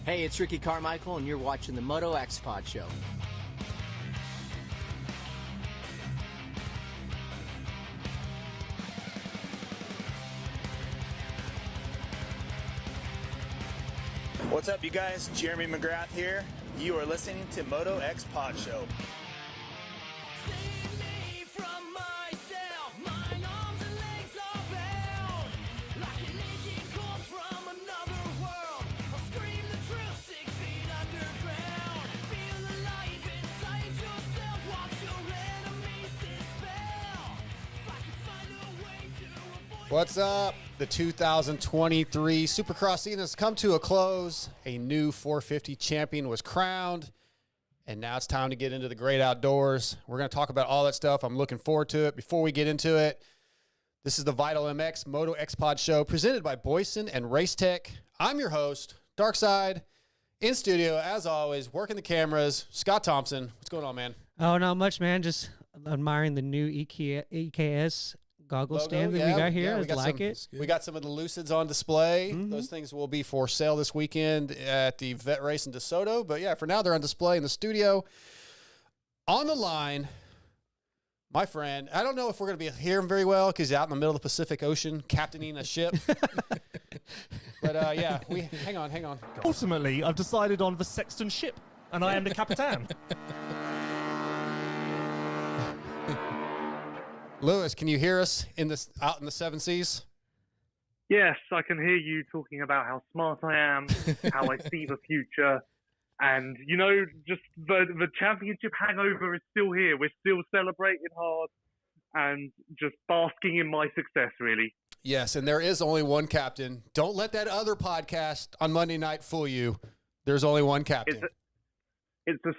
Hey, it's Ricky Carmichael, and you're watching the MotoXpod Show. What's up, you guys? Jeremy McGrath here. You are listening to MotoXpod Show. What's up? The 2023 Supercross season has come to a close. A new 450 champion was crowned, and now it's time to get into the great outdoors. We're going to talk about all that stuff. I'm looking forward to it. Before we get into it, this is the Vital MX MotoXpod Show presented by Boyesen and Race Tech. I'm your host, Darkside. In studio, as always, working the cameras, Scott Thompson. What's going on, man? Oh, not much, man. Just admiring the new EKS goggle Logo, stand that we got here. We got some of the Lucids on display. Those things will be for sale this weekend at the Vet Race in DeSoto. But yeah, for now, they're on display in the studio. On the line, my friend, I don't know if we're going to be hearing very well because he's out in the middle of the Pacific Ocean captaining a ship. But yeah, hang on. Ultimately, I've decided on the Sexton ship, and I am the Capitan. Lewis, can you hear us out in the seven seas? Yes, I can hear you talking about how smart I am, how I see the future, and, you know, just the championship hangover is still here. We're still celebrating hard and just basking in my success, really. Yes, and there is only one captain. Don't let that other podcast on Monday night fool you. There's only one captain. It's a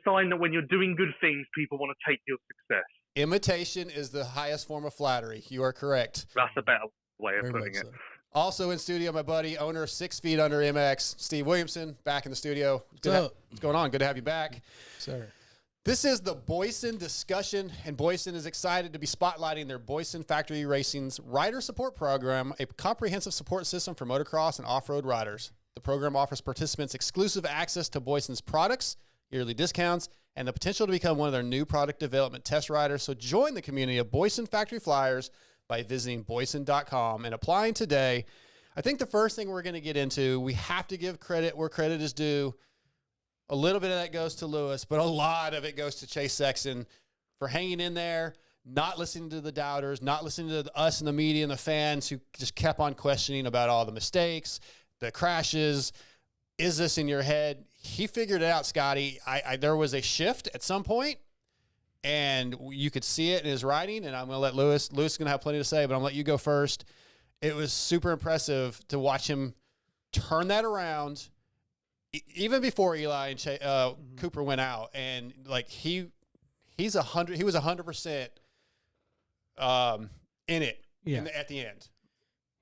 sign that when you're doing good things, people want to take your success. Imitation is the highest form of flattery. You are correct. That's a better way of putting it. Also in studio, my buddy, owner of 6 Feet Under MX, Steve Williamson, back in the studio. What's going on? Good to have you back. Sir. This is the Boyesen discussion, and Boyesen is excited to be spotlighting their Boyesen Factory Racing's Rider Support Program, a comprehensive support system for motocross and off-road riders. The program offers participants exclusive access to Boyesen's products, yearly discounts, and the potential to become one of their new product development test riders. So join the community of Boyesen Factory Flyers by visiting boyesen.com and applying today. I think the first thing we're going to get into, we have to give credit where credit is due. A little bit of that goes to Lewis, but a lot of it goes to Chase Sexton for hanging in there, not listening to the doubters, not listening to us and the media and the fans who just kept on questioning about all the mistakes, the crashes. Is this in your head? He figured it out, Scotty. There was a shift at some point, and you could see it in his writing, and I'm going to let Lewis is going to have plenty to say, but I'm going to let you go first. It was super impressive to watch him turn that around even before Eli and Cooper went out, and like he was 100% in it at the end.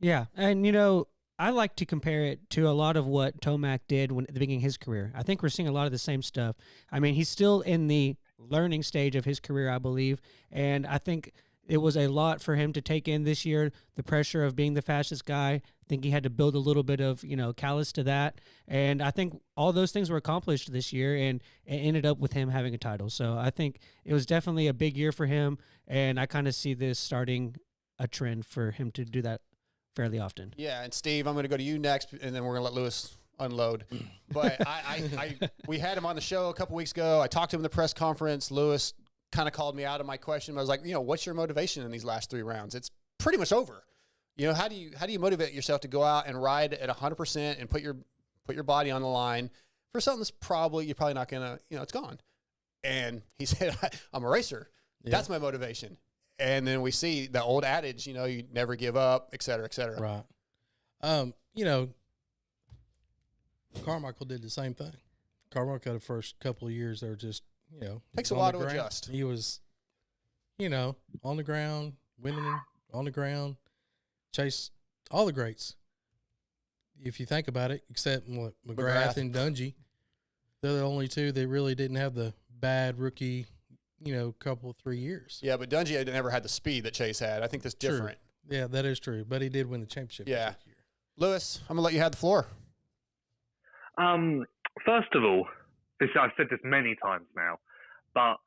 Yeah, and you know, I like to compare it to a lot of what Tomac did at the beginning of his career. I think we're seeing a lot of the same stuff. I mean, he's still in the learning stage of his career, I believe, and I think it was a lot for him to take in this year, the pressure of being the fastest guy. I think he had to build a little bit of, callous to that. And I think all those things were accomplished this year, and it ended up with him having a title. So I think it was definitely a big year for him, and I kind of see this starting a trend for him to do that fairly often. Yeah, and Steve, I'm going to go to you next, and then we're going to let Lewis unload. But we had him on the show a couple weeks ago. I talked to him in the press conference. Lewis kind of called me out of my question. I was like, what's your motivation in these last 3 rounds? It's pretty much over. How do you motivate yourself to go out and ride at 100% and put your body on the line for something that's you're probably not going to, it's gone. And he said, I'm a racer. Yeah. That's my motivation. And then we see the old adage, you never give up, et cetera, et cetera. Right. Carmichael did the same thing. Carmichael, the first couple of years, they were just, takes a while to adjust. He was, on the ground, winning on the ground, chase all the greats. If you think about it, except McGrath and Dungey, they're the only two that really didn't have the bad rookie, couple 3 years. Yeah, but Dungey had never had the speed that Chase had. I think that's different. True. Yeah, that is true. But he did win the championship. Yeah. Lewis, I'm gonna let you have the floor. First of all, I've said this many times now, but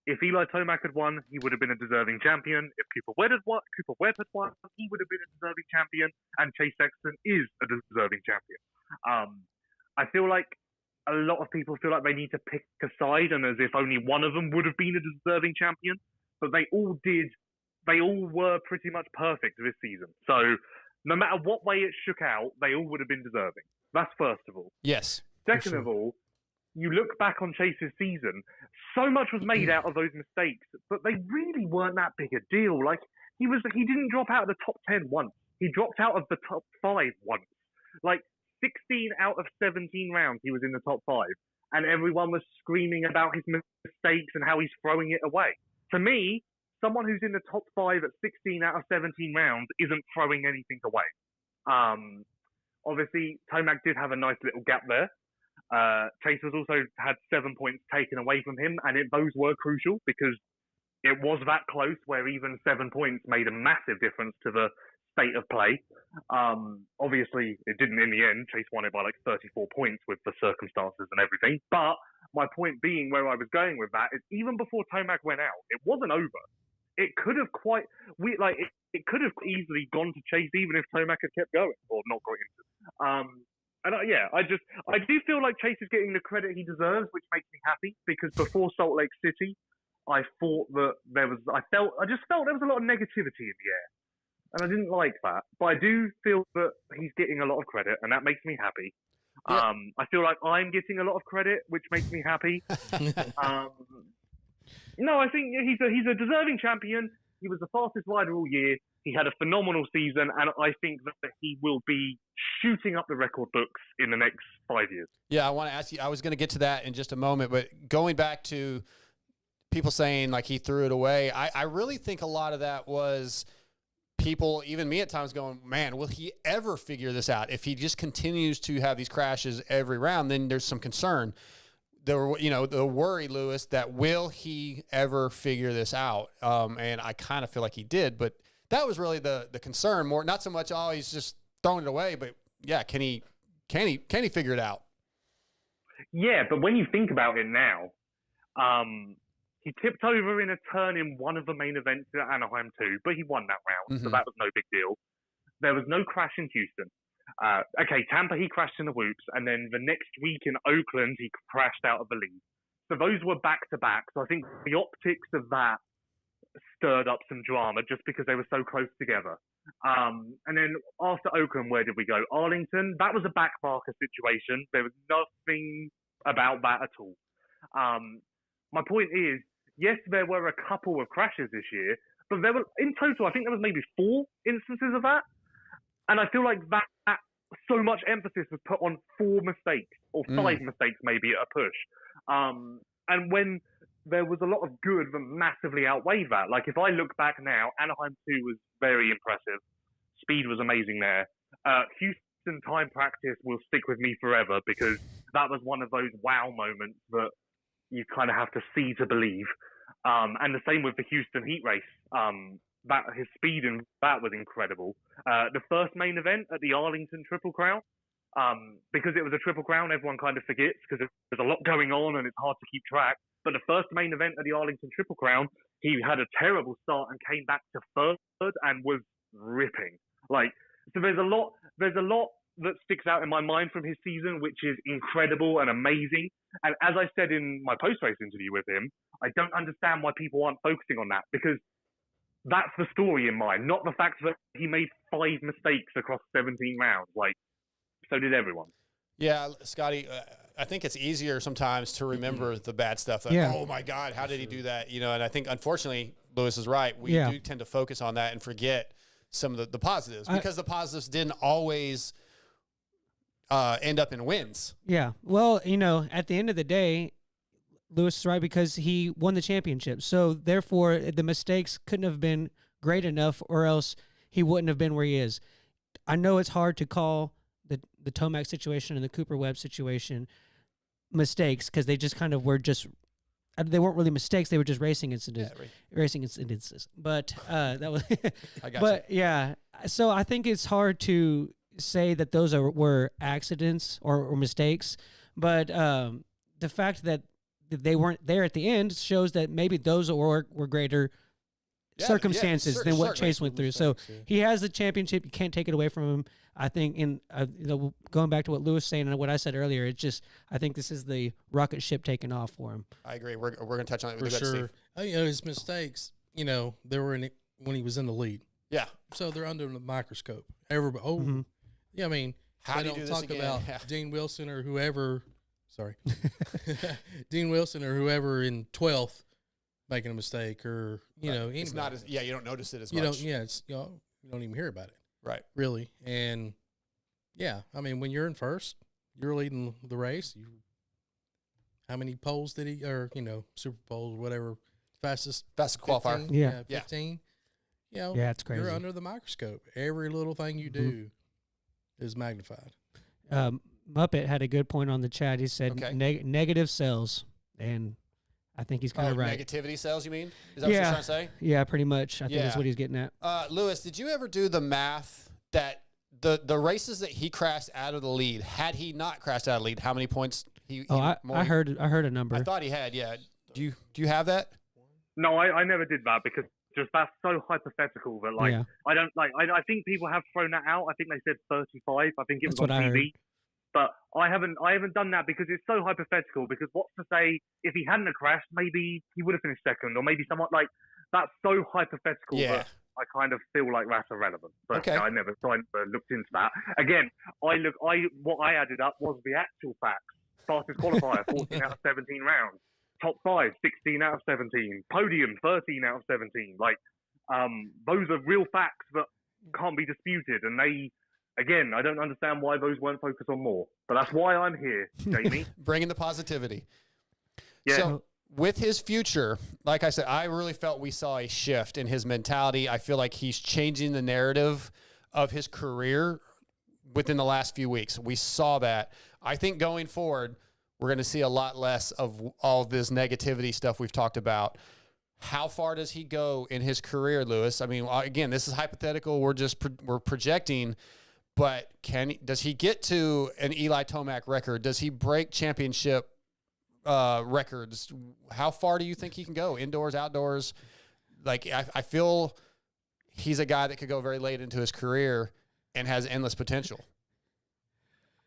if Eli Tomac had won, he would have been a deserving champion. If Cooper Webb had won, he would have been a deserving champion. And Chase Sexton is a deserving champion. I feel like a lot of people feel like they need to pick a side, and as if only one of them would have been a deserving champion. But they all did. They all were pretty much perfect this season. So no matter what way it shook out, they all would have been deserving. That's first of all. Yes. Second of all, you look back on Chase's season, so much was made out of those mistakes, but they really weren't that big a deal. Like, he didn't drop out of the top 10 once. He dropped out of the top 5 once. Like, 16 out of 17 rounds, he was in the top 5. And everyone was screaming about his mistakes and how he's throwing it away. To me, someone who's in the top 5 at 16 out of 17 rounds isn't throwing anything away. Obviously, Tomac did have a nice little gap there. Chase has also had 7 points taken away from him, and those were crucial because it was that close where even 7 points made a massive difference to the state of play. Obviously, it didn't in the end. Chase won it by like 34 points with the circumstances and everything. But my point being, where I was going with that, is even before Tomac went out, it wasn't over. It could have it could have easily gone to Chase even if Tomac had kept going or not got into. I do feel like Chase is getting the credit he deserves, which makes me happy because before Salt Lake City, I thought that I just felt there was a lot of negativity in the air, and I didn't like that. But I do feel that he's getting a lot of credit, and that makes me happy. Yeah. I feel like I'm getting a lot of credit, which makes me happy. No, I think he's a deserving champion. He was the fastest rider all year. He had a phenomenal season, and I think that he will be shooting up the record books in the next 5 years. Yeah, I want to ask you, I was going to get to that in just a moment, but going back to people saying like he threw it away, I really think a lot of that was people, even me at times, going, man, will he ever figure this out? If he just continues to have these crashes every round, then there's some concern. The worry, Lewis, that will he ever figure this out? And I kind of feel like he did, but that was really the concern more, not so much, oh, he's just throwing it away, but yeah, can he figure it out? Yeah, but when you think about it now, he tipped over in a turn in one of the main events at Anaheim too, but he won that round, so that was no big deal. There was no crash in Houston. Tampa, he crashed in the whoops, and then the next week in Oakland, he crashed out of the lead. So those were back-to-back, so I think the optics of that stirred up some drama just because they were so close together. And then after Oakland, where did we go? Arlington, that was a back-marker situation. There was nothing about that at all. My point is, yes, there were a couple of crashes this year, but there were, in total, I think there was maybe 4 instances of that. And I feel like that so much emphasis was put on 4 mistakes or 5 mistakes maybe at a push. And when there was a lot of good that massively outweighed that. Like if I look back now, Anaheim 2 was very impressive. Speed was amazing there. Houston time practice will stick with me forever because that was one of those wow moments that you kind of have to see to believe. And the same with the Houston heat race. That his speed in that was incredible. The first main event at the Arlington Triple Crown, because it was a Triple Crown, everyone kind of forgets because there's a lot going on and it's hard to keep track. But the first main event at the Arlington Triple Crown, he had a terrible start and came back to third and was ripping. So there's a lot that sticks out in my mind from his season, which is incredible and amazing. And as I said in my post-race interview with him, I don't understand why people aren't focusing on that because that's the story in mind, not the fact that he made 5 mistakes across 17 rounds. So did everyone. Yeah, Scotty, I think it's easier sometimes to remember the bad stuff. Oh my God, how did he do that? And I think unfortunately, Lewis is right. We do tend to focus on that and forget some of the positives because the positives didn't always end up in wins. Yeah. Well, at the end of the day, Lewis is right because he won the championship. So therefore, the mistakes couldn't have been great enough, or else he wouldn't have been where he is. I know it's hard to call the Tomac situation and the Cooper Webb situation mistakes because they just kind of were they weren't really mistakes. They were just racing incidents. Racing incidences. But that was. I got you. Yeah. So I think it's hard to say that those were accidents or mistakes, but the fact that they weren't there at the end shows that maybe those were greater circumstances than what Chase went through. So he has the championship. You can't take it away from him. I think going back to what Lewis was saying and what I said earlier, I think this is the rocket ship taking off for him. I agree. We're going to touch on it For sure. His mistakes, they were when he was in the lead. Yeah. So they're under the microscope. Everybody, yeah, I mean, how they do don't you talk about Dean Wilson or whoever. Sorry, Dean Wilson or whoever in 12th making a mistake, or anybody. It's not as you don't notice it as much. You don't even hear about it. Right. Really. And yeah, I mean, when you're in first, you're leading the race. How many poles did he, or super poles, whatever, fastest qualifier? 15? Yeah, 15. Yeah, it's crazy. You're under the microscope. Every little thing you do is magnified. Muppet had a good point on the chat. He said negative sells, and I think he's kind of right. Negativity sells, you mean? Is that what you're trying to say? Yeah, pretty much. I think that's what he's getting at. Lewis, did you ever do the math that the races that he crashed out of the lead, had he not crashed out of the lead, how many points I heard a number. I thought he had, yeah. Do you have that? No, I never did that because just that's so hypothetical that I don't like. I think people have thrown that out. I think they said 35. I think it was on TV. But I haven't done that because it's so hypothetical. Because what's to say if he hadn't have crashed, maybe he would have finished second, or maybe somewhat like that's so hypothetical that I kind of feel like that's irrelevant. But I never looked into that. Again, what I added up was the actual facts. Fastest qualifier, 14 out of 17 rounds. Top 5, 16 out of 17. Podium, 13 out of 17. Like, those are real facts that can't be disputed, and Again, I don't understand why those weren't focused on more, but that's why I'm here, Jamie. Bringing the positivity. Yeah. So with his future, like I said, I really felt we saw a shift in his mentality. I feel like he's changing the narrative of his career within the last few weeks. We saw that. I think going forward, we're going to see a lot less of all this negativity stuff we've talked about. How far does he go in his career, Lewis? I mean, again, this is hypothetical. We're projecting. But does he get to an Eli Tomac record? Does he break championship records? How far do you think he can go? Indoors, outdoors? Like, I feel he's a guy that could go very late into his career and has endless potential.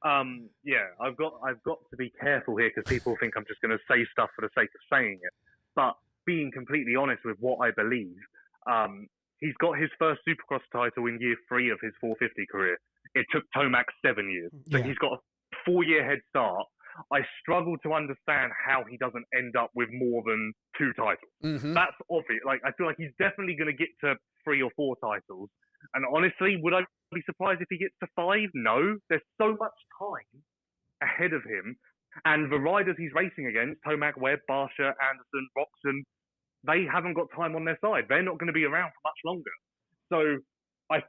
Yeah, I've got to be careful here because people think I'm just going to say stuff for the sake of saying it. But being completely honest with what I believe, he's got his first Supercross title in year 3 of his 450 career. It took Tomac 7 years. So he's got a 4-year head start. I struggle to understand how he doesn't end up with more than 2 titles. That's obvious. Like, I feel like he's definitely going to get to 3 or 4 titles. And honestly, would I be surprised if he gets to 5? No. There's so much time ahead of him. And the riders he's racing against, Tomac, Webb, Barsha, Anderson, Roxon, they haven't got time on their side. They're not going to be around for much longer. So I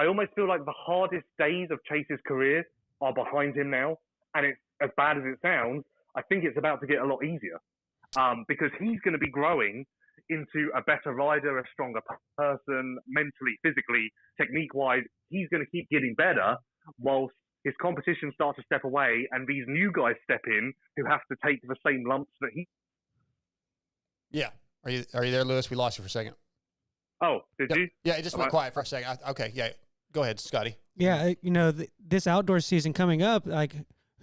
almost feel like the hardest days of Chase's career are behind him now. And it's as bad as it sounds, I think it's about to get a lot easier. Because he's going to be growing into a better rider, a stronger person, mentally, physically, technique-wise. He's going to keep getting better whilst his competition starts to step away and these new guys step in who have to take the same lumps that he... Yeah. Are you there, Lewis? We lost you for a second. Oh, did you? Yeah, it just went quiet for a second. Okay, yeah. Go ahead, Scotty. Yeah, this outdoor season coming up, like,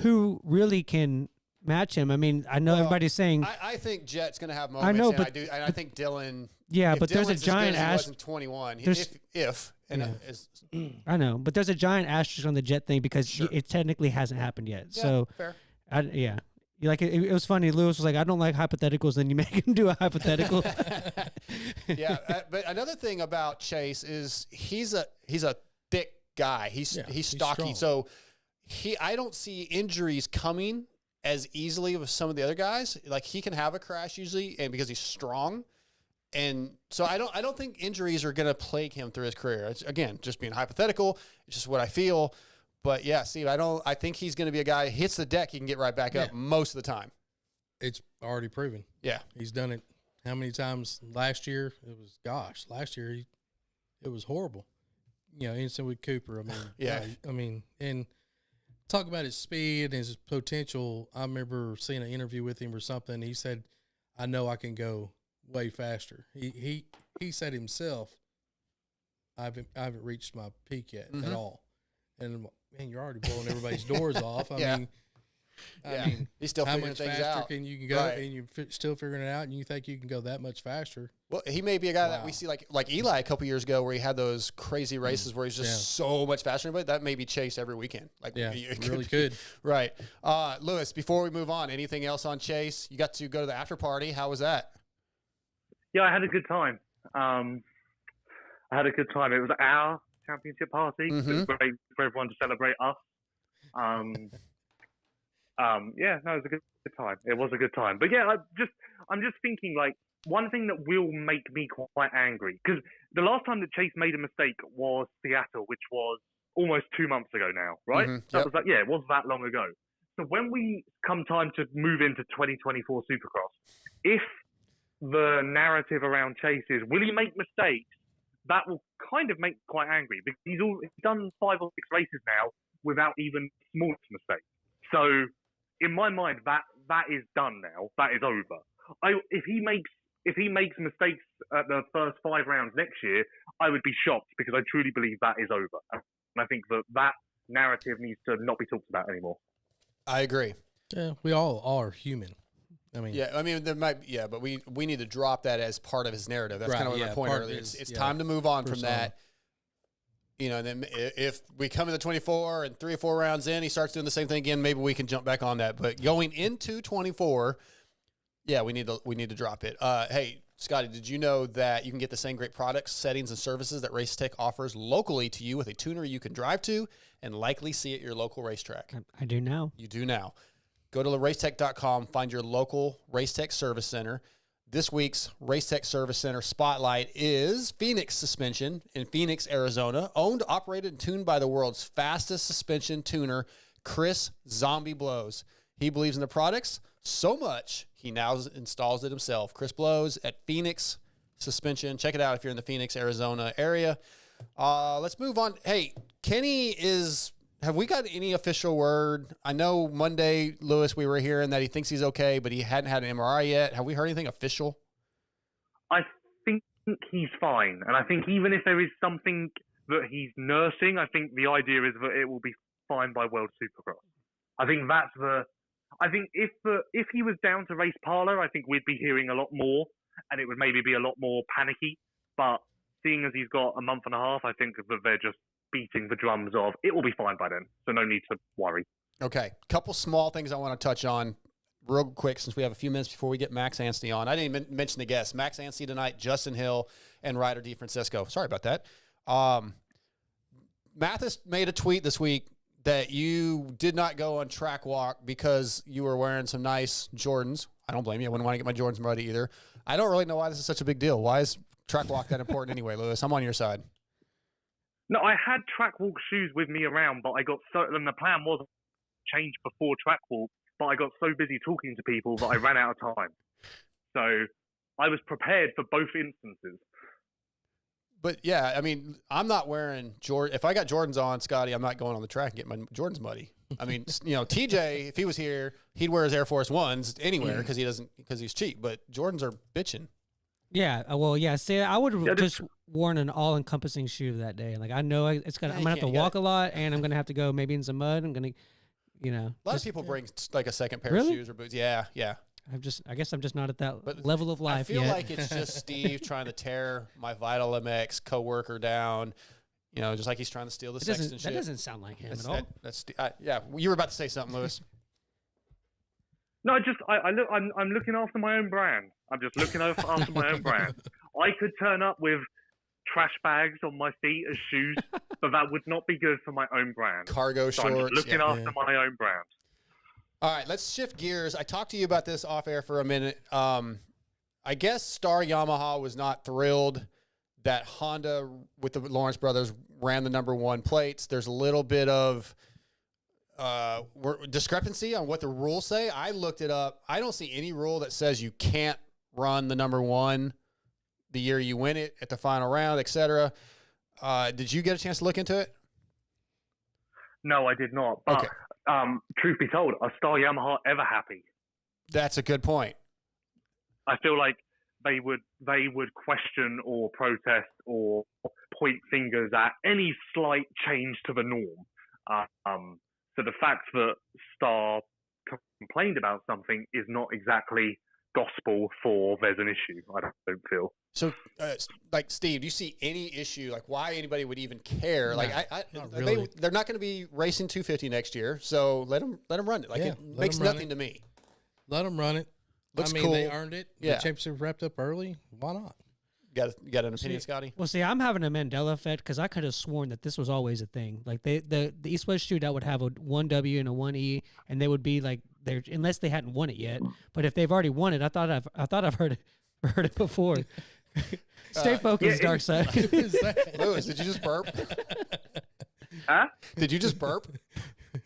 who really can match him? I mean, I know everybody's saying... I think Jet's going to have moments. I know, and I think Dylan... Yeah, but Dylan's there's a giant asterisk. 21. I know, but there's a giant asterisk on the Jet thing because it technically hasn't happened yet. Yeah, so, fair. It was funny. Lewis was like, "I don't like hypotheticals." Then you make him do a hypothetical. But another thing about Chase is he's a thick guy. He's stocky. Strong. So I don't see injuries coming as easily with some of the other guys. Like, he can have a crash usually, and because he's strong. And so I don't think injuries are going to plague him through his career. It's, again, just being hypothetical. It's just what I feel. But yeah, Steve, I think he's going to be a guy, hits the deck, he can get right back up most of the time. It's already proven. Yeah. He's done it how many times last year? Last year it was horrible. instant with Cooper. I mean, Yeah. I mean, and talk about his speed and his potential. I remember seeing an interview with him or something. He said, "I know I can go way faster." He said himself, I haven't reached my peak yet at all. And I'm like, man, you're already blowing everybody's doors off. I mean, he's still how figuring much things faster out. can you go? Right. And you're still figuring it out, and you think you can go that much faster? Well, he may be a guy that we see like Eli a couple years ago, where he had those crazy races where he's just so much faster. But that may be Chase every weekend. Like, It really could. Right, Lewis. Before we move on, anything else on Chase? You got to go to the after party. How was that? Yeah, I had a good time. I had a good time. It was our championship party. It was great for everyone to celebrate us. Yeah, no, it was a good time. It was a good time. But yeah, I'm just thinking, like, one thing that will make me quite angry, because the last time that Chase made a mistake was Seattle, which was almost 2 months ago now, right? That was like, it wasn't that long ago. So when we come time to move into 2024 Supercross, if the narrative around Chase is, will he make mistakes? That will kind of make me quite angry, because he's done 5 or 6 races now without even the smallest mistake. So in my mind, that is done now. That is over. If he makes mistakes at the first 5 rounds next year, I would be shocked, because I truly believe that is over. And I think that narrative needs to not be talked about anymore. I agree. Yeah, we all are human. I mean, there might be, but we need to drop that as part of his narrative. That's kind of my point earlier. It's time to move on from that. And then if we come into 24 and 3 or 4 rounds in, he starts doing the same thing again, maybe we can jump back on that. But going into 24, we need to drop it. Hey, Scotty, did you know that you can get the same great products, settings, and services that Race Tech offers locally to you with a tuner you can drive to and likely see at your local racetrack? I do now. You do now. Go to racetech.com, find your local Race Tech Service Center. This week's Race Tech Service Center spotlight is Phoenix Suspension in Phoenix, Arizona. Owned, operated, and tuned by the world's fastest suspension tuner, Chris Zombie Blows. He believes in the products so much, he now installs it himself. Chris Blows at Phoenix Suspension. Check it out if you're in the Phoenix, Arizona area. Let's move on. Hey, Kenny have we got any official word? I know Monday, Lewis, we were hearing that he thinks he's okay, but he hadn't had an MRI yet. Have we heard anything official? I think he's fine. And I think even if there is something that he's nursing, I think the idea is that it will be fine by World Supercross. I think I think if he was down to race parlor, I think we'd be hearing a lot more, and it would maybe be a lot more panicky. But seeing as he's got a month and a half, I think that they're just beating the drums of it will be fine by then, so no need to worry. Okay, couple small things I want to touch on real quick since we have a few minutes before we get Max Anstie on. I didn't even mention the guests. Max Anstie tonight, Justin Hill, and Ryder Difrancesco. Sorry about that. Mathis made a tweet this week that you did not go on track walk because you were wearing some nice Jordans. I don't blame you. I wouldn't want to get my Jordans muddy either. I don't really know why this is such a big deal. Why is track walk that important anyway, Lewis? I'm on your side. No, I had track walk shoes with me around, but and the plan was to change before track walk, but I got so busy talking to people that I ran out of time. So I was prepared for both instances. But yeah, I mean, I'm not wearing Jordan. If I got Jordans on, Scotty, I'm not going on the track and getting my Jordans muddy. I mean, TJ, if he was here, he'd wear his Air Force Ones anywhere because he's cheap. But Jordans are bitching. Yeah, well, yeah. See, I would have just worn an all-encompassing shoe that day. Like I know I'm gonna have to walk a lot, and I'm gonna have to go maybe in some mud. I'm gonna, a lot of people bring like a second pair of shoes or boots. Yeah. I guess I'm just not at that level of life yet. I feel yet. like it's just Steve trying to tear my Vital MX coworker down. Just like he's trying to steal the Sexton shit. That doesn't sound like him at all. Yeah, you were about to say something, Lewis. No, I'm looking after my own brand. I'm just looking after my own brand. I could turn up with trash bags on my feet as shoes, but that would not be good for my own brand. Cargo shorts. I'm just looking after my own brand. All right, let's shift gears. I talked to you about this off air for a minute. I guess Star Yamaha was not thrilled that Honda with the Lawrence brothers ran the #1 plates. There's a little bit of discrepancy on what the rules say. I looked it up. I don't see any rule that says you can't run the #1 the year you win it at the final round, etc. Did you get a chance to look into it? No, I did not. But truth be told, are Star Yamaha ever happy? That's a good point. I feel like they would question or protest or point fingers at any slight change to the norm. So the fact that Star complained about something is not exactly gospel for there's an issue. I don't feel. So, like Steve, do you see any issue, like why anybody would even care? No, Like, not really. they're not going to be racing 250 next year, so let them run it. Like, it makes nothing to me. Let them run it. Looks I mean, cool. they earned it. Yeah. The championship wrapped up early. Why not? You got an opinion, Scotty? Well, see, I'm having a Mandela effect because I could have sworn that this was always a thing. Like the East-West shootout would have a 1W and a 1E, and they would be like there unless they hadn't won it yet. But if they've already won it, I thought I've heard it before. Stay focused, Dark Side. Lewis, did you just burp? Huh? Did you just burp?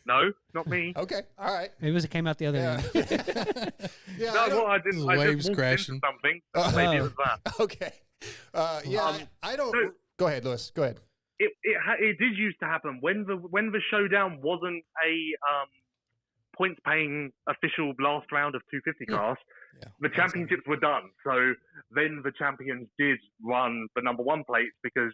No, not me. Okay, all right. Maybe it came out the other end. Yeah, No, well, I didn't. I Waves just walked crashing. into something. Maybe it was that. okay. I don't. so- Go ahead, Lewis. Go ahead. It did used to happen when the showdown wasn't a points paying official last round of 250 class. Yeah. The championships were done, so then the champions did run the number one plates because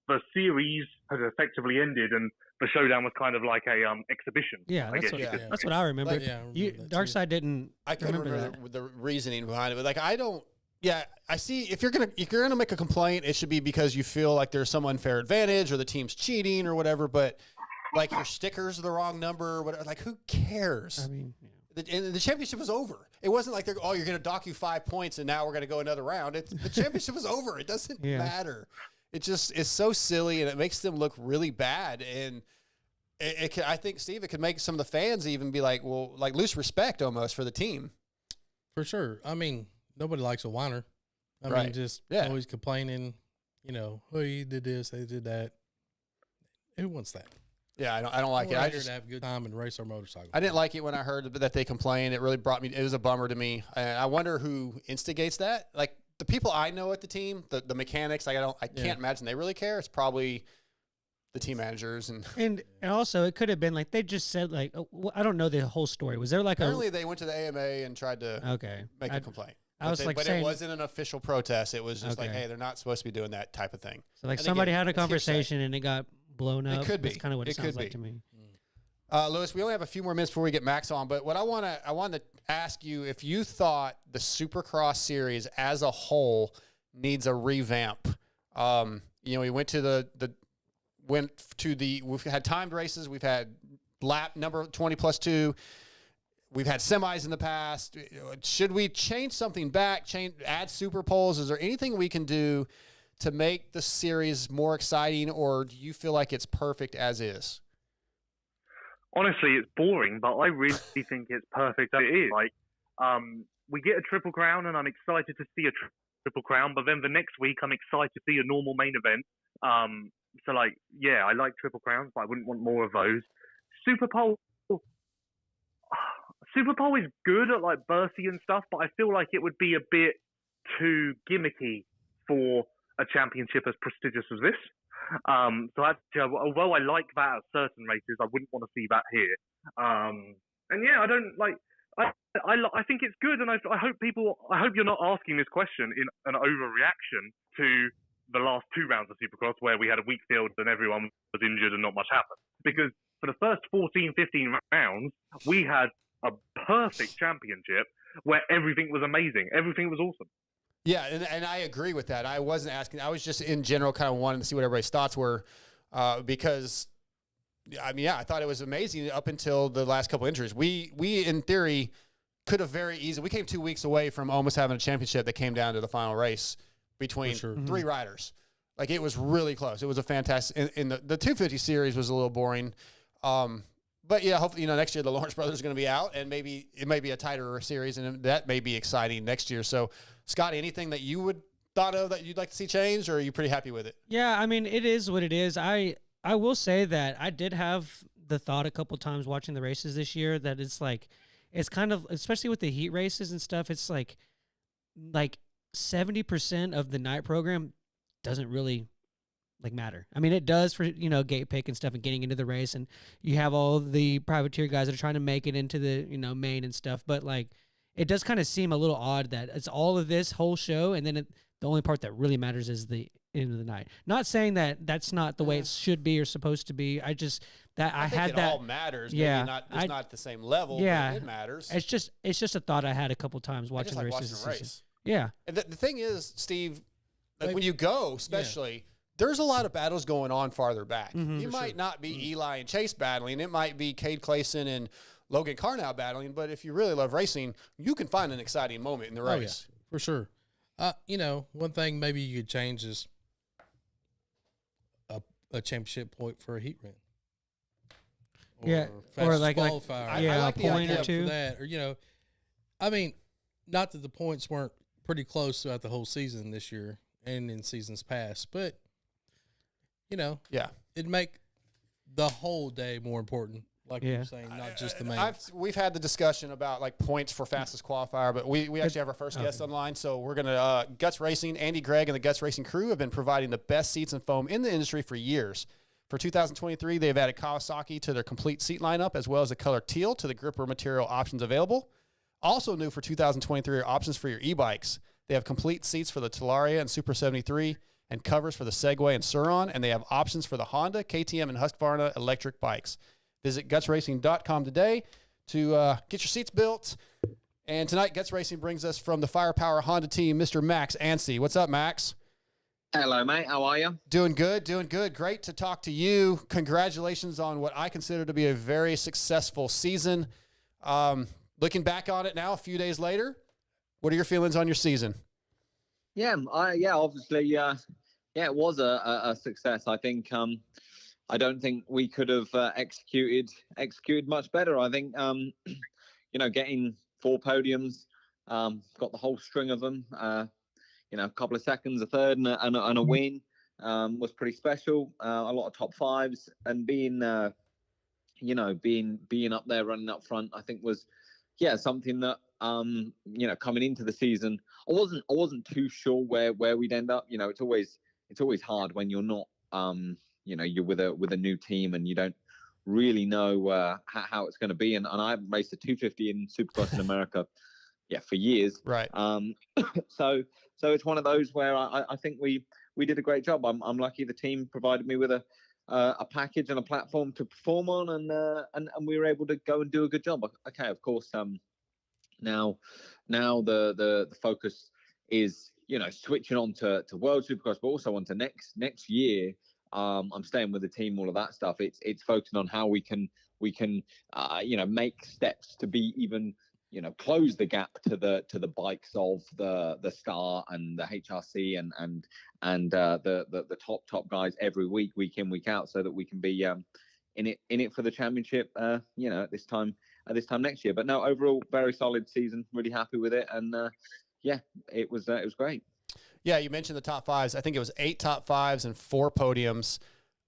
the series had effectively ended and the showdown was kind of like a exhibition. Yeah, I guess that's you what, could that's say. what I remember. Like, yeah, I remember that Dark too. Side didn't. I couldn't remember remember the reasoning behind it, but like I don't. Yeah, I see. If you're gonna make a complaint, it should be because you feel like there's some unfair advantage or the team's cheating or whatever. But like your stickers are the wrong number, or whatever. Like who cares? I mean, And the championship was over. It wasn't like you're going to dock you 5 points and now we're going to go another round. The championship was over. It doesn't matter. It just is so silly and it makes them look really bad. And I think, Steve, it could make some of the fans even be like, well, like lose respect almost for the team. For sure. I mean, nobody likes a whiner. I mean, Right. just Yeah. always complaining, oh, you did this, they did that. Who wants that? Yeah, I don't like it. We're I here just to have a good time and race our motorcycle. I didn't like it when I heard that they complained. It really brought me. It was a bummer to me. And I wonder who instigates that. Like the people I know at the team, the mechanics. Like I can't imagine they really care. It's probably the team managers and also it could have been like they just said like I don't know the whole story. Was there like apparently they went to the AMA and tried to make a complaint. I was like saying, it wasn't an official protest. It was just like, Okay. hey, they're not supposed to be doing that type of thing. so like And somebody again, had a it's hearsay. conversation and it got blown up. It could be. That's kind of what it It sounds could like be. to me. Lewis, we only have a few more minutes before we get Max on, but what I want to ask you if you thought the Supercross series as a whole needs a revamp. We went to we've had timed races, we've had lap number 20+2, we've had semis in the past. Should we change something back? Add super poles? Is there anything we can do to make the series more exciting, or do you feel like it's perfect as is? Honestly, it's boring, but I really think it's perfect as it is. Like, we get a triple crown, and I'm excited to see a triple crown. But then the next week, I'm excited to see a normal main event. So, like, yeah, I like triple crowns, but I wouldn't want more of those. Super pole is good at like Bercy and stuff, but I feel like it would be a bit too gimmicky for a championship as prestigious as this. So actually, although I like that at certain races, I wouldn't want to see that here. And yeah, I don't like. I think it's good, and I hope you're not asking this question in an overreaction to the last 2 rounds of Supercross where we had a weak field and everyone was injured and not much happened. Because for the first 14, 15 rounds, we had a perfect championship where everything was amazing, everything was awesome. Yeah, and I agree with that. I wasn't asking. I was just in general kind of wanting to see what everybody's thoughts were because, I mean, yeah, I thought it was amazing up until the last couple injuries. We in theory could have very easily. We came 2 weeks away from almost having a championship that came down to the final race between 3 riders. Like it was really close. It was a fantastic. And the 250 series was a little boring. But yeah, hopefully, next year the Lawrence brothers are going to be out, and maybe it may be a tighter series, and that may be exciting next year. So, Scotty, anything that you would thought of that you'd like to see changed, or are you pretty happy with it? Yeah, I mean, it is what it is. I will say that I did have the thought a couple times watching the races this year that it's kind of, especially with the heat races and stuff, it's like 70% of the night program doesn't really like matter. I mean, it does for, you know, gate pick and stuff and getting into the race, and you have all the privateer guys that are trying to make it into the, you know, main and stuff. But like, it does kind of seem a little odd that it's all of this whole show, and then the only part that really matters is the end of the night. Not saying that that's not the way it should be or supposed to be. I just I think had it that all matters. Yeah, Maybe it's not at the same level. Yeah, but it matters. It's just a thought I had a couple times watching the like races. watching a race. Yeah, and the thing is, Steve, like when you go, especially. There's a lot of battles going on farther back. It might not be Eli and Chase battling. It might be Cade Clayson and Logan Carnow battling. But if you really love racing, you can find an exciting moment in the race. Oh, yeah, for sure. You know, one thing maybe you could change is a championship point for a heat run. Or like qualifier. a point or two. For that, or, you know, I mean, not that the points weren't pretty close throughout the whole season this year and in seasons past, but you know, it'd make the whole day more important, like you were saying, not just the main. We've had the discussion about like points for fastest qualifier, but we actually have our first guest online, so we're gonna Guts Racing. Andy Gregg and the Guts Racing crew have been providing the best seats and foam in the industry for years. For 2023, they've added Kawasaki to their complete seat lineup, as well as the color teal to the gripper material options available. Also new for 2023 are options for your e-bikes. They have complete seats for the Talaria and Super 73. And covers for the Segway and Suron, and they have options for the Honda, KTM, and Husqvarna electric bikes. Visit gutsracing.com today to get your seats built. And tonight, Guts Racing brings us from the Firepower Honda team, Mr. Max Anstie. What's up, Max? Hello, mate. How are you? Doing good, doing good. Great to talk to you. Congratulations on what I consider to be a very successful season. Looking back on it now, a few days later, what are your feelings on your season? Yeah, obviously, it was a success. I think I don't think we could have executed much better. I think you know, getting 4 podiums, got the whole string of them. You know, a couple of seconds, a third, and a win was pretty special. A lot of top 5s, and being you know, being up there, running up front, I think was something that you know, coming into the season, I wasn't too sure where we'd end up. You know, it's always hard when you're not you know, you're with a new team and you don't really know how it's going to be. And I haven't raced a 250 in Supercross in America, for years. Right. So it's one of those where I think we did a great job. I'm lucky the team provided me with a package and a platform to perform on, and we were able to go and do a good job. Okay, of course. Now the focus is, you know, switching on to World Supercross, but also on to next year. I'm staying with the team, all of that stuff. It's focusing on how we can you know, make steps to be even, you know, close the gap to the bikes of the Star and the HRC and the top guys every week in, week out, so that we can be in it for the championship, you know, at this time next year. But no, overall, very solid season. Really happy with it, and it was great. Yeah, you mentioned the top 5s. I think it was 8 top 5s and 4 podiums.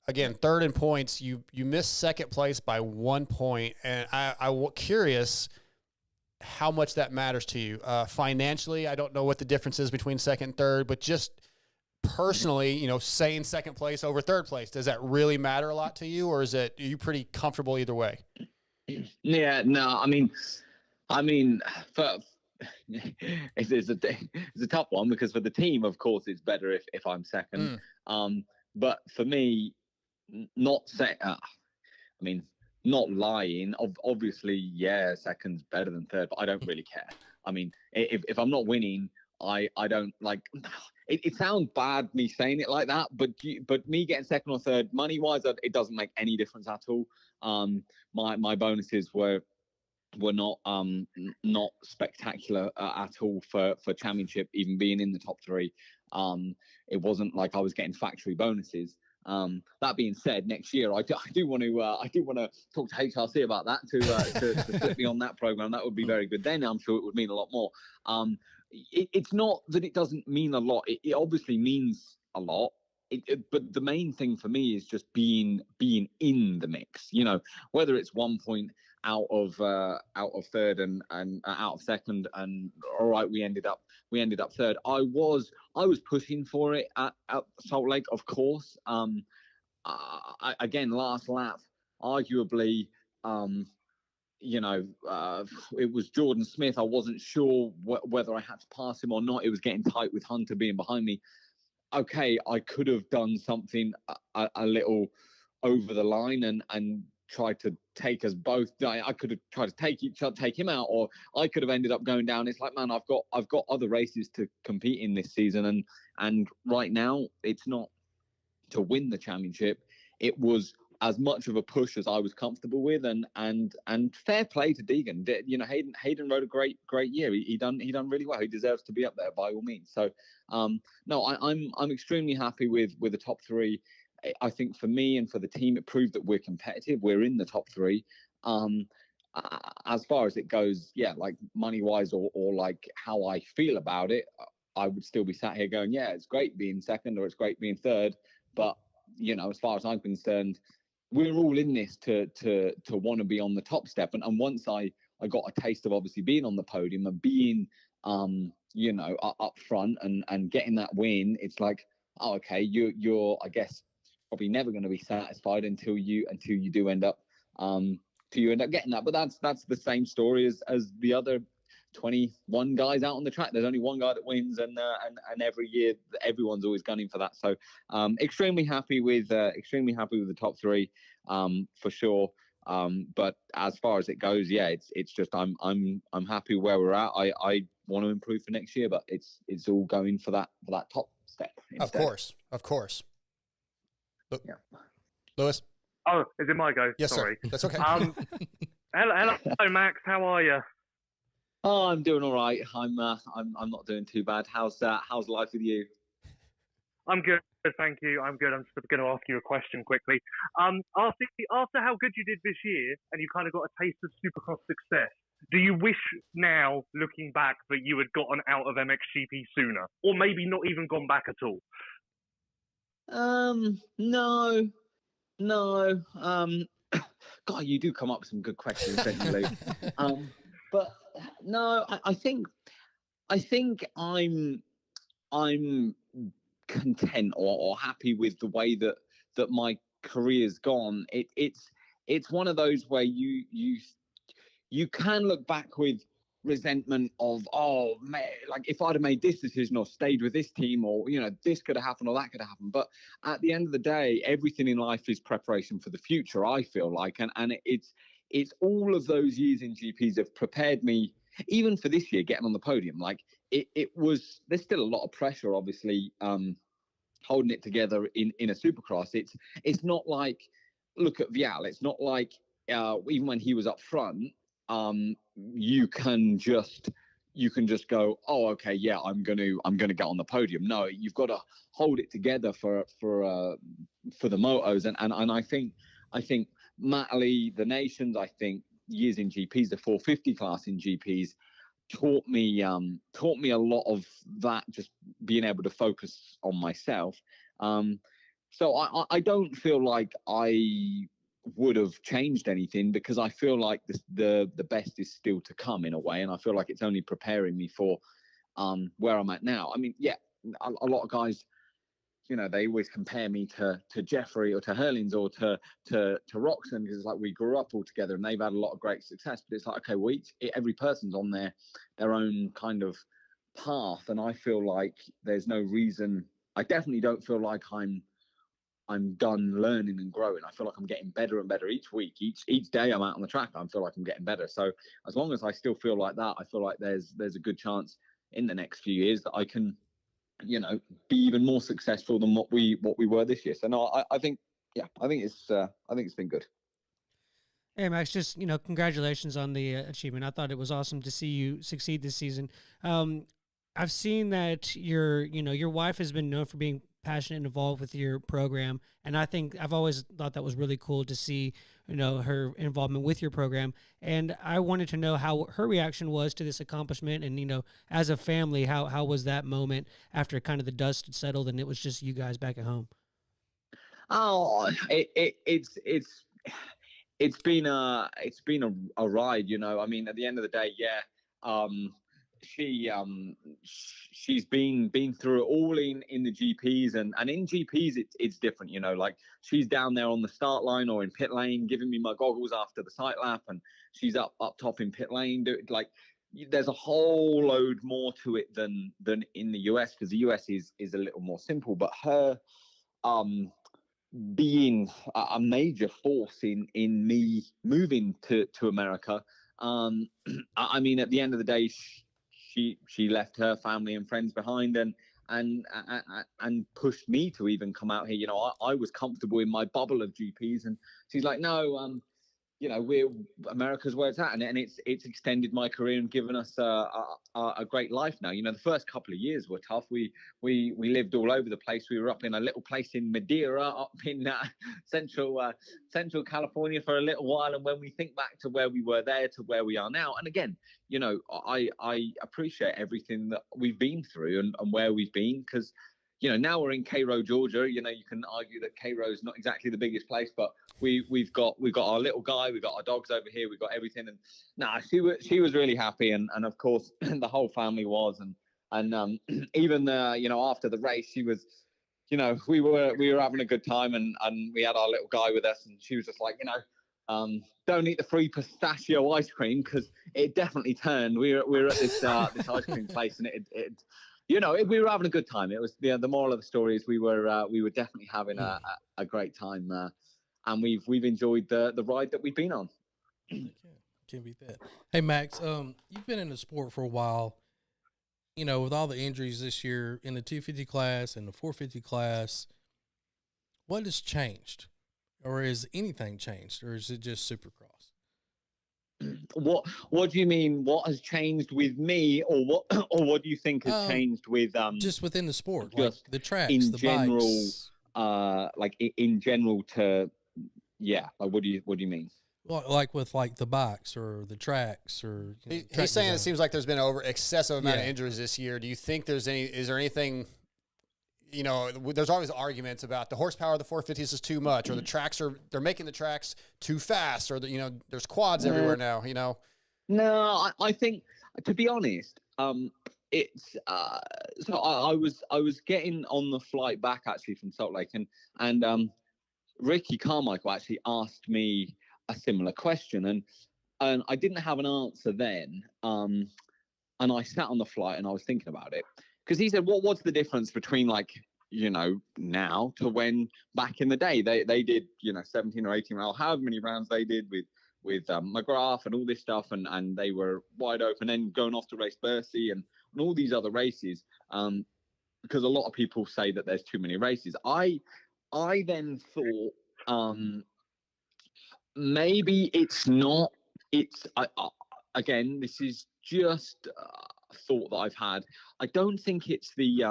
Again, third in points. You missed second place by 1 point, and I'm curious how much that matters to you financially. I don't know what the difference is between second and third, but just personally, you know, saying second place over third place, does that really matter a lot to you, or are you pretty comfortable either way? Yeah, no, I mean, for it's a tough one, because for the team, of course, it's better if I'm second. But for me, not lying. Obviously, second's better than third, but I don't really care. I mean, if I'm not winning, I don't like. It sounds bad me saying it like that, but me getting second or third, money wise, it doesn't make any difference at all. My bonuses were not spectacular at all for championship, even being in the top 3. It wasn't like I was getting factory bonuses. That being said, next year I do want to talk to HRC about that to slip me on that program. That would be very good. Then I'm sure it would mean a lot more. It's not that it doesn't mean a lot. It obviously means a lot. But the main thing for me is just being in the mix. You know, whether it's 1 point out of third and out of second, and all right, we ended up third. I was pushing for it at Salt Lake, of course. Again, last lap, arguably, it was Jordan Smith. I wasn't sure whether I had to pass him or not. It was getting tight with Hunter being behind me. Okay, I could have done something a little over the line and tried to take us both. I could have tried to take him out, or I could have ended up going down. It's like, man, I've got other races to compete in this season, and right now it's not to win the championship. It was as much of a push as I was comfortable with, and fair play to Deegan. You know, Hayden rode a great year. He done really well. He deserves to be up there by all means. So no, I'm extremely happy with the top three. I think for me and for the team, it proved that we're competitive. We're in the top three. As far as it goes, yeah, like money wise or like how I feel about it, I would still be sat here going, yeah, it's great being second or it's great being third. But, you know, as far as I'm concerned, we're all in this to want to be on the top step. And once I got a taste of obviously being on the podium and being, up front and getting that win, it's like, oh, okay, you're, I guess, probably never going to be satisfied until you do end up getting that. But that's the same story as the other 21 guys out on the track. There's only one guy that wins, and every year everyone's always gunning for that. So extremely happy with the top three, for sure. But as far as it goes, yeah, it's just I'm happy where we're at. I want to improve for next year, but it's all going for that top step instead. Of course. Yeah. Lewis. Oh, is it my go? Yes, Sorry. sir. That's okay. Hello, Max. How are you? Oh, I'm doing all right. I'm not doing too bad. How's life with you? I'm good, thank you. I'm good. I'm just going to ask you a question quickly. After how good you did this year, and you kind of got a taste of Supercross success, do you wish now, looking back, that you had gotten out of MXGP sooner, or maybe not even gone back at all? No. God, you do come up with some good questions, don't you, Luke? But no, I think I'm content or happy with the way that my career's gone. It's one of those where you can look back with resentment of, oh man, like if I'd have made this decision or stayed with this team, or this could have happened or that could have happened. But at the end of the day, everything in life is preparation for the future, I feel like, and it's all of those years in GPs have prepared me, even for this year, getting on the podium. Like there's still a lot of pressure, obviously, holding it together in a Supercross. It's not like, look at Vial. It's not like even when he was up front, you can just go, oh, okay, yeah, I'm gonna get on the podium. No, you've got to hold it together for the motos, and I think Matterley, the Nations, I think years in GPs, the 450 class in GPs taught me a lot of that, just being able to focus on myself. So I don't feel like I would have changed anything, because I feel like the best is still to come in a way, and I feel like it's only preparing me for where I'm at now. I mean, yeah, a lot of guys, they always compare me to Jeffrey or to Hurlings or to Roxon, because it's like we grew up all together and they've had a lot of great success. But it's like, okay, well, every person's on their own kind of path, and I feel like there's no reason. I definitely don't feel like I'm done learning and growing. I feel like I'm getting better and better each week. Each day I'm out on the track, I feel like I'm getting better. So as long as I still feel like that, I feel like there's a good chance in the next few years that I can, be even more successful than what we were this year. So no, I think it's been good. Hey Max, just congratulations on the achievement. I thought it was awesome to see you succeed this season. I've seen that your wife has been known for being passionate and involved with your program, and I think I've always thought that was really cool to see her involvement with your program. And I wanted to know how her reaction was to this accomplishment, and as a family, how was that moment after kind of the dust had settled and it was just you guys back at home? Oh, it's been a ride, you know. I mean, at the end of the day, she's been through it all in the GPs, and in GPs it's different, you know. Like, she's down there on the start line or in pit lane giving me my goggles after the sight lap, and she's up top in pit lane. Like, there's a whole load more to it than in the US, because the US is a little more simple. But her being a major force in me moving to America, I mean, at the end of the day, she left her family and friends behind, and pushed me to even come out here. You know, I was comfortable in my bubble of GPs, and she's like, no, you know, America's where it's at, and it's extended my career and given us a great life now. You know, the first couple of years were tough. We lived all over the place. We were up in a little place in Madeira, up in Central California for a little while. And when we think back to where we were there to where we are now, and again, you know, I appreciate everything that we've been through and where we've been, because, you know, now we're in Cairo, Georgia. You know, you can argue that Cairo is not exactly the biggest place, but we've got our little guy, we've got our dogs over here, we've got everything. And she was really happy, and of course the whole family was, and even you know, after the race, she was, you know, we were having a good time, and we had our little guy with us, and she was just like, you know, don't eat the free pistachio ice cream, because it definitely turned. We were at this ice cream place, and it you know, we were having a good time. It was the moral of the story is we were definitely having a great time, and we've enjoyed the ride that we've been on. Can't beat that. Hey, Max, you've been in the sport for a while. You know, with all the injuries this year in the 250 class and the 450 class, what has changed, or is anything changed, or is it just Supercross? What do you mean? What has changed with me, or what do you think has changed with just within the sport, like the tracks, in the general, bikes? Like in general to like what do you mean? Well, like with like the bikes or the tracks, or he's saying it seems like there's been an excessive amount of injuries this year. Do you think is there anything? You know, there's always arguments about the horsepower of the 450s is too much, or the tracks they're making the tracks too fast, or you know, there's quads everywhere now. You know, no, I think, to be honest, it's so I was getting on the flight back actually from Salt Lake, and Ricky Carmichael actually asked me a similar question, and I didn't have an answer then, and I sat on the flight and I was thinking about it. Because he said, what's the difference between, like, you know, now to when back in the day they did, you know, 17 or 18 rounds, however many rounds they did with McGrath and all this stuff, and they were wide open, then going off to race Bercy and all these other races, because a lot of people say that there's too many races. I then thought maybe it's not. It's again, this is just thought that I've had. I don't think it's the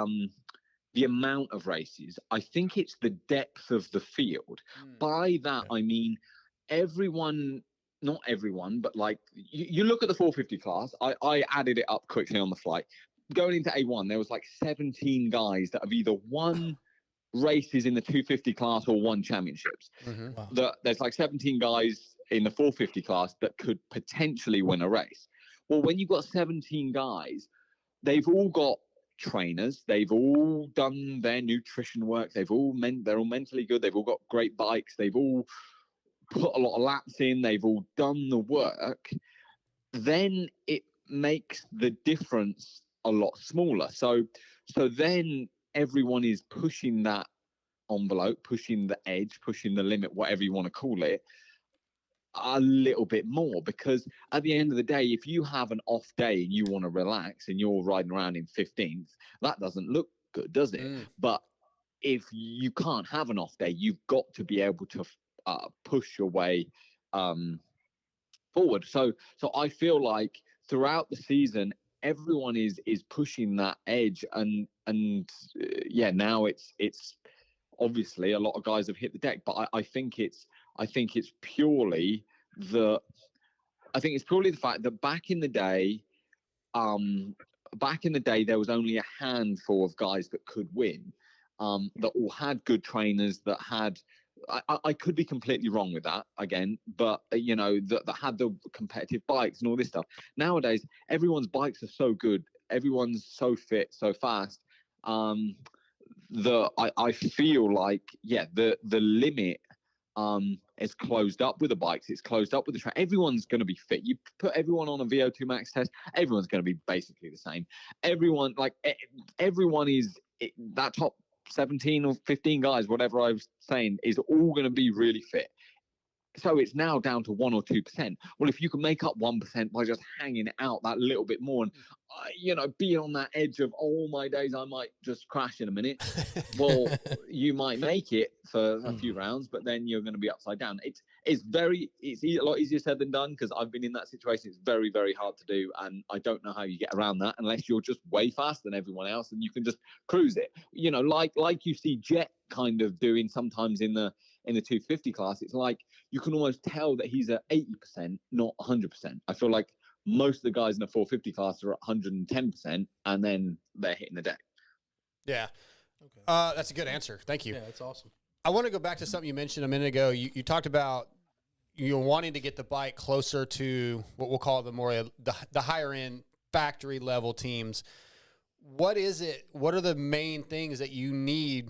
amount of races. I think it's the depth of the field. By that I mean not everyone, but like you look at the 450 class. I added it up quickly on the flight. Going into A1, there was like 17 guys that have either won races in the 250 class or won championships. Wow. There's like 17 guys in the 450 class that could potentially win a race. Well, when you've got 17 guys, they've all got trainers. They've all done their nutrition work. They're all mentally good. They've all got great bikes. They've all put a lot of laps in. They've all done the work. Then it makes the difference a lot smaller. So then everyone is pushing that envelope, pushing the edge, pushing the limit, whatever you want to call it, a little bit more, because at the end of the day, if you have an off day and you want to relax and you're riding around in 15th, that doesn't look good, does it? But if you can't have an off day, you've got to be able to push your way forward. So I feel like throughout the season, everyone is pushing that edge, and now it's obviously a lot of guys have hit the deck, but I think it's purely the fact that back in the day there was only a handful of guys that could win, that all had good trainers, that had I could be completely wrong with that again, but that had the competitive bikes and all this stuff. Nowadays, everyone's bikes are so good, everyone's so fit, so fast. I feel like the limit is closed up with the bikes. It's closed up with the track. Everyone's going to be fit. You put everyone on a VO2 max test, everyone's going to be basically the same. Everyone is that top 17 or 15 guys, whatever I was saying, is all going to be really fit. So it's now down to 1 or 2%. Well, if you can make up 1% by just hanging out that little bit more and, be on that edge of, oh, my days, I might just crash in a minute. Well, you might make it for a few rounds, but then you're going to be upside down. It's a lot easier said than done, because I've been in that situation. It's very, very hard to do. And I don't know how you get around that unless you're just way faster than everyone else and you can just cruise it. Like you see Jet kind of doing sometimes in the 250 class. It's like you can almost tell that he's at 80%, not 100%. I feel like most of the guys in the 450 class are at 110%, and then they're hitting the deck. Yeah. Okay. That's a good answer. Thank you. Yeah, that's awesome. I want to go back to something you mentioned a minute ago. You talked about wanting to get the bike closer to what we'll call the higher end factory level teams. What is it? What are the main things that you need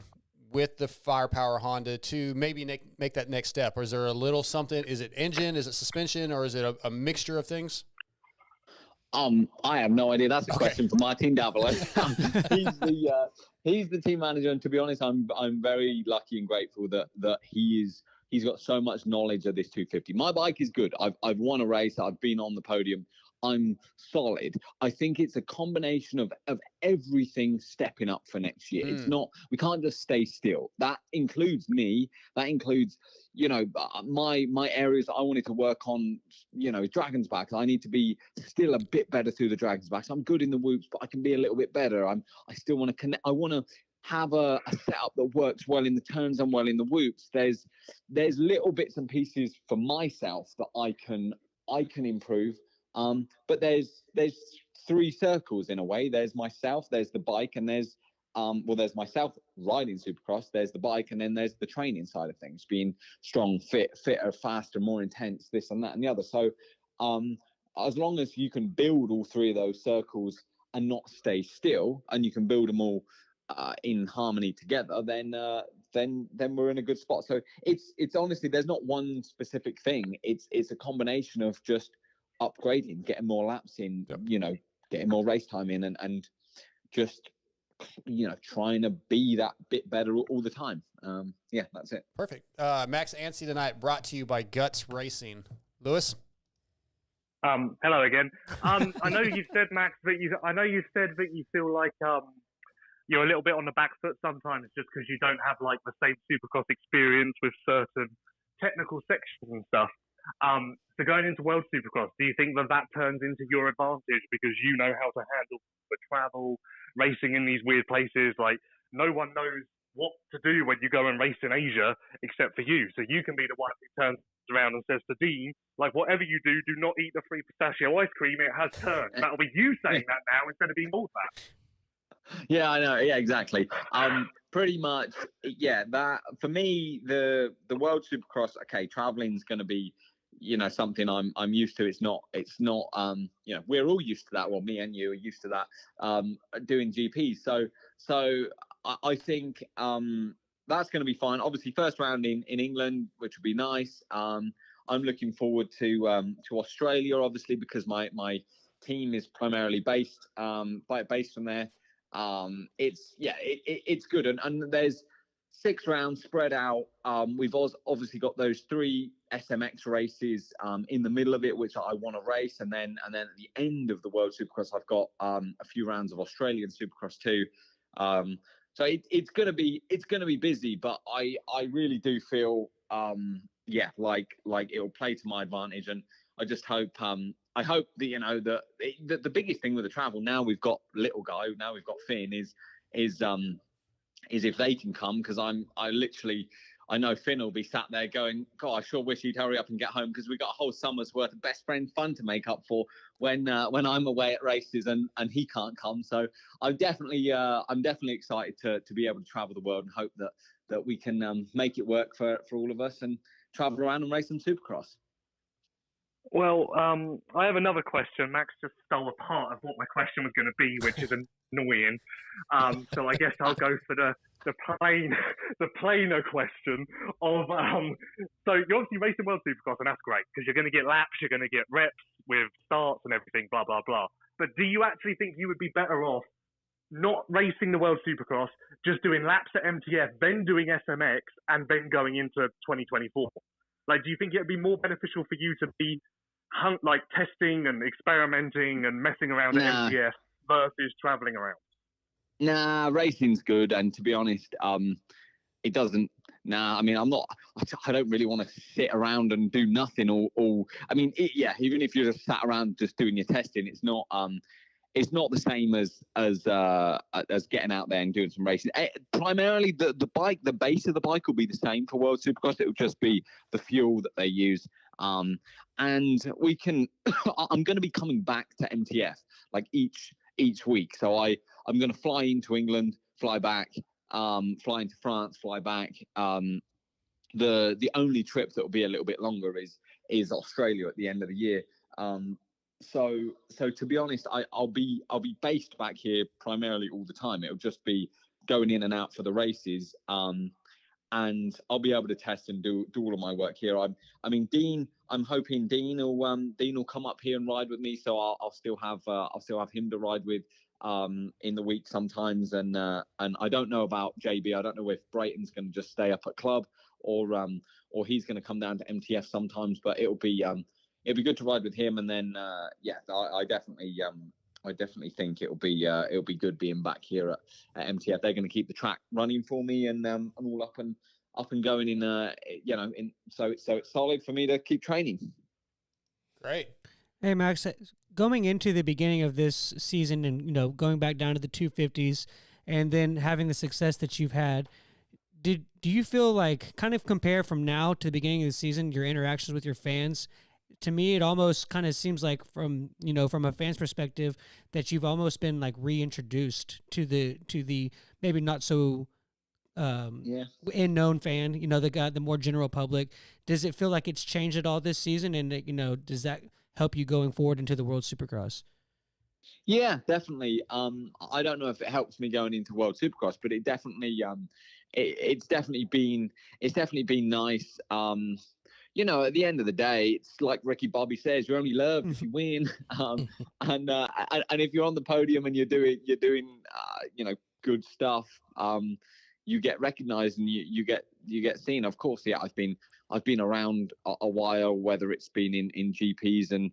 with the Firepower Honda to maybe make that next step? Or is there a little something? Is it engine? Is it suspension? Or is it a mixture of things? I have no idea. That's a question for Martin Davila. He's the team manager, and to be honest, I'm very lucky and grateful that he's got so much knowledge of this 250. My bike is good. I've won a race. I've been on the podium. I'm solid. I think it's a combination of everything stepping up for next year. It's not, we can't just stay still. That includes me. That includes, my areas I wanted to work on, Dragon's backs. I need to be still a bit better through the Dragon's backs. I'm good in the whoops, but I can be a little bit better. I still want to connect. I want to have a setup that works well in the turns and well in the whoops. There's little bits and pieces for myself that I can improve. But there's 3 circles in a way. There's myself, there's the bike, and there's myself riding Supercross, there's the bike, and then there's the training side of things, being strong, fitter, faster, more intense, this and that and the other. So as long as you can build all 3 of those circles and not stay still, and you can build them all in harmony together, then we're in a good spot. So it's honestly, there's not one specific thing. It's a combination of just upgrading, getting more laps in, getting more race time in, and just trying to be that bit better all the time. That's it. Perfect. Max Anstie tonight, brought to you by Guts Racing. Lewis. Hello again. I know you said, Max, that you feel like you're a little bit on the back foot sometimes, just because you don't have like the same Supercross experience with certain technical sections and stuff. So going into World Supercross, do you think that turns into your advantage because you know how to handle the travel, racing in these weird places? Like, no one knows what to do when you go and race in Asia except for you. So you can be the one who turns around and says to Dean, like, whatever you do, do not eat the free pistachio ice cream. It has turned. That'll be you saying that now instead of being told that. Yeah, I know. Yeah, exactly. Pretty much. Yeah, that for me, the World Supercross. Okay, traveling's going to be, something I'm used to. It's not. We're all used to that. Well, me and you are used to that. Doing GPs. So I think that's going to be fine. Obviously, first round in England, which would be nice. I'm looking forward to Australia, obviously, because my team is primarily based from there. It's good, and there's 6 rounds spread out. We've obviously got those 3 SMX races in the middle of it, which I want to race, and then at the end of the World Supercross, I've got a few rounds of Australian Supercross too. So it's gonna be busy, but I really do feel like it'll play to my advantage, and I just hope I hope that the biggest thing with the travel, now we've got little guy, now we've got Finn, is if they can come, because I know Finn will be sat there going, God, I sure wish he'd hurry up and get home, because we got a whole summer's worth of best friend fun to make up for when I'm away at races and he can't come. So I'm definitely excited to be able to travel the world, and hope that we can make it work for all of us and travel around and race some Supercross. Well, I have another question. Max just stole a part of what my question was going to be, which is annoying. So I guess I'll go for the plainer question of so you're obviously racing World Supercross, and that's great because you're going to get laps, you're going to get reps with starts and everything, blah blah blah. But do you actually think you would be better off not racing the World Supercross, just doing laps at MTF, then doing SMX, and then going into 2024? Like, do you think it would be more beneficial for you to be testing and experimenting and messing around at MTF versus traveling around? Nah, racing's good, and to be honest, it doesn't. Nah, I mean, I don't really want to sit around and do nothing. Even if you're just sat around just doing your testing, it's not the same as getting out there and doing some racing. Primarily, the base of the bike will be the same for World Supercross. It will just be the fuel that they use. And we can. I'm going to be coming back to MTF like each week. So I'm going to fly into England, fly back, fly into France, fly back. The only trip that will be a little bit longer is Australia at the end of the year. So to be honest, I'll be based back here primarily all the time. It'll just be going in and out for the races, and I'll be able to test and do all of my work here. I'm hoping Dean will come up here and ride with me, so I'll still have him to ride with in the week sometimes. And I don't know about JB. I don't know if Brayton's going to just stay up at club or he's going to come down to MTF sometimes. But it'll be good to ride with him. And then I definitely think it'll be good being back here at MTF. They're going to keep the track running for me, and I'm all up and going in. So it's solid for me to keep training. Great. Hey Max, going into the beginning of this season, and going back down to the 250s, and then having the success that you've had, do you feel like, kind of compare from now to the beginning of the season, your interactions with your fans? To me, it almost kind of seems like from a fan's perspective that you've almost been like reintroduced to the maybe not so known fan, the more general public. Does it feel like it's changed at all this season? And does that help you going forward into the World Supercross? Yeah, definitely. I don't know if it helps me going into World Supercross, but it definitely it's definitely been nice. At the end of the day, it's like Ricky Bobby says, you're only loved if you win. And if you're on the podium and you're doing good stuff, you get recognized and you get seen. Of course, yeah, I've been around a while, whether it's been in GPs and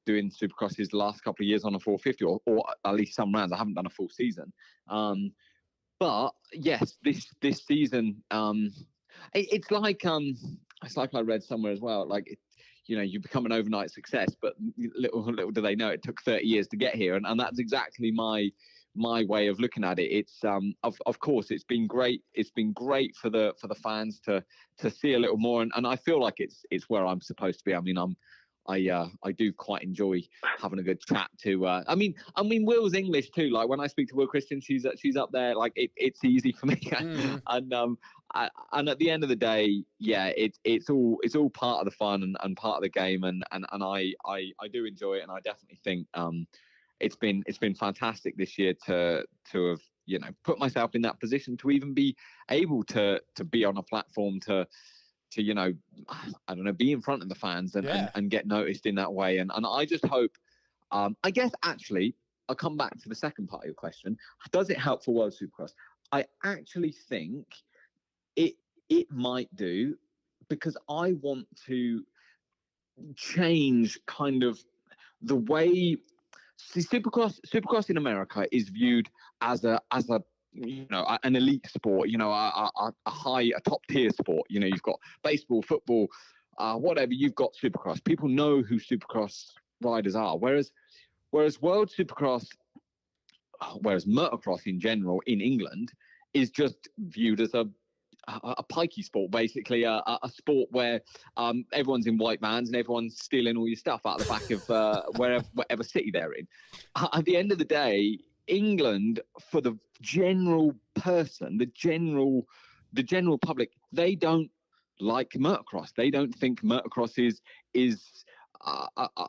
doing Supercrosses the last couple of years on a 450 or at least some rounds. I haven't done a full season. But yes, this season, it's like I read somewhere as well, like you become an overnight success, but little do they know it took 30 years to get here, and that's exactly my way of looking at it. It's of course it's been great. It's been great for the fans to see a little more, and I feel like it's where I'm supposed to be. I mean, I do quite enjoy having a good chat to. I mean, Will's English too. Like when I speak to Will Christian, she's up there. Like it's easy for me, and at the end of the day, yeah, it's all part of the fun and part of the game, and I do enjoy it, and I definitely think it's been fantastic this year to have put myself in that position to even be able to be on a platform to I don't know, be in front of the fans and get noticed in that way. And I just hope, I guess actually, I'll come back to the second part of your question. Does it help for World Supercross? I actually think it might do, because I want to change kind of the way. See, Supercross in America is viewed as a an elite sport, a top tier sport. You've got baseball, football, whatever. You've got Supercross. People know who Supercross riders are. Whereas World Supercross, whereas motocross in general in England is just viewed as a pikey sport, basically a sport where everyone's in white vans and everyone's stealing all your stuff out of the back of whatever city they're in. At the end of the day, England, for the general person, the general public, they don't like motocross. They don't think motocross is a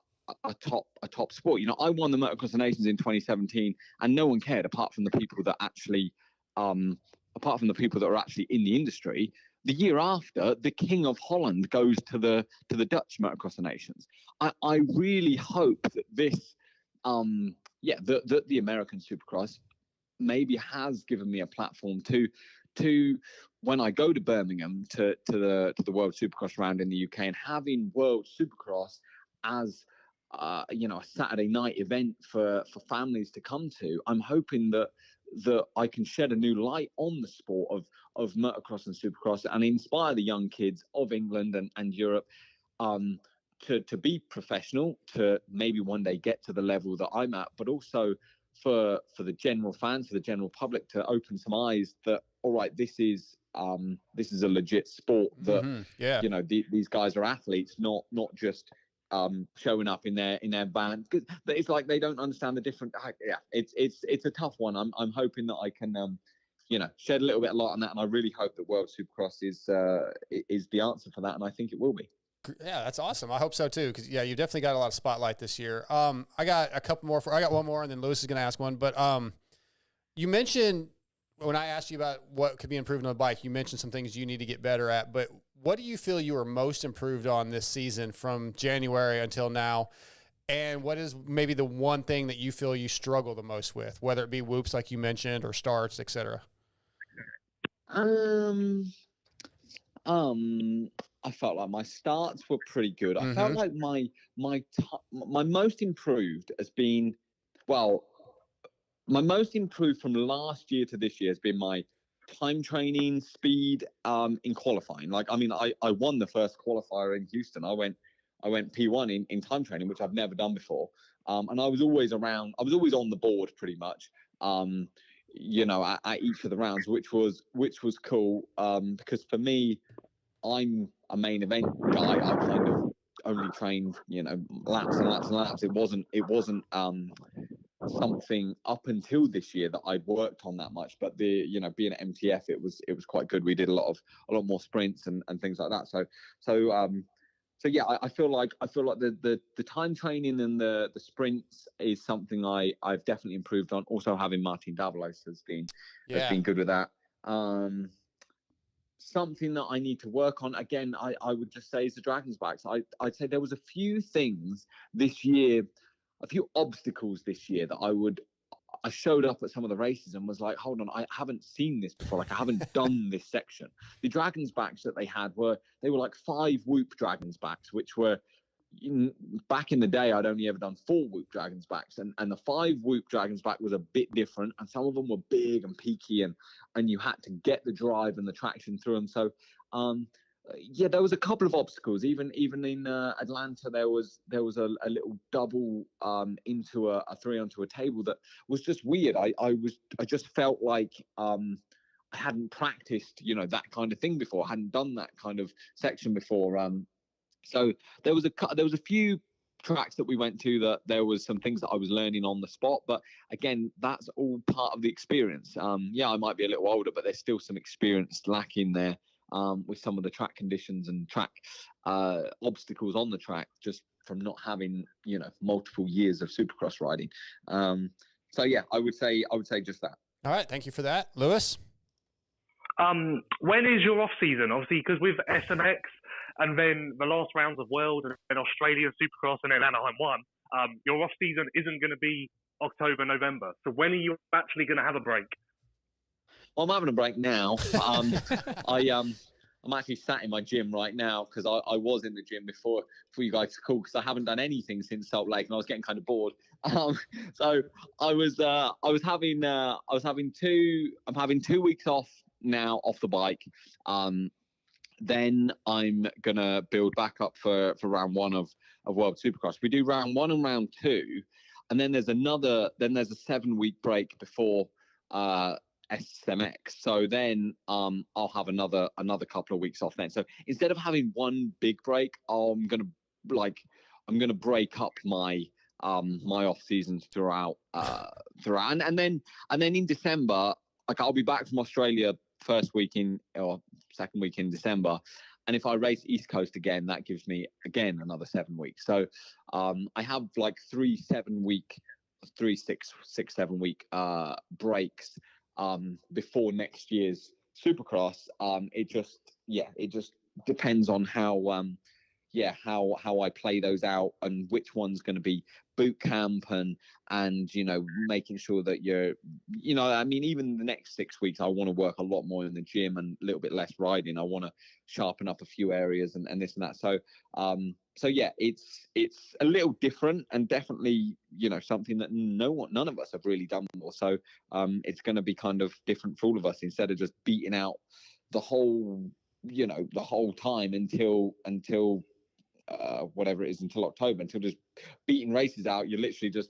top sport. You know, I won the Motocross of Nations in 2017, and no one cared apart from the people that actually, apart from the people that are actually in the industry. The year after, the King of Holland goes to the Dutch Motocross of Nations. I really hope that this, that the American Supercross maybe has given me a platform to when I go to Birmingham to the World Supercross round in the UK, and having World Supercross as a Saturday night event for families to come to. I'm hoping that I can shed a new light on the sport of motocross and supercross, and inspire the young kids of England and Europe to be professional, to maybe one day get to the level that I'm at, but also for the general fans, for the general public, to open some eyes that, all right, this is a legit sport, that these guys are athletes, not just showing up in their van, because it's like they don't understand the different. It's a tough one. I'm hoping that I can shed a little bit of light on that, and I really hope that World Supercross is the answer for that, and I think it will be. Yeah, that's awesome. I hope so too, because you definitely got a lot of spotlight this year. I got a couple more. I got one more, and then Lewis is going to ask one. But you mentioned, when I asked you about what could be improved on the bike, you mentioned some things you need to get better at. But what do you feel you were most improved on this season from January until now? And what is maybe the one thing that you feel you struggle the most with, whether it be whoops like you mentioned or starts, etc.? I felt like my starts were pretty good. I felt like my most improved has been, my most improved from last year to this year has been my time training, speed, in qualifying. Like, I mean, I won the first qualifier in Houston. I went P1 in time training, which I've never done before. And I was always around. I was always on the board pretty much. At each of the rounds, which was cool. Because for me, I'm a main event guy. I kind of only trained, laps and laps and laps. It wasn't something up until this year that I'd worked on that much. But being at MTF, it was quite good. We did a lot more sprints and things like that. So yeah, I feel like the time training and the sprints is something I've definitely improved on. Also, having Martin Davalos has been good with that. Something that I need to work on, again, I would just say, is the Dragon's Backs. I'd say there was a few things this year, a few obstacles this year that I showed up at some of the races and was like, hold on, I haven't seen this before. Like, I haven't done this section. The Dragon's Backs that they had were like 5 Whoop Dragon's Backs, which were, back in the day, I'd only ever done 4 Whoop Dragon's Backs, and the 5 Whoop Dragon's Back was a bit different, and some of them were big and peaky, and you had to get the drive and the traction through them. So there was a couple of obstacles. Even in Atlanta, there was a little double into a 3 onto a table that was just weird. I just felt like I hadn't practiced that kind of thing before. I hadn't done that kind of section before. So there was a few tracks that we went to that there was some things that I was learning on the spot. But again, that's all part of the experience. I might be a little older, but there's still some experience lacking there with some of the track conditions and track obstacles on the track, just from not having multiple years of Supercross riding. I would say just that. All right, thank you for that, Lewis. When is your off season? Obviously, because with SMX and then the last rounds of World and then Australia Supercross and then Anaheim 1, your off season isn't going to be October, November. So when are you actually going to have a break? Well, I'm having a break now. I'm actually sat in my gym right now because I was in the gym before you guys called, because I haven't done anything since Salt Lake and I was getting kind of bored. So I'm having 2 weeks off now off the bike. Then I'm gonna build back up for round 1 of World Supercross. We do round 1 and round 2, and then there's a 7-week break before SMX. So then I'll have another couple of weeks off then. So instead of having one big break, I'm gonna break up my my off seasons throughout. And then in December, like I'll be back from Australia first week or second week in December. And if I race East Coast again, that gives me again another 7 weeks. So I have like 3 7 week breaks before next year's Supercross. It just depends on how I play those out and which one's going to be boot camp and making sure that even the next 6 weeks I want to work a lot more in the gym and a little bit less riding. I want to sharpen up a few areas and this and that. So it's a little different and definitely something that none of us have really done before. So it's going to be kind of different for all of us, instead of just beating out the whole time until whatever it is, until October, until just beating races out. You're literally just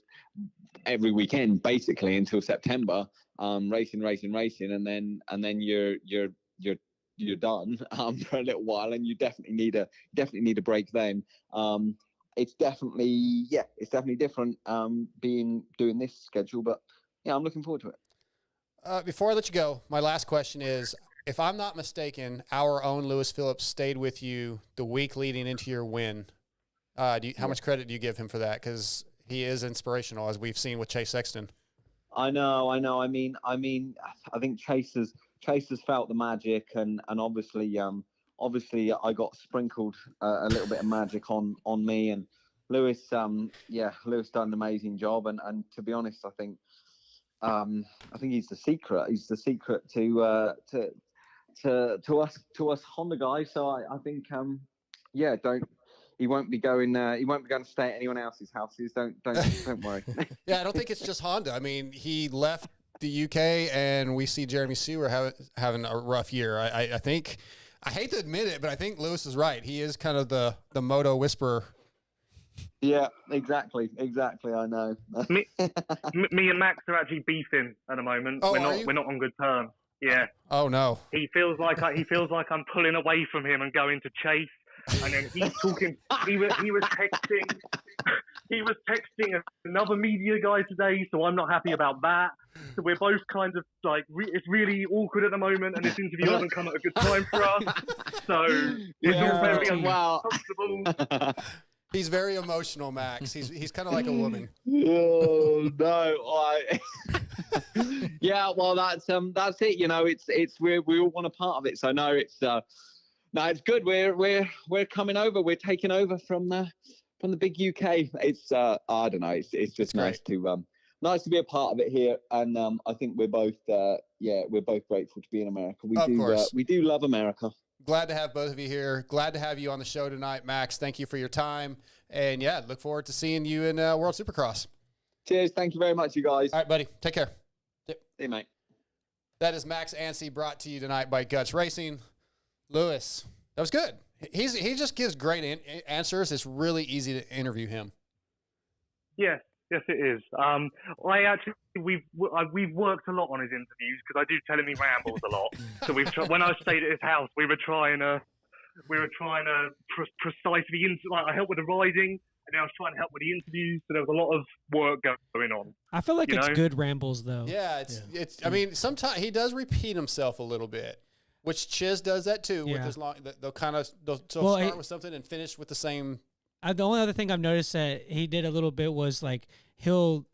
every weekend basically until September, racing, and then you're done for a little while, and you definitely need a break then. It's definitely different doing this schedule, but yeah, I'm looking forward to it. Before I let you go, my last question is, if I'm not mistaken, our own Lewis Phillips stayed with you the week leading into your win. How much credit do you give him for that? Because he is inspirational, as we've seen with Chase Sexton. I know. I mean, I think Chase has felt the magic, and obviously I got sprinkled a little bit of magic on me, and Lewis done an amazing job, and to be honest, I think he's the secret. He's the secret to us Honda guys. So I think he won't be going to stay at anyone else's houses. Don't worry. Yeah, I don't think it's just Honda. I mean, he left the UK, and we see Jeremy Sewer having a rough year. I think, I hate to admit it, but I think Lewis is right. He is kind of the moto whisperer. Yeah, exactly. I know. me and Max are actually beefing at the moment. Oh, we're not on good terms. Yeah. Oh no. He feels like I'm pulling away from him and going to Chase, and then he's talking. He was texting. He was texting another media guy today, so I'm not happy about that. So we're both kind of like, it's really awkward at the moment, and this interview hasn't come at a good time for us. So it's all very uncomfortable. He's very emotional, Max. He's kind of like a woman. Oh no! Yeah, well, that's it. We all want a part of it. So no, it's good. We're coming over. We're taking over from the big UK. It's I don't know. It's just nice to be a part of it here, and I think we're both grateful to be in America. We do love America. Glad to have both of you here. Glad to have you on the show tonight, Max. Thank you for your time. And yeah, look forward to seeing you in World Supercross. Cheers. Thank you very much, you guys. All right, buddy. Take care. See you, mate. That is Max Anstie, brought to you tonight by Guts Racing. Lewis, that was good. He just gives great answers. It's really easy to interview him. Yes, it is. We've worked a lot on his interviews, because I do tell him he rambles a lot. So when I stayed at his house, we were trying to precisely I helped with the riding, and I was trying to help with the interviews. So there was a lot of work going on. I feel like it's good rambles though. Yeah, it's. I mean, sometimes he does repeat himself a little bit, which Chiz does that too. Yeah. With his they'll start with something and finish with the same. The only other thing I've noticed that he did a little bit was like he'll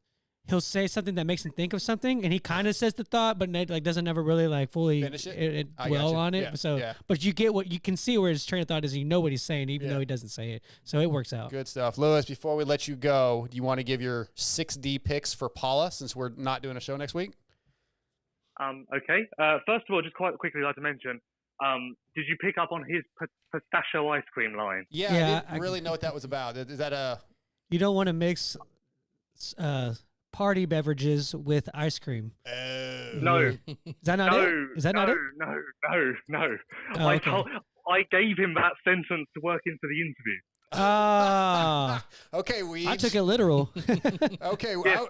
say something that makes him think of something, and he kind of says the thought, but doesn't ever really fully finish it. Dwell on it. Yeah. So, but you get what you can see where his train of thought is. You know what he's saying, even though he doesn't say it. So it works out. Good stuff, Lewis. Before we let you go, do you want to give your 6D picks for Paula, since we're not doing a show next week? Okay. First of all, just quite quickly, I'd like to mention. Did you pick up on his pistachio ice cream line? Yeah, I didn't really know what that was about. Is that a? You don't want to mix party beverages with ice cream. No. Is that not it? Is that not it? No. Oh, okay. I gave him that sentence to work into the interview. Ah. Okay, I took it literal. Okay. Well,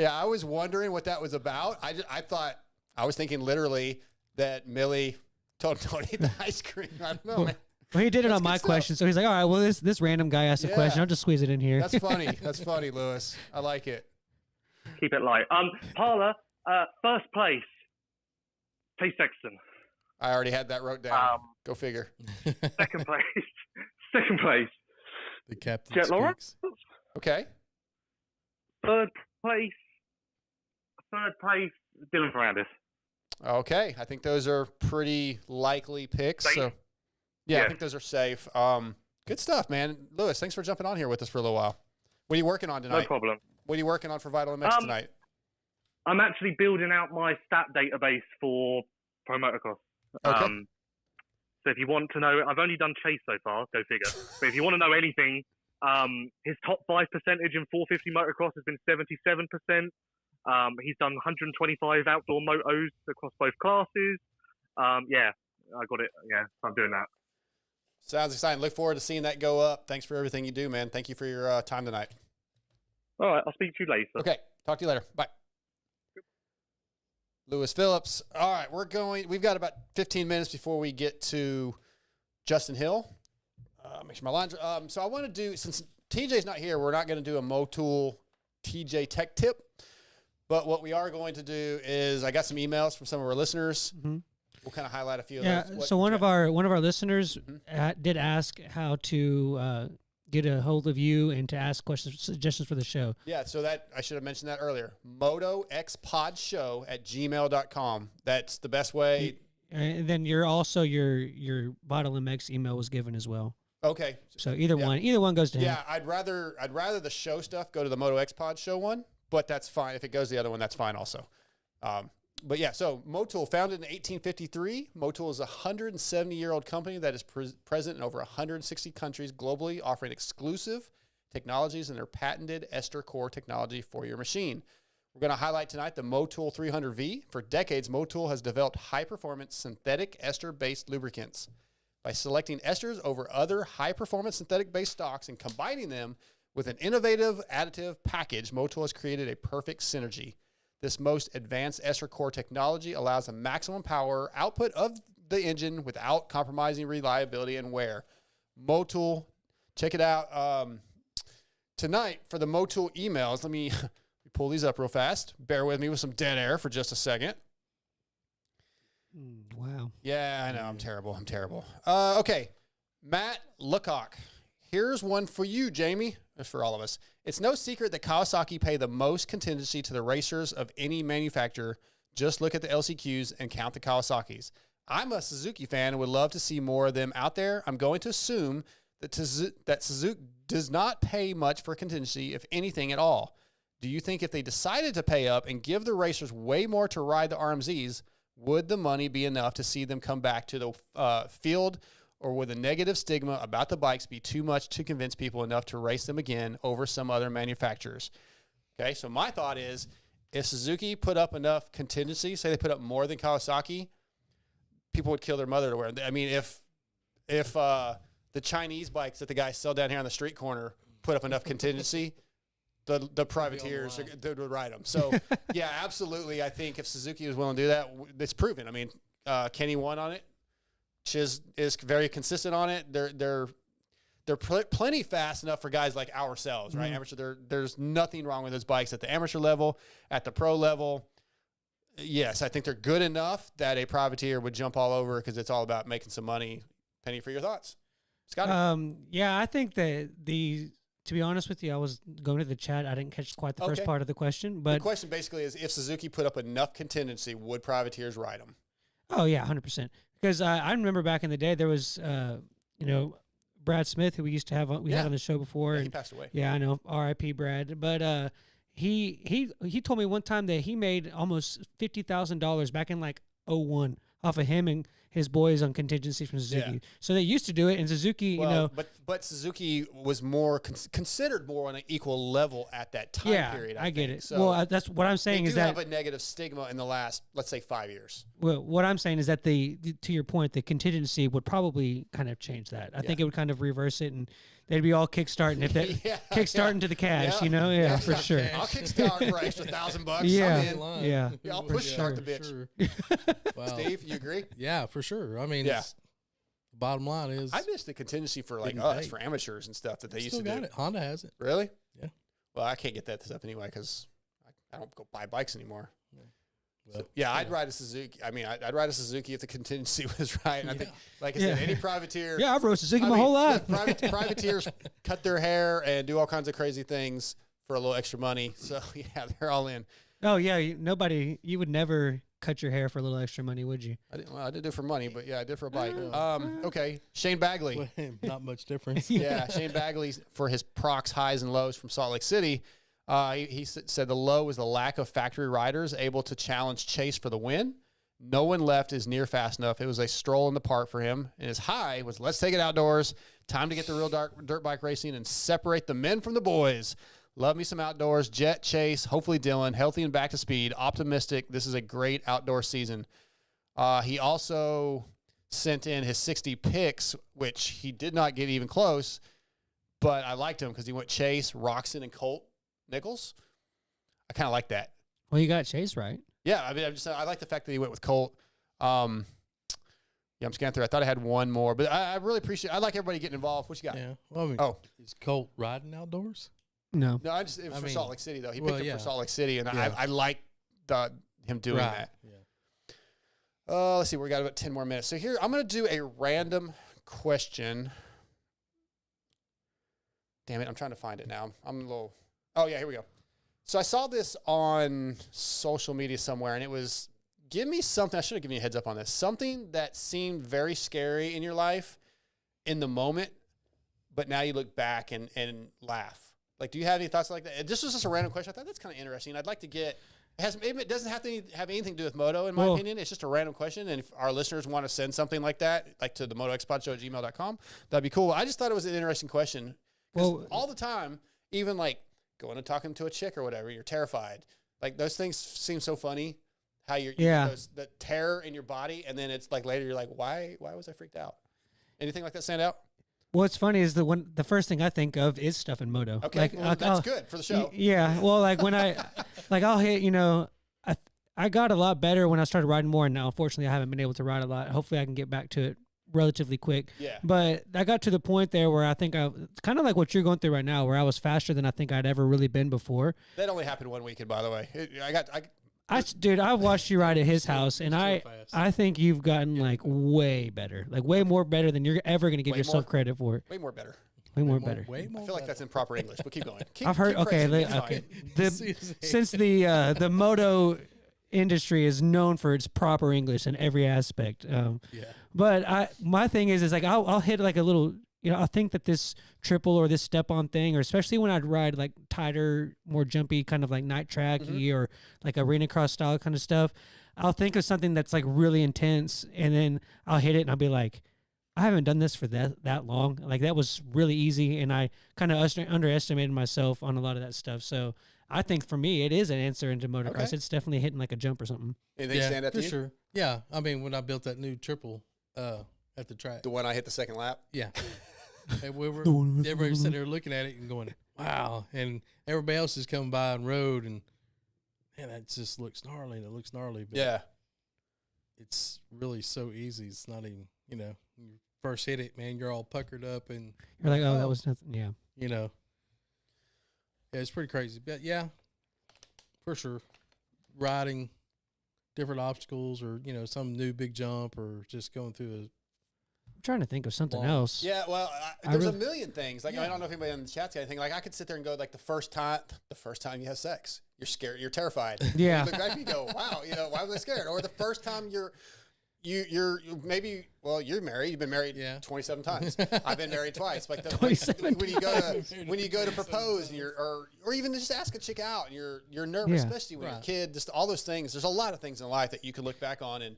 I was wondering what that was about. I was thinking literally that Millie told him don't eat the ice cream. I don't know, man. Well, he did it That's on my good stuff. question, so he's like, all right, well, this random guy asked a question. I'll just squeeze it in here. That's funny. That's funny, Lewis. I like it. Keep it light. Parla, first place, Chase Sexton. I already had that wrote down. Go figure. Second place, The captain Jet Lawrence. Okay. Third place, Dylan Ferrandis. Okay. I think those are pretty likely picks. Safe. So, yeah, I Yeah. think those are safe. Good stuff, man. Lewis, thanks for jumping on here with us for a little while. What are you working on tonight? No problem. What are you working on for Vital MX tonight? I'm actually building out my stat database for Pro Motocross. Okay. So if you want to know, I've only done Chase so far, go figure. But if you want to know anything, his top 5 percentage in 450 motocross has been 77%. He's done 125 outdoor motos across both classes. Yeah, I got it. Yeah, I'm doing that. Sounds exciting. Look forward to seeing that go up. Thanks for everything you do, man. Thank you for your time tonight. All right, I'll speak to you later. Okay. Talk to you later. Bye. Lewis Phillips. All right, we've got about 15 minutes before we get to Justin Hill. Make sure my lines are, so I want to do, since TJ's not here, we're not going to do a Motul TJ tech tip, but what we are going to do is, I got some emails from some of our listeners. Mm-hmm. We'll kind of highlight a few Yeah. of those. So one of our listeners did ask how to get a hold of you and to ask questions, suggestions for the show. Yeah, so that I should have mentioned that earlier. MotoXpodShow@gmail.com. That's the best way. And then your Vital MX email was given as well. Okay. So either one goes to him. Yeah, I'd rather the show stuff go to the MotoXpod Show one, but that's fine. If it goes to the other one, that's fine also. But yeah, so Motul, founded in 1853. Motul is a 170-year-old company that is present in over 160 countries globally, offering exclusive technologies and their patented ester core technology for your machine. We're going to highlight tonight the Motul 300V. For decades, Motul has developed high-performance synthetic ester-based lubricants. By selecting esters over other high-performance synthetic-based stocks and combining them with an innovative additive package, Motul has created a perfect synergy. This most advanced ester core technology allows a maximum power output of the engine without compromising reliability and wear. Motul, check it out. Tonight, for the Motul emails, let me pull these up real fast. Bear with me with some dead air for just a second. Wow. Yeah, I know. I'm terrible. Okay. Matt Leacock. Here's one for you, Jamie. It's for all of us. It's no secret that Kawasaki pay the most contingency to the racers of any manufacturer. Just look at the LCQs and count the Kawasaki's. I'm a Suzuki fan and would love to see more of them out there. I'm going to assume that Suzuki does not pay much for contingency, if anything at all. Do you think if they decided to pay up and give the racers way more to ride the RMZs, would the money be enough to see them come back to the field, or would the negative stigma about the bikes be too much to convince people enough to race them again over some other manufacturers? Okay, so my thought is, if Suzuki put up enough contingency, say they put up more than Kawasaki, people would kill their mother to wear them. I mean, if the Chinese bikes that the guys sell down here on the street corner put up enough contingency, the privateers they would ride them. So, yeah, absolutely. I think if Suzuki was willing to do that, it's proven. I mean, Kenny won on it. Chiz is very consistent on it. They're plenty fast enough for guys like ourselves, right? Amateur. There's nothing wrong with those bikes at the amateur level, at the pro level. Yes, I think they're good enough that a privateer would jump all over because it's all about making some money. Penny, for your thoughts, Scotty? Yeah, I think that to be honest with you, I was going to the chat. I didn't catch quite the first part of the question, but the question basically is, if Suzuki put up enough contingency, would privateers ride them? Oh yeah, 100%. Because I remember back in the day, there was Brad Smith, who we used to have had on the show before. Yeah, and he passed away. Yeah, I know, R.I.P. Brad. But he told me one time that he made almost $50,000 back in like 2001 off of him and his boys on contingency from Suzuki. Yeah. So they used to do it, and Suzuki, but Suzuki was more considered more on an equal level at that time period. I get it. So well, that's what I'm saying is that have a negative stigma in the last, let's say, 5 years. Well, what I'm saying is that to your point, the contingency would probably kind of change that. I think it would kind of reverse it, and they'd be all kickstarting if they kickstarting to the cash, for sure. I'll kickstart for extra $1,000. Yeah, I'll push start the bitch. Sure. Wow. Steve, you agree? Yeah, for sure. I mean, the bottom line is, I missed the contingency for like Didn't us, pay. for amateurs and stuff that they used still to got do. it. Honda has it. Really? Yeah. Well, I can't get that stuff anyway because I don't go buy bikes anymore. Well, Yeah, I'd ride a Suzuki. I mean, I'd ride a Suzuki if the contingency was right. And I think, like I said, any privateer. Yeah, I've rode Suzuki my whole life. Privateers cut their hair and do all kinds of crazy things for a little extra money. So, yeah, they're all in. Oh, yeah. You would never cut your hair for a little extra money, would you? I did it for money, but yeah, I did for a bike. Okay, Shane Bagley. not much difference. Yeah, Shane Bagley for his Prox highs and lows from Salt Lake City. He said the low was the lack of factory riders able to challenge Chase for the win. No one left his near fast enough. It was a stroll in the park for him. And his high was, let's take it outdoors. Time to get the real dirt bike racing and separate the men from the boys. Love me some outdoors. Jet, Chase, hopefully Dylan, healthy and back to speed. Optimistic. This is a great outdoor season. He also sent in his 60 picks, which he did not get even close. But I liked him because he went Chase, Roxon, and Colt Nichols. I kind of like that. Well, you got Chase right. Yeah, I mean, I like the fact that he went with Colt. Yeah, I'm scanning through. I thought I had one more, but I really appreciate. I like everybody getting involved. What you got? Yeah. Well, I mean, is Colt riding outdoors? No. No, it was for Salt Lake City though. He picked well, up for Salt Lake City, and Yeah. I like him doing that. Yeah. Let's see. We got about 10 more minutes. So here, I'm going to do a random question. Damn it, I'm trying to find it now. I'm a little. Oh yeah, here we go. So I saw this on social media somewhere, and it was, give me something. I should have given you a heads up on this. Something that seemed very scary in your life in the moment, but now you look back and laugh. Like, do you have any thoughts like that? This was just a random question. I thought that's kind of interesting. I'd like to get. It doesn't have to have anything to do with moto, in my opinion. It's just a random question. And if our listeners want to send something like that, like to the MotoXpodShow@gmail.com, that'd be cool. I just thought it was an interesting question. Because all the time, even like going and talking to a chick or whatever, you're terrified. Like those things seem so funny. How you the terror in your body, and then it's like later you're like, why was I freaked out? Anything like that stand out? What's funny is the first thing I think of is stuff in moto. Okay, like, well, that's good for the show. Yeah, well, like when I'll hit, I got a lot better when I started riding more, and now unfortunately I haven't been able to ride a lot. Hopefully I can get back to it relatively quick. Yeah. But I got to the point there where I think it's kind of like what you're going through right now, where I was faster than I think I'd ever really been before. That only happened one weekend, by the way. Dude, I watched you ride at his house, and I think you've gotten like way better, like way more better than you're ever going to give yourself credit for. Way more better. Way more better. I feel like that's improper English, but keep going. I've heard. Okay. Since the moto industry is known for its proper English in every aspect. But my thing is like I'll hit like a little. I think that this triple or this step-on thing, or especially when I'd ride like tighter, more jumpy, kind of like night tracky or like arena cross style kind of stuff, I'll think of something that's like really intense, and then I'll hit it and I'll be like, I haven't done this for that long. Like that was really easy, and I kind of underestimated myself on a lot of that stuff. So I think for me, it is an answer into motocross. Okay. It's definitely hitting like a jump or something. Anything stand out to for you? sure. Yeah, I mean when I built that new triple at the track, The one I hit the second lap? yeah. And everybody was sitting there looking at it and going, wow. And everybody else is coming by on road, and man, that just looks gnarly. And it looks gnarly. But Yeah. it's really so easy. It's not even, when you first hit it, man, you're all puckered up and You're like, oh, that was nothing. Yeah. yeah, it's pretty crazy. But yeah, for sure, riding different obstacles or, some new big jump or just going through I'm trying to think of something else. Yeah, well, there's a million things. Like I don't know if anybody in the chat's got anything. Like I could sit there and go, like the first time you have sex, you're scared, you're terrified. Yeah. You look back and you go, wow, why was I scared? Or the first time you're maybe, well, you're married. You've been married 27 times. I've been married twice. Like 27 when you go to propose, and or even to just ask a chick out, and you're nervous, especially when you're a kid. Just all those things. There's a lot of things in life that you can look back on, and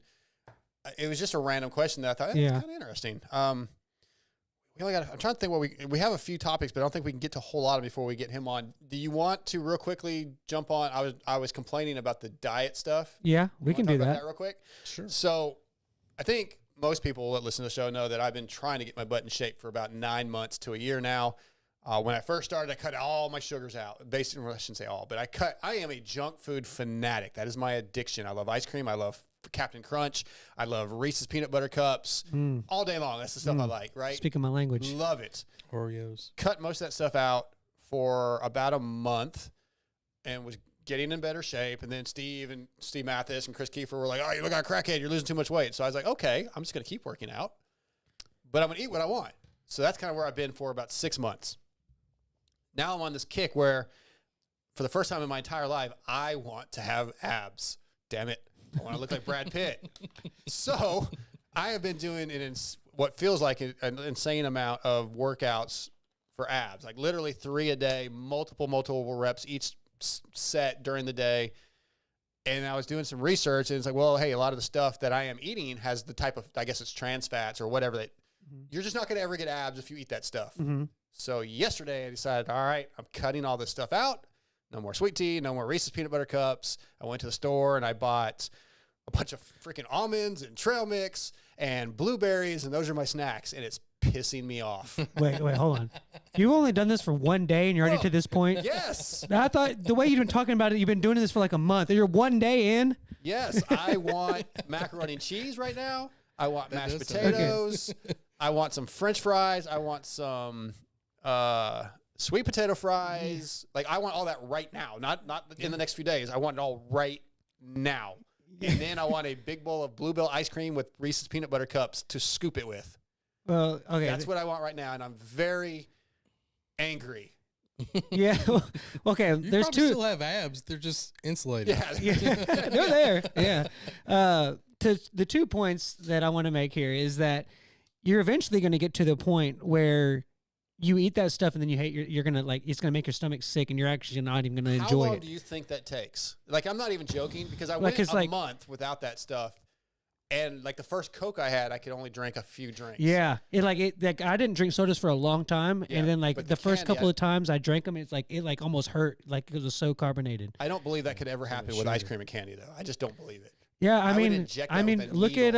it was just a random question that I thought that's kind of interesting. We only I'm trying to think we have a few topics, but I don't think we can get to a whole lot of before we get him on. Do you want to real quickly jump on? I was complaining about the diet stuff. Yeah, we can do that real quick. Sure. So I think most people that listen to the show know that I've been trying to get my butt in shape for about 9 months to a year now. When I first started, I cut all my sugars out. Basically, well, I shouldn't say all, but I am a junk food fanatic. That is my addiction. I love ice cream. I love Captain Crunch. I love Reese's peanut butter cups all day long. That's the stuff I like, right? Speaking my language. Love it. Oreos. Cut most of that stuff out for about a month and was getting in better shape. And then Steve Mathis and Chris Kiefer were like, oh, you look like a crackhead. You're losing too much weight. So I was like, okay, I'm just going to keep working out, but I'm going to eat what I want. So that's kind of where I've been for about 6 months. Now I'm on this kick where for the first time in my entire life, I want to have abs. Damn it. I want to look like Brad Pitt. So I have been doing what feels like an insane amount of workouts for abs, like literally 3 a day, multiple reps each set during the day. And I was doing some research, and it's like, well, hey, a lot of the stuff that I am eating has the type of, I guess it's trans fats or whatever, that you're just not going to ever get abs if you eat that stuff. So yesterday I decided, all right, I'm cutting all this stuff out. No more sweet tea, no more Reese's peanut butter cups. I went to the store and I bought a bunch of freaking almonds and trail mix and blueberries, and those are my snacks, and it's pissing me off. Wait, hold on. You've only done this for 1 day and you're already to this point? Yes. I thought the way you've been talking about it, you've been doing this for like a month. You're 1 day in? Yes. I want macaroni and cheese right now. I want mashed potatoes. Okay. I want some French fries. I want some sweet potato fries. Like, I want all that right now, not in the next few days. I want it all right now. And then I want a big bowl of Bluebell ice cream with Reese's peanut butter cups to scoop it with. Well, okay. That's what I want right now, and I'm very angry. Yeah. Okay. You There's probably two. still have abs. They're just insulated. Yeah. They're there. Yeah. The 2 points that I want to make here is that you're eventually going to get to the point where you eat that stuff and then you're going to, like, it's going to make your stomach sick and you're actually not even going to enjoy it. How long do you think that takes? Like, I'm not even joking, because I went a month without that stuff. And like the first Coke I had, I could only drink a few drinks. Yeah, like I didn't drink sodas for a long time, and then like the first couple of times I drank them, it almost hurt, like it was so carbonated. I don't believe that could ever happen with ice cream and candy, though. I just don't believe it. Yeah, I mean, look at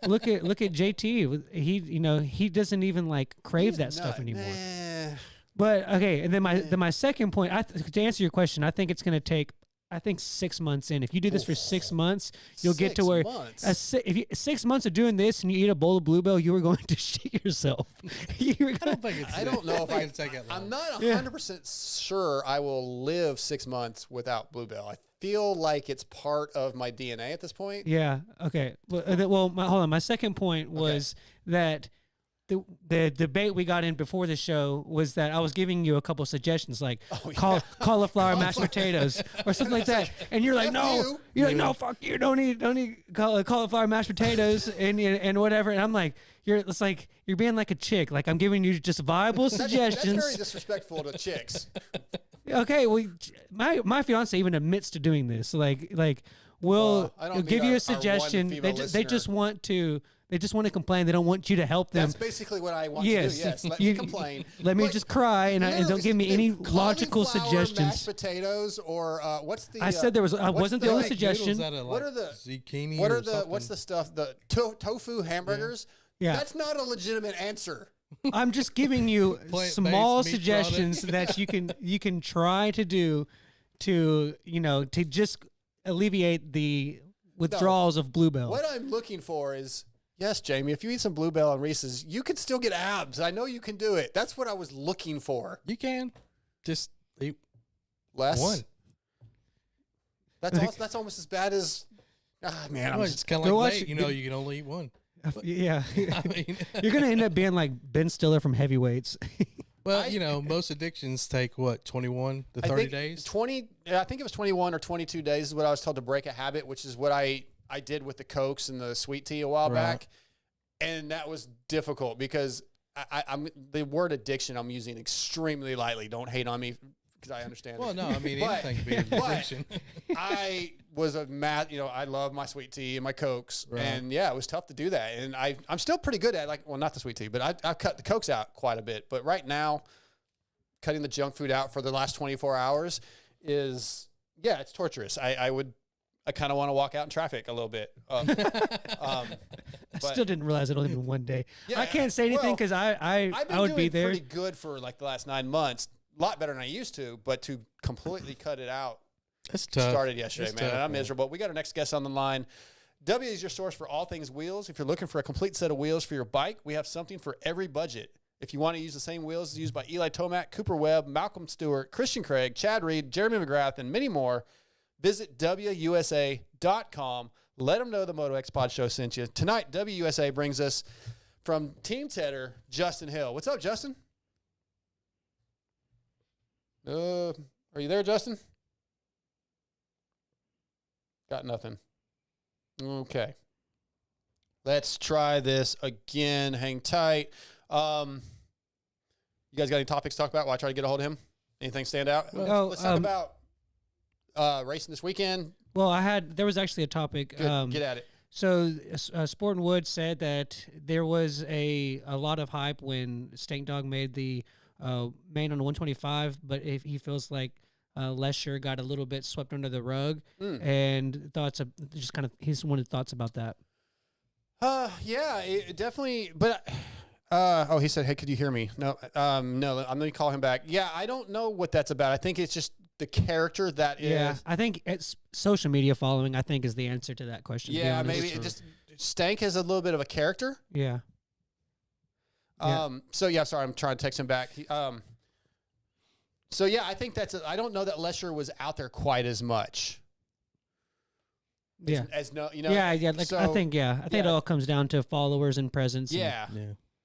look at JT. He doesn't even like crave that stuff anymore. Nah. But okay, and then my second point, to answer your question, I think it's going to take. I think 6 months in. If you do this for 6 months, you'll get to where 6 months of doing this and you eat a bowl of Bluebell, you are going to shit yourself. I don't know if I can take it. I'm not 100% sure I will live 6 months without Bluebell. I feel like it's part of my DNA at this point. Yeah. Okay. Well, hold on. My second point was that the debate we got in before the show was that I was giving you a couple of suggestions, like cauliflower mashed potatoes or something like that, and you're like, no, no, fuck you, don't eat cauliflower mashed potatoes and whatever, and I'm like, it's like you're being like a chick, like I'm giving you just viable suggestions. That's very disrespectful to chicks. Okay, well, my fiance even admits to doing this, like we'll give you a suggestion. They just want to. They just want to complain. They don't want you to help them. That's basically what I want to do. Yes, let me complain. Let me just cry, and don't give me any logical suggestions. Mashed potatoes, or what's the? I said there was. Wasn't the only suggestion. What are the zucchini? What are the? What's the stuff? The tofu hamburgers. Yeah, that's not a legitimate answer. I'm just giving you small suggestions that you can try to do to just alleviate the withdrawals of Bluebell. What I'm looking for is. Yes, Jamie, if you eat some Bluebell and Reese's, you can still get abs. I know you can do it. That's what I was looking for. You can. Just eat less. One. That's almost as bad as... man, it's kind of like you can only eat one. Yeah. I mean, you're going to end up being like Ben Stiller from Heavyweights. Well, most addictions take, 21 to 30 days? I think it was 21 or 22 days is what I was told to break a habit, which is what I did with the Cokes and the sweet tea a while back. And that was difficult because I'm the word addiction I'm using extremely lightly. Don't hate on me because I understand. Well, no, I mean, anything can be an addiction. I was I love my sweet tea and my Cokes. Right. And it was tough to do that. And I'm still pretty good at not the sweet tea, but I've cut the Cokes out quite a bit. But right now, cutting the junk food out for the last 24 hours is, it's torturous. I kind of want to walk out in traffic a little bit. I still didn't realize it only been one day. Yeah, I can't say anything because I would be there. Pretty good for like the last 9 months. A lot better than I used to, but to completely cut it out. That's tough. Started yesterday, That's man. tough, And I'm miserable. We got our next guest on the line. W is your source for all things wheels. If you're looking for a complete set of wheels for your bike, we have something for every budget. If you want to use the same wheels used by Eli Tomac, Cooper Webb, Malcolm Stewart, Christian Craig, Chad Reed, Jeremy McGrath, and many more, visit WUSA.com. Let them know the MotoXpod Show sent you. Tonight, WUSA brings us from Team Tedder, Justin Hill. What's up, Justin? Are you there, Justin? Got nothing. Okay. Let's try this again. Hang tight. You guys got any topics to talk about while I try to get a hold of him? Anything stand out? Let's talk about racing this weekend. Well, there was actually a topic. Good. Get at it. So, Sport and Wood said that there was a lot of hype when Stank Dog made the main on the 125, but if he feels like Lesher got a little bit swept under the rug, and he's wanted thoughts about that. Yeah, it definitely. But he said, "Hey, could you hear me?" No, no. I'm going to call him back. Yeah, I don't know what that's about. I think it's just the character that is. Yeah, I think it's social media following. I think is the answer to that question. Yeah, maybe it just Stank has a little bit of a character. Yeah. So yeah, sorry, I'm trying to text him back. So yeah, I think I don't know that Lesher was out there quite as much. Yeah. As no, Yeah. I think it all comes down to followers and presence. Yeah.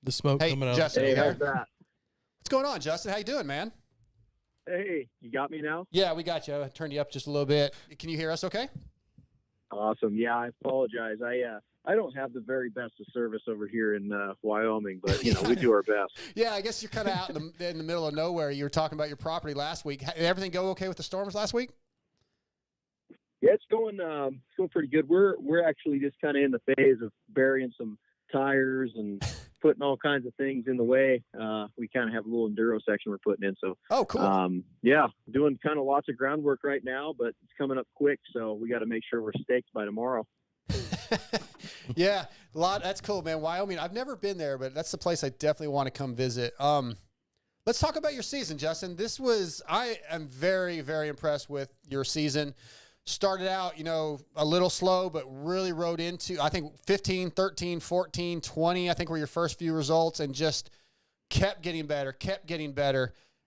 The smoke coming out. Justin, Hey, how's that? What's going on, Justin? How you doing, man? Hey, you got me now? Yeah, we got you. I turned you up just a little bit. Can you hear us okay? Awesome. Yeah, I apologize. I don't have the very best of service over here in Wyoming, but we do our best. Yeah, I guess you're kind of out in the middle of nowhere. You were talking about your property last week. Did everything go okay with the storms last week? Yeah, it's going pretty good. We're actually just kind of in the phase of burying some tires and putting all kinds of things in the way. We kind of have a little enduro section we're putting in. So, oh, cool. Yeah, doing kind of lots of groundwork right now, but it's coming up quick. So we got to make sure we're staked by tomorrow. Yeah, that's cool, man. Wyoming, I've never been there, but that's the place I definitely want to come visit. Let's talk about your season, Justin. I am very, very impressed with your season. Started out, a little slow, but really rode into, I think, 15, 13, 14, 20, I think were your first few results, and just kept getting better.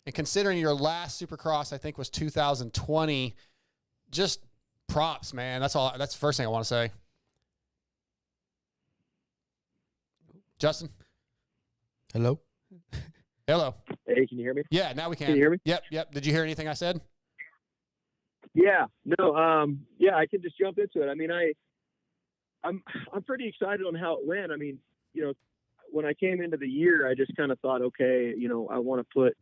And considering your last Supercross, I think, was 2020, just props, man. That's the first thing I want to say. Justin? Hello? Hello. Hey, can you hear me? Yeah, now we can. Can you hear me? Yep. Did you hear anything I said? Yeah, no, yeah, I can just jump into it. I mean, I'm pretty excited on how it went. I mean, when I came into the year, I just kind of thought, okay, I want to put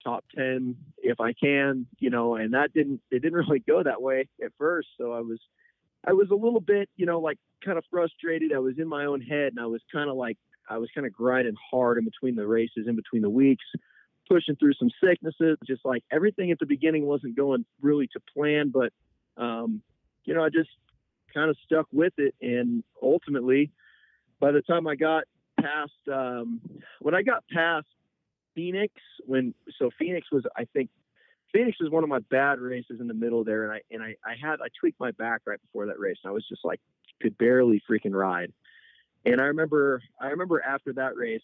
top 10 if I can, and it didn't really go that way at first. So I was a little bit, kind of frustrated. I was in my own head, and I was kind of grinding hard in between the races, in between the weeks, pushing through some sicknesses, just like everything at the beginning wasn't going really to plan, but, I just kind of stuck with it. And ultimately, by the time I got past, when I got past Phoenix, Phoenix was one of my bad races in the middle there. And I tweaked my back right before that race. And I was just like, could barely freaking ride. And I remember after that race,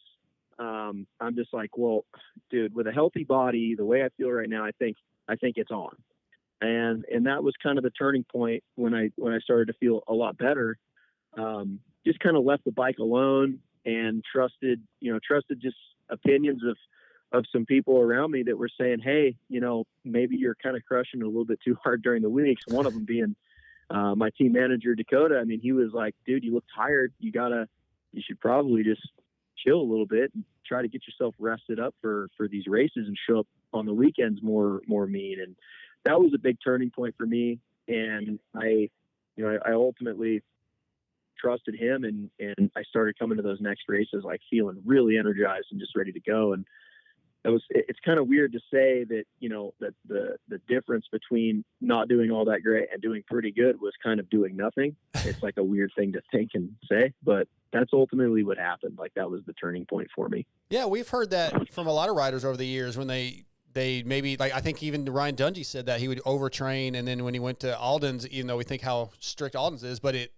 I'm just like, well, dude, with a healthy body, the way I feel right now, I think it's on. And that was kind of the turning point when I started to feel a lot better. Just kind of left the bike alone and trusted just opinions of some people around me that were saying, hey, maybe you're kind of crushing it a little bit too hard during the weeks. One of them being my team manager, Dakota. I mean, he was like, dude, you look tired. You should probably just chill a little bit and try to get yourself rested up for these races and show up on the weekends more mean. And that was a big turning point for me. And I ultimately trusted him and I started coming to those next races, like feeling really energized and just ready to go. And it's kind of weird to say that, that the difference between not doing all that great and doing pretty good was kind of doing nothing. It's like a weird thing to think and say, but that's ultimately what happened. Like that was the turning point for me. Yeah, we've heard that from a lot of riders over the years when they maybe, like, I think even Ryan Dungey said that he would overtrain, and then when he went to Alden's, even though we think how strict Alden's is, but it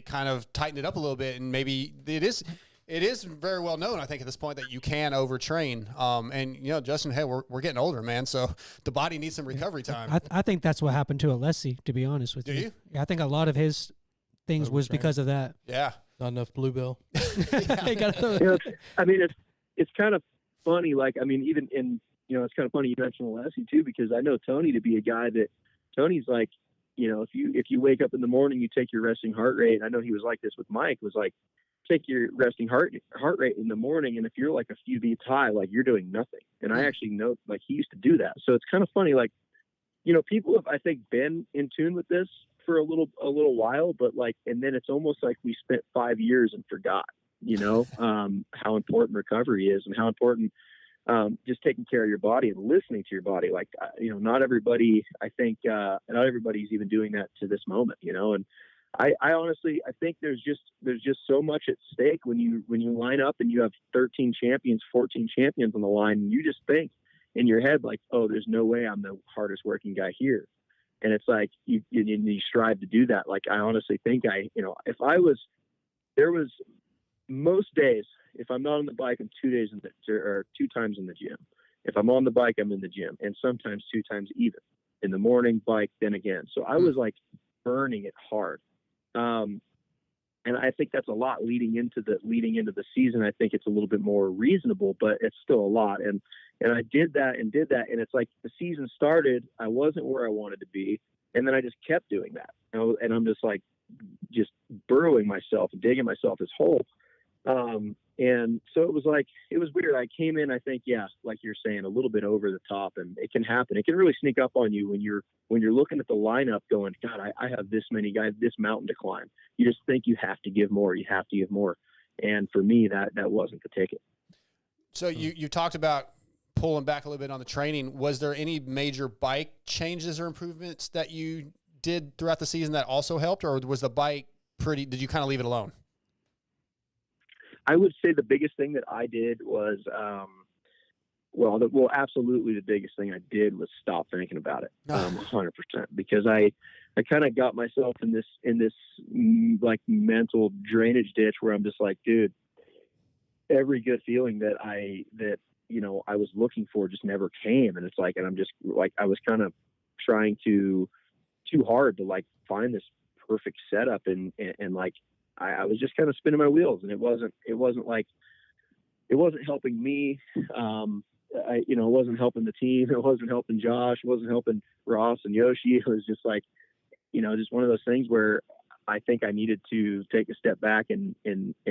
kind of tightened it up a little bit, and maybe it is very well known, I think, at this point that you can overtrain. And Justin, hey, we're getting older, man, so the body needs some recovery time. I think that's what happened to Alessi, to be honest with you. Do you? Yeah, I think a lot of his things was because of that. Yeah. Not enough bluebell. I mean, it's kind of funny. Like, I mean, even in, it's kind of funny you mentioned Alessi too, because I know Tony to be a guy that Tony's like, if you wake up in the morning, you take your resting heart rate. And I know he was like this with Mike, was like, take your resting heart rate in the morning, and if you're like a few beats high, like you're doing nothing. And I actually know, like, he used to do that. So it's kind of funny, like, people have, I think, been in tune with this for a little while, but like, and then it's almost like we spent 5 years and forgot, how important recovery is, and how important just taking care of your body and listening to your body. Like, not everybody, I think, not everybody's even doing that to this moment, and I honestly, I think there's just so much at stake when you line up and you have 13 champions, 14 champions on the line, and you just think in your head, like, oh, there's no way I'm the hardest working guy here. And it's like, you strive to do that. Like, I honestly think there was most days, if I'm not on the bike, I'm 2 days or 2 times in the gym. If I'm on the bike, I'm in the gym, and sometimes 2 times even in the morning, bike, then again. So I was like burning it hard. And I think that's a lot leading into the season. I think it's a little bit more reasonable, but it's still a lot. And I did that. And it's like the season started, I wasn't where I wanted to be. And then I just kept doing that. And I'm just like, just burrowing myself and digging myself this hole. And so it was weird. I came in, I think, yeah, like you're saying, a little bit over the top, and it can happen. It can really sneak up on you when you're looking at the lineup going, God, I have this many guys, this mountain to climb. You just think you have to give more. You have to give more. And for me, that wasn't the ticket. So you talked about pulling back a little bit on the training. Was there any major bike changes or improvements that you did throughout the season that also helped, or was the bike did you kind of leave it alone? I would say the biggest thing that I did was, absolutely the biggest thing I did was stop thinking about it, 100%, because I kind of got myself in this like mental drainage ditch where I'm just like, dude, every good feeling that I was looking for just never came. And it's like, and I'm just like, I was kind of trying too hard to like find this perfect setup, and like, I was just kind of spinning my wheels, and it wasn't helping me. It wasn't helping the team. It wasn't helping Josh. It wasn't helping Ross and Yoshi. It was just like, just one of those things where I think I needed to take a step back and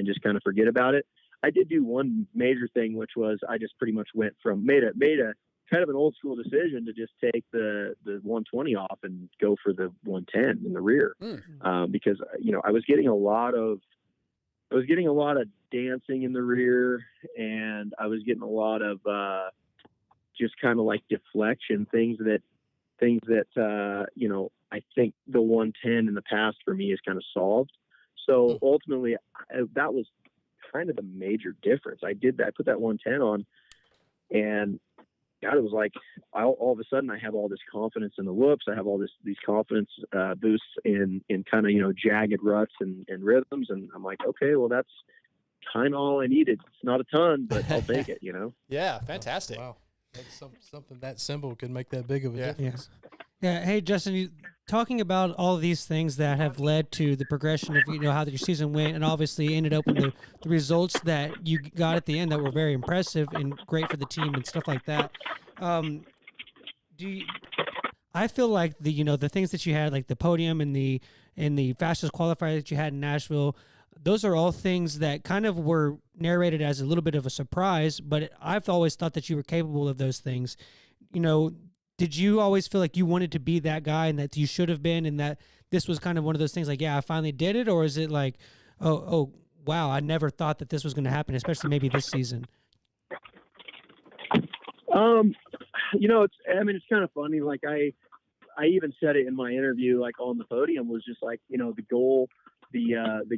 just kind of forget about it. I did do one major thing, which was I just pretty much went from made a kind of an old school decision to just take the 120 off and go for the 110 in the rear. Because, I was getting a lot of dancing in the rear, and I was getting a lot of, just kind of like deflection things that, I think the 110 in the past for me is kind of solved. So ultimately that was kind of the major difference. I put that 110 on, and God, it was like all of a sudden I have all this confidence in the whoops. I have all these confidence boosts in kind of, jagged ruts and rhythms. And I'm like, okay, well, that's kind of all I needed. It's not a ton, but I'll take it, Yeah. Fantastic. Wow. That's something that simple could make that big of a difference. Yeah. Hey, Justin, talking about all of these things that have led to the progression of, how your season went, and obviously ended up with the results that you got at the end that were very impressive and great for the team and stuff like that. I feel like the things that you had, like the podium and the fastest qualifier that you had in Nashville, those are all things that kind of were narrated as a little bit of a surprise, but I've always thought that you were capable of those things. Did you always feel like you wanted to be that guy and that you should have been, and that this was kind of one of those things like, yeah, I finally did it? Or is it like, oh, wow, I never thought that this was going to happen, especially maybe this season? It's kind of funny. Like I even said it in my interview, like on the podium, was just like, the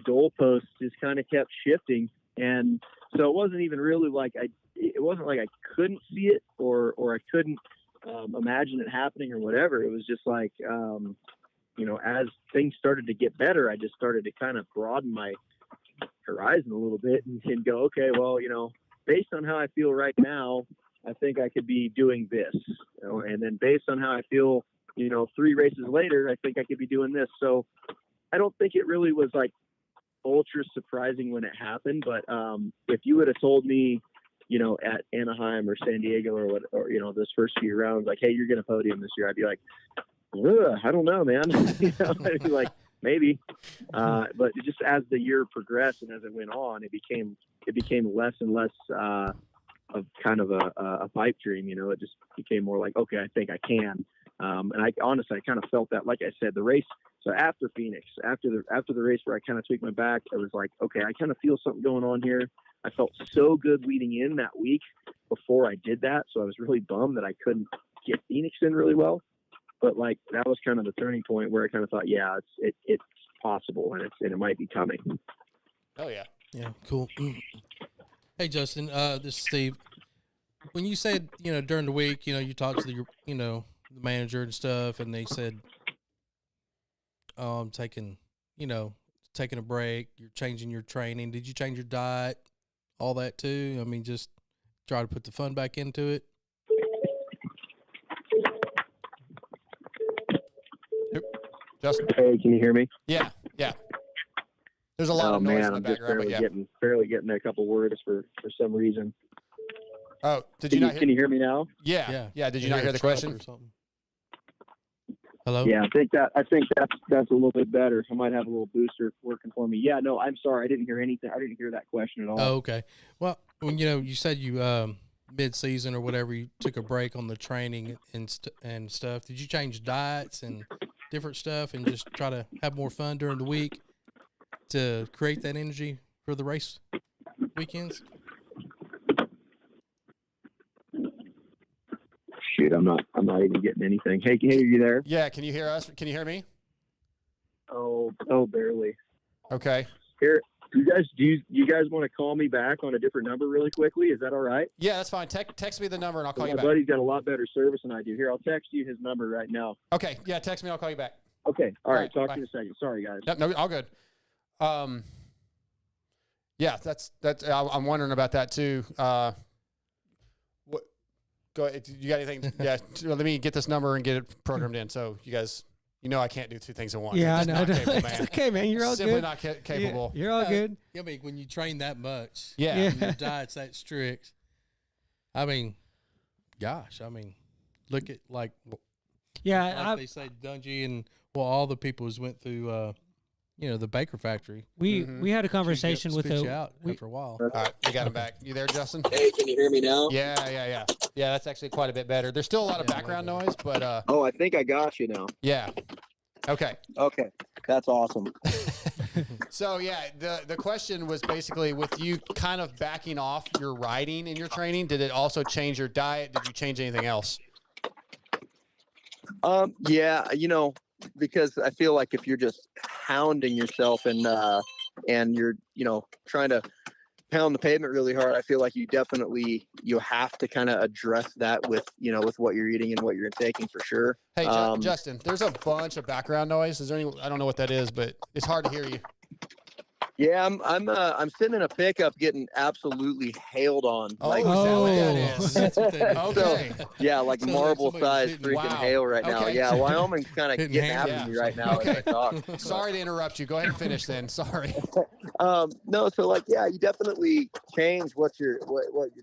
goalpost just kind of kept shifting. And so it wasn't even really like it wasn't like I couldn't see it or I couldn't imagine it happening or whatever. It was just like, as things started to get better, I just started to kind of broaden my horizon a little bit and go, okay, well, based on how I feel right now, I think I could be doing this, and then based on how I feel, 3 races later, I think I could be doing this. So I don't think it really was like ultra surprising when it happened. But if you would have told me, at Anaheim or San Diego or those first few rounds, like, hey, you're going to podium this year, I'd be like, I don't know, man. I'd be like, maybe. But just as the year progressed and as it went on, it became less and less of kind of a pipe dream. It just became more like, okay, I think I can. And I honestly, I kind of felt that, like I said, the race. So after Phoenix, after the race where I kind of tweaked my back, I was like, okay, I kind of feel something going on here. I felt so good leading in that week before I did that. So I was really bummed that I couldn't get Phoenix in really well. But like, that was kind of the turning point where I kind of thought, yeah, it's possible and it might be coming. Oh yeah. Yeah. Cool. Hey, Justin, this is Steve. When you said, during the week, you talked to the manager and stuff, and they said, taking a break, you're changing your training. Did you change your diet? All that too? I mean, just try to put the fun back into it. Justin? Hey, can you hear me? Yeah. There's a lot of noise in the background, but yeah. Barely getting a couple words for some reason. Oh, did you not hear? Can you hear me now? Yeah. Did you not hear the question? Hello? Yeah, I think that's a little bit better. I might have a little booster working for me. Yeah, no, I'm sorry. I didn't hear anything. I didn't hear that question at all. Oh, okay. Well, when you said you mid-season or whatever, you took a break on the training and stuff. Did you change diets and different stuff and just try to have more fun during the week to create that energy for the race weekends? Shoot, I'm not even getting anything. Hey, are you there? Yeah, can you hear us? Can you hear me? Oh, barely. Okay. Here, do you guys want to call me back on a different number really quickly? Is that all right? Yeah, that's fine. Text me the number and I'll call you back. My buddy's got a lot better service than I do. Here, I'll text you his number right now. Okay. Yeah, text me. I'll call you back. Okay. All right. Talk bye. to you in a second. Sorry, guys. No, all good. Yeah, that's. I'm wondering about that too. What? Go ahead. You got anything? Yeah. Let me get this number and get it programmed in. So you guys, I can't do 2 things at once. Yeah, I'm I know. just not capable, man. It's okay, man. You're all Simply good. not capable. You're all good. I mean, when you train that much, Yeah. and your diet's that strict, I mean, gosh, look at like they say Dungy and all the people who's went through, the Baker factory. We had a conversation with you out after a while. All right, we got him back. You there, Justin? Hey, can you hear me now? Yeah. Yeah, that's actually quite a bit better. There's still a lot of background noise, but Oh, I think I got you now. yeah. Okay. Okay, that's awesome. So yeah, the question was basically with you kind of backing off your riding and your training. Did it also change your diet? Did you change anything else? Yeah, because I feel like if you're just hounding yourself and you're trying to pound the pavement really hard, I feel like you have to kind of address that with what you're eating and what you're taking for sure. Hey, Justin, there's a bunch of background noise. Is there any? I don't know what that is, but it's hard to hear you. Yeah, I'm sitting in a pickup getting absolutely hailed on. Oh, is that what that is? That's what that is. Okay. Yeah, like So marble-sized somebody's freaking Wow. hail right now. Okay. Yeah, Wyoming's kind of Hitting getting hand after jobs. me right now Okay. as I talk. Sorry to interrupt you. Go ahead and finish then. Sorry. No, so like, yeah, you definitely change what you're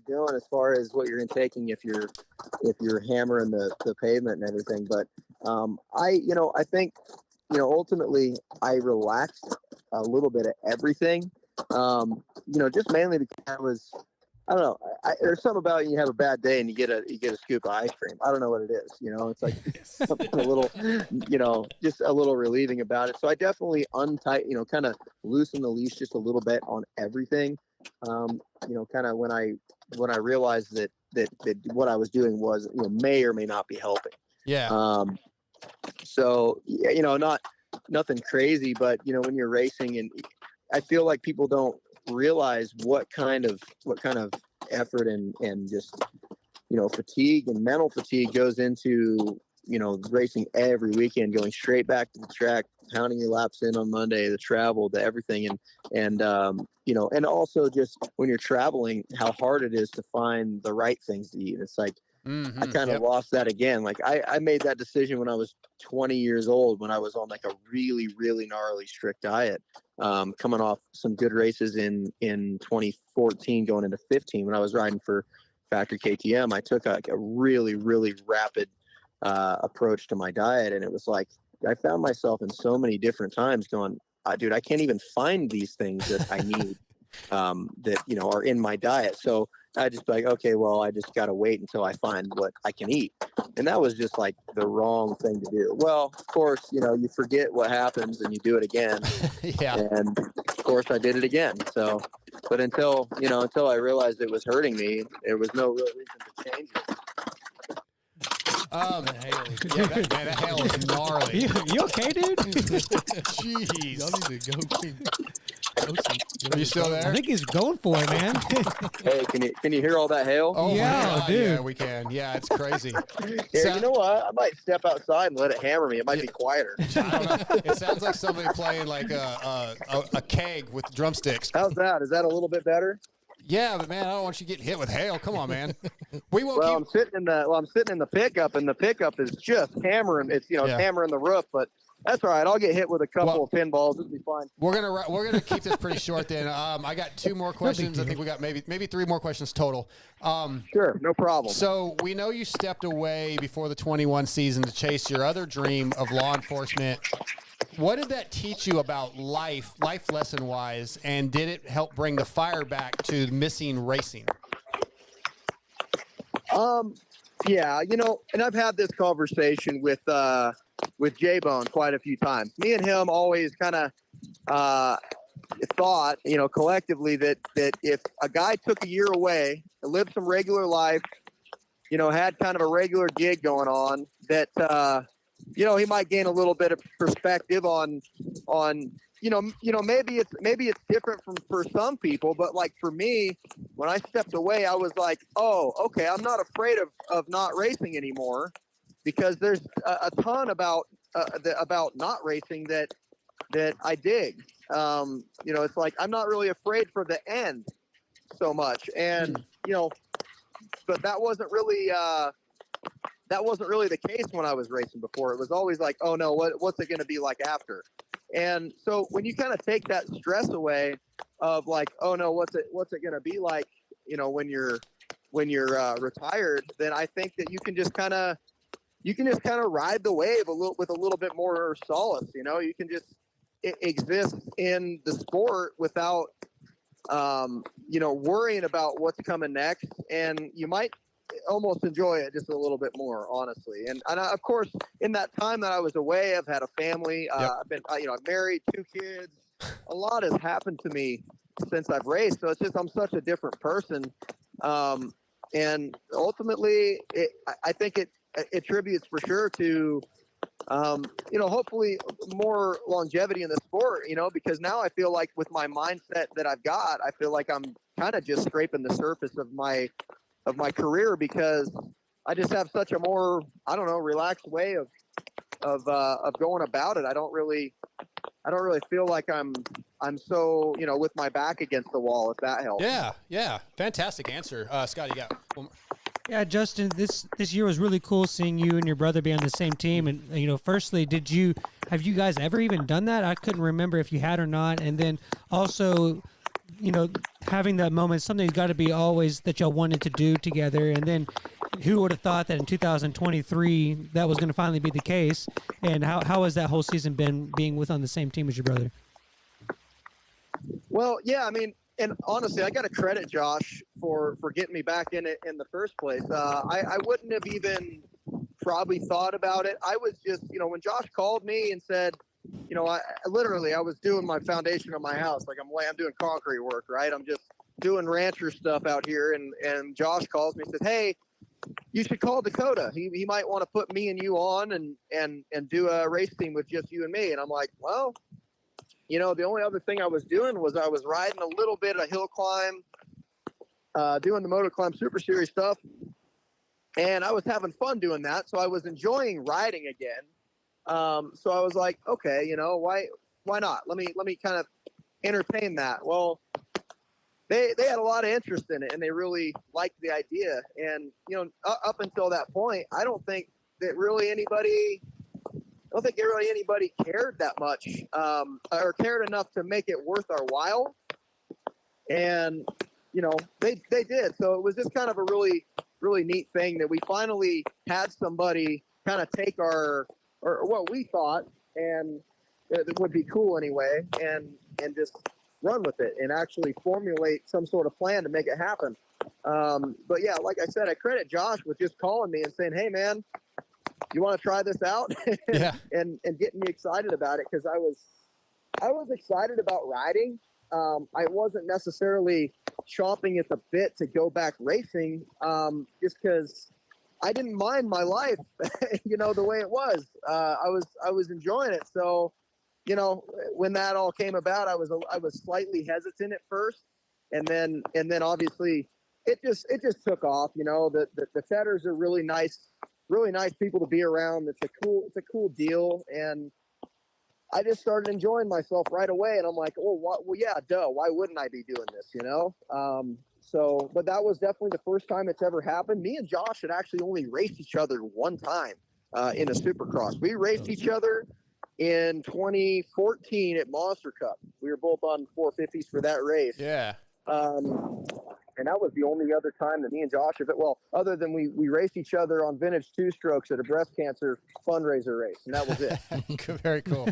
doing as far as what you're intaking if you're hammering the pavement and everything. But I think ultimately I relaxed a little bit of everything. Just mainly because I don't know. There's something about you have a bad day and you get a scoop of ice cream. I don't know what it is. It's like something a little, just a little relieving about it. So I definitely kind of loosen the leash just a little bit on everything. Kind of when I realized that what I was doing was, may or may not be helping. Yeah. So, nothing crazy, but when you're racing, and I feel like people don't realize what kind of effort and just, fatigue and mental fatigue goes into, racing every weekend, going straight back to the track, pounding your laps in on Monday, the travel, the everything. And also just when you're traveling, how hard it is to find the right things to eat. It's like, I kind of lost that again. Like I made that decision when I was 20 years old, when I was on like a really, really gnarly strict diet, coming off some good races in 2014, going into 15, when I was riding for Factory KTM. I took a really, really rapid approach to my diet. And it was like, I found myself in so many different times going, dude, I can't even find these things that I need that, are in my diet. So I just like, okay, well, I just got to wait until I find what I can eat. And that was just like the wrong thing to do. Well, of course, you forget what happens and you do it again. Yeah. And of course I did it again. So, but until I realized it was hurting me, there was no real reason to change it. That hail is gnarly. You okay, dude? Jeez. Y'all need to go. Are you still there? I think he's going for it, man. Hey, can you hear all that hail? Oh Yeah, my God. dude. Yeah, we can. Yeah, it's crazy. Yeah, you know what? I might step outside and let it hammer me. It might be quieter. I don't know. It sounds like somebody playing like a keg with drumsticks. How's that? Is that a little bit better? Yeah, but man, I don't want you getting hit with hail. Come on, man. We won't Well, keep. I'm sitting in the pickup, and the pickup is just hammering. It's hammering the roof, but that's all right. I'll get hit with a couple of pinballs. It'll be fine. We're gonna keep this pretty short then. I got 2 more questions. I think we got maybe 3 more questions total. Sure, no problem. So we know you stepped away before the 21 season to chase your other dream of law enforcement. What did that teach you about life lesson wise, and did it help bring the fire back to missing racing? Yeah, and I've had this conversation with J-Bone quite a few times. Me and him always kind of thought, collectively that if a guy took a year away, lived some regular life, had kind of a regular gig going on, that he might gain a little bit of perspective on maybe it's different for some people, but like for me, when I stepped away, I was like, oh, okay, I'm not afraid of not racing anymore, because there's a ton about not racing that I dig. It's like, I'm not really afraid for the end so much. And, but that wasn't really the case when I was racing before. It was always like, oh no, what's it going to be like after? And so when you kind of take that stress away of like, oh no, what's it going to be like, when you're retired, then I think that you can just kind of ride the wave with a little bit more solace. You can just exist in the sport without, worrying about what's coming next, and you might almost enjoy it just a little bit more, honestly. And of course, in that time that I was away, I've had a family. I've been, I'm married, 2 kids. A lot has happened to me since I've raced. So it's just, I'm such a different person. And ultimately, I think it attributes for sure to, hopefully more longevity in the sport, because now I feel like with my mindset that I've got, I feel like I'm kind of just scraping the surface of my career, because I just have such a more, relaxed way of going about it. I don't really feel like I'm so, with my back against the wall, if that helps. Yeah. Fantastic answer. Scott, you got one more? Yeah, Justin, this year was really cool seeing you and your brother be on the same team. And, firstly, have you guys ever even done that? I couldn't remember if you had or not. And then also, having that moment, something's got to be always that y'all wanted to do together. And then who would have thought that in 2023 that was going to finally be the case? And how has that whole season been being on the same team as your brother? Well, yeah, and honestly, I got to credit Josh for getting me back in it in the first place. I wouldn't have even probably thought about it. I was just, when Josh called me and said, I was doing my foundation on my house. Like I'm doing concrete work, right? I'm just doing rancher stuff out here, and Josh calls me and says, "Hey, you should call Dakota. He might want to put me and you on and do a race team with just you and me." And I'm like, well, the only other thing I was doing was I was riding a little bit of hill climb, doing the Moto Climb Super Series stuff, and I was having fun doing that. So I was enjoying riding again. So I was like, okay, why not? Let me kind of entertain that. Well, they had a lot of interest in it, and they really liked the idea. And up until that point, I don't think really anybody cared that much, or cared enough to make it worth our while. And they did. So it was just kind of a really, really neat thing that we finally had somebody kind of take or what we thought and it would be cool anyway, and just run with it and actually formulate some sort of plan to make it happen. But yeah, like I said, I credit Josh with just calling me and saying, "Hey man, you want to try this out?" Yeah. and getting me excited about it, because I was excited about riding. I wasn't necessarily chomping at the bit to go back racing, just because I didn't mind my life, the way it was. I was enjoying it. So, when that all came about, I was slightly hesitant at first, and then obviously it just took off. The Fetters are really nice people to be around. It's a cool deal, and I just started enjoying myself right away. And I'm like, oh, well, yeah, duh. Why wouldn't I be doing this? So, but that was definitely the first time it's ever happened. Me and Josh had actually only raced each other one time in a Supercross. We raced each other in 2014 at Monster Cup. We were both on 450s for that race. Yeah. And that was the only other time that me and Josh have, other than we raced each other on vintage two strokes at a breast cancer fundraiser race. And that was it. Very cool.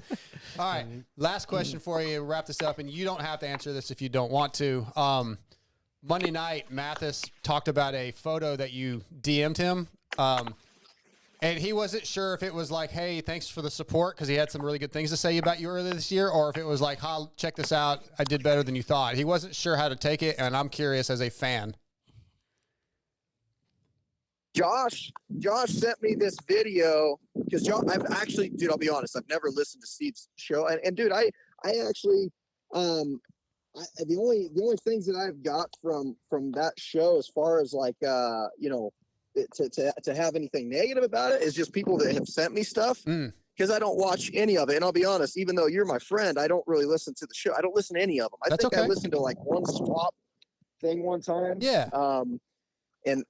All right. Last question for you. Wrap this up, and you don't have to answer this if you don't want to. Monday night, Mathis talked about a photo that you DM'd him. And he wasn't sure if it was like, "Hey, thanks for the support," because he had some really good things to say about you earlier this year, or if it was like, "Ha, check this out, I did better than you thought." He wasn't sure how to take it, and I'm curious as a fan. Josh sent me this video because I've actually, dude, I'll be honest, I've never listened to Steve's show, and dude, I actually, the only things that I've got from that show as far as like, to have anything negative about it is just people that have sent me stuff, because I don't watch any of it. And I'll be honest, even though you're my friend, I don't really listen to the show. I don't listen to any of them. I think I listened to like one swap thing one time. Yeah. And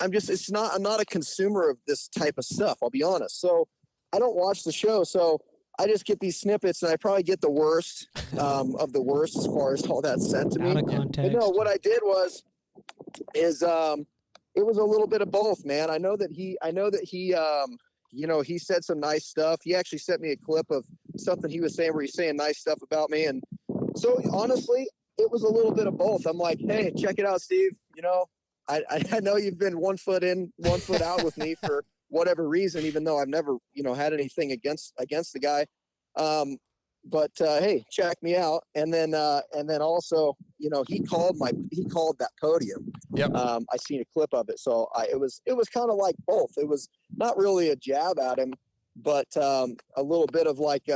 I'm not a consumer of this type of stuff. I'll be honest. So I don't watch the show. So I just get these snippets, and I probably get the worst of the worst as far as all that's sent to me. Out of context. But no, what I did is it was a little bit of both, man. I know that he he said some nice stuff. He actually sent me a clip of something he was saying where he's saying nice stuff about me. And so honestly, it was a little bit of both. I'm like, "Hey, check it out, Steve. I know you've been 1 foot in, 1 foot out with me for whatever reason, even though I've never, had anything against the guy. But hey, check me out." And then also, he called that podium. Yep. I seen a clip of it. So it was kind of like both. It was not really a jab at him, but a little bit of like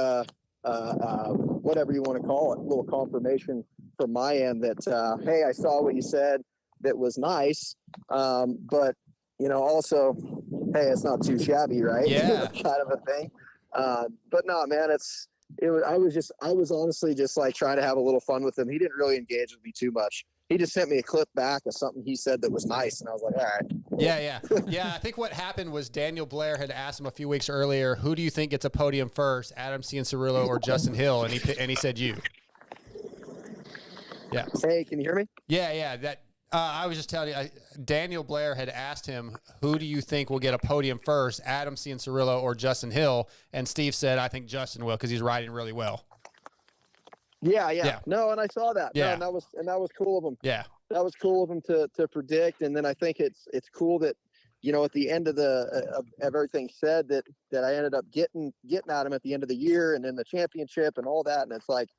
whatever you want to call it, a little confirmation from my end that hey, I saw what you said. That was nice. But also, hey, it's not too shabby, right? Yeah. Kind of a thing. But no, man, I was honestly just like trying to have a little fun with him. He didn't really engage with me too much. He just sent me a clip back of something he said that was nice, and I was like, all right. Yeah. I think what happened was Daniel Blair had asked him a few weeks earlier, "Who do you think gets a podium first, Adam Cianciarulo or Justin Hill?" And he said you. Yeah. Hey, can you hear me? Yeah. I was just telling you, Daniel Blair had asked him, "Who do you think will get a podium first, Adam Cianciarulo or Justin Hill?" And Steve said, "I think Justin will because he's riding really well." Yeah. No, and I saw that. Yeah. No, and that was cool of him. Yeah. That was cool of him to predict. And then I think it's cool that, at the end of of everything said that I ended up getting at him at the end of the year and then the championship and all that. And it's like,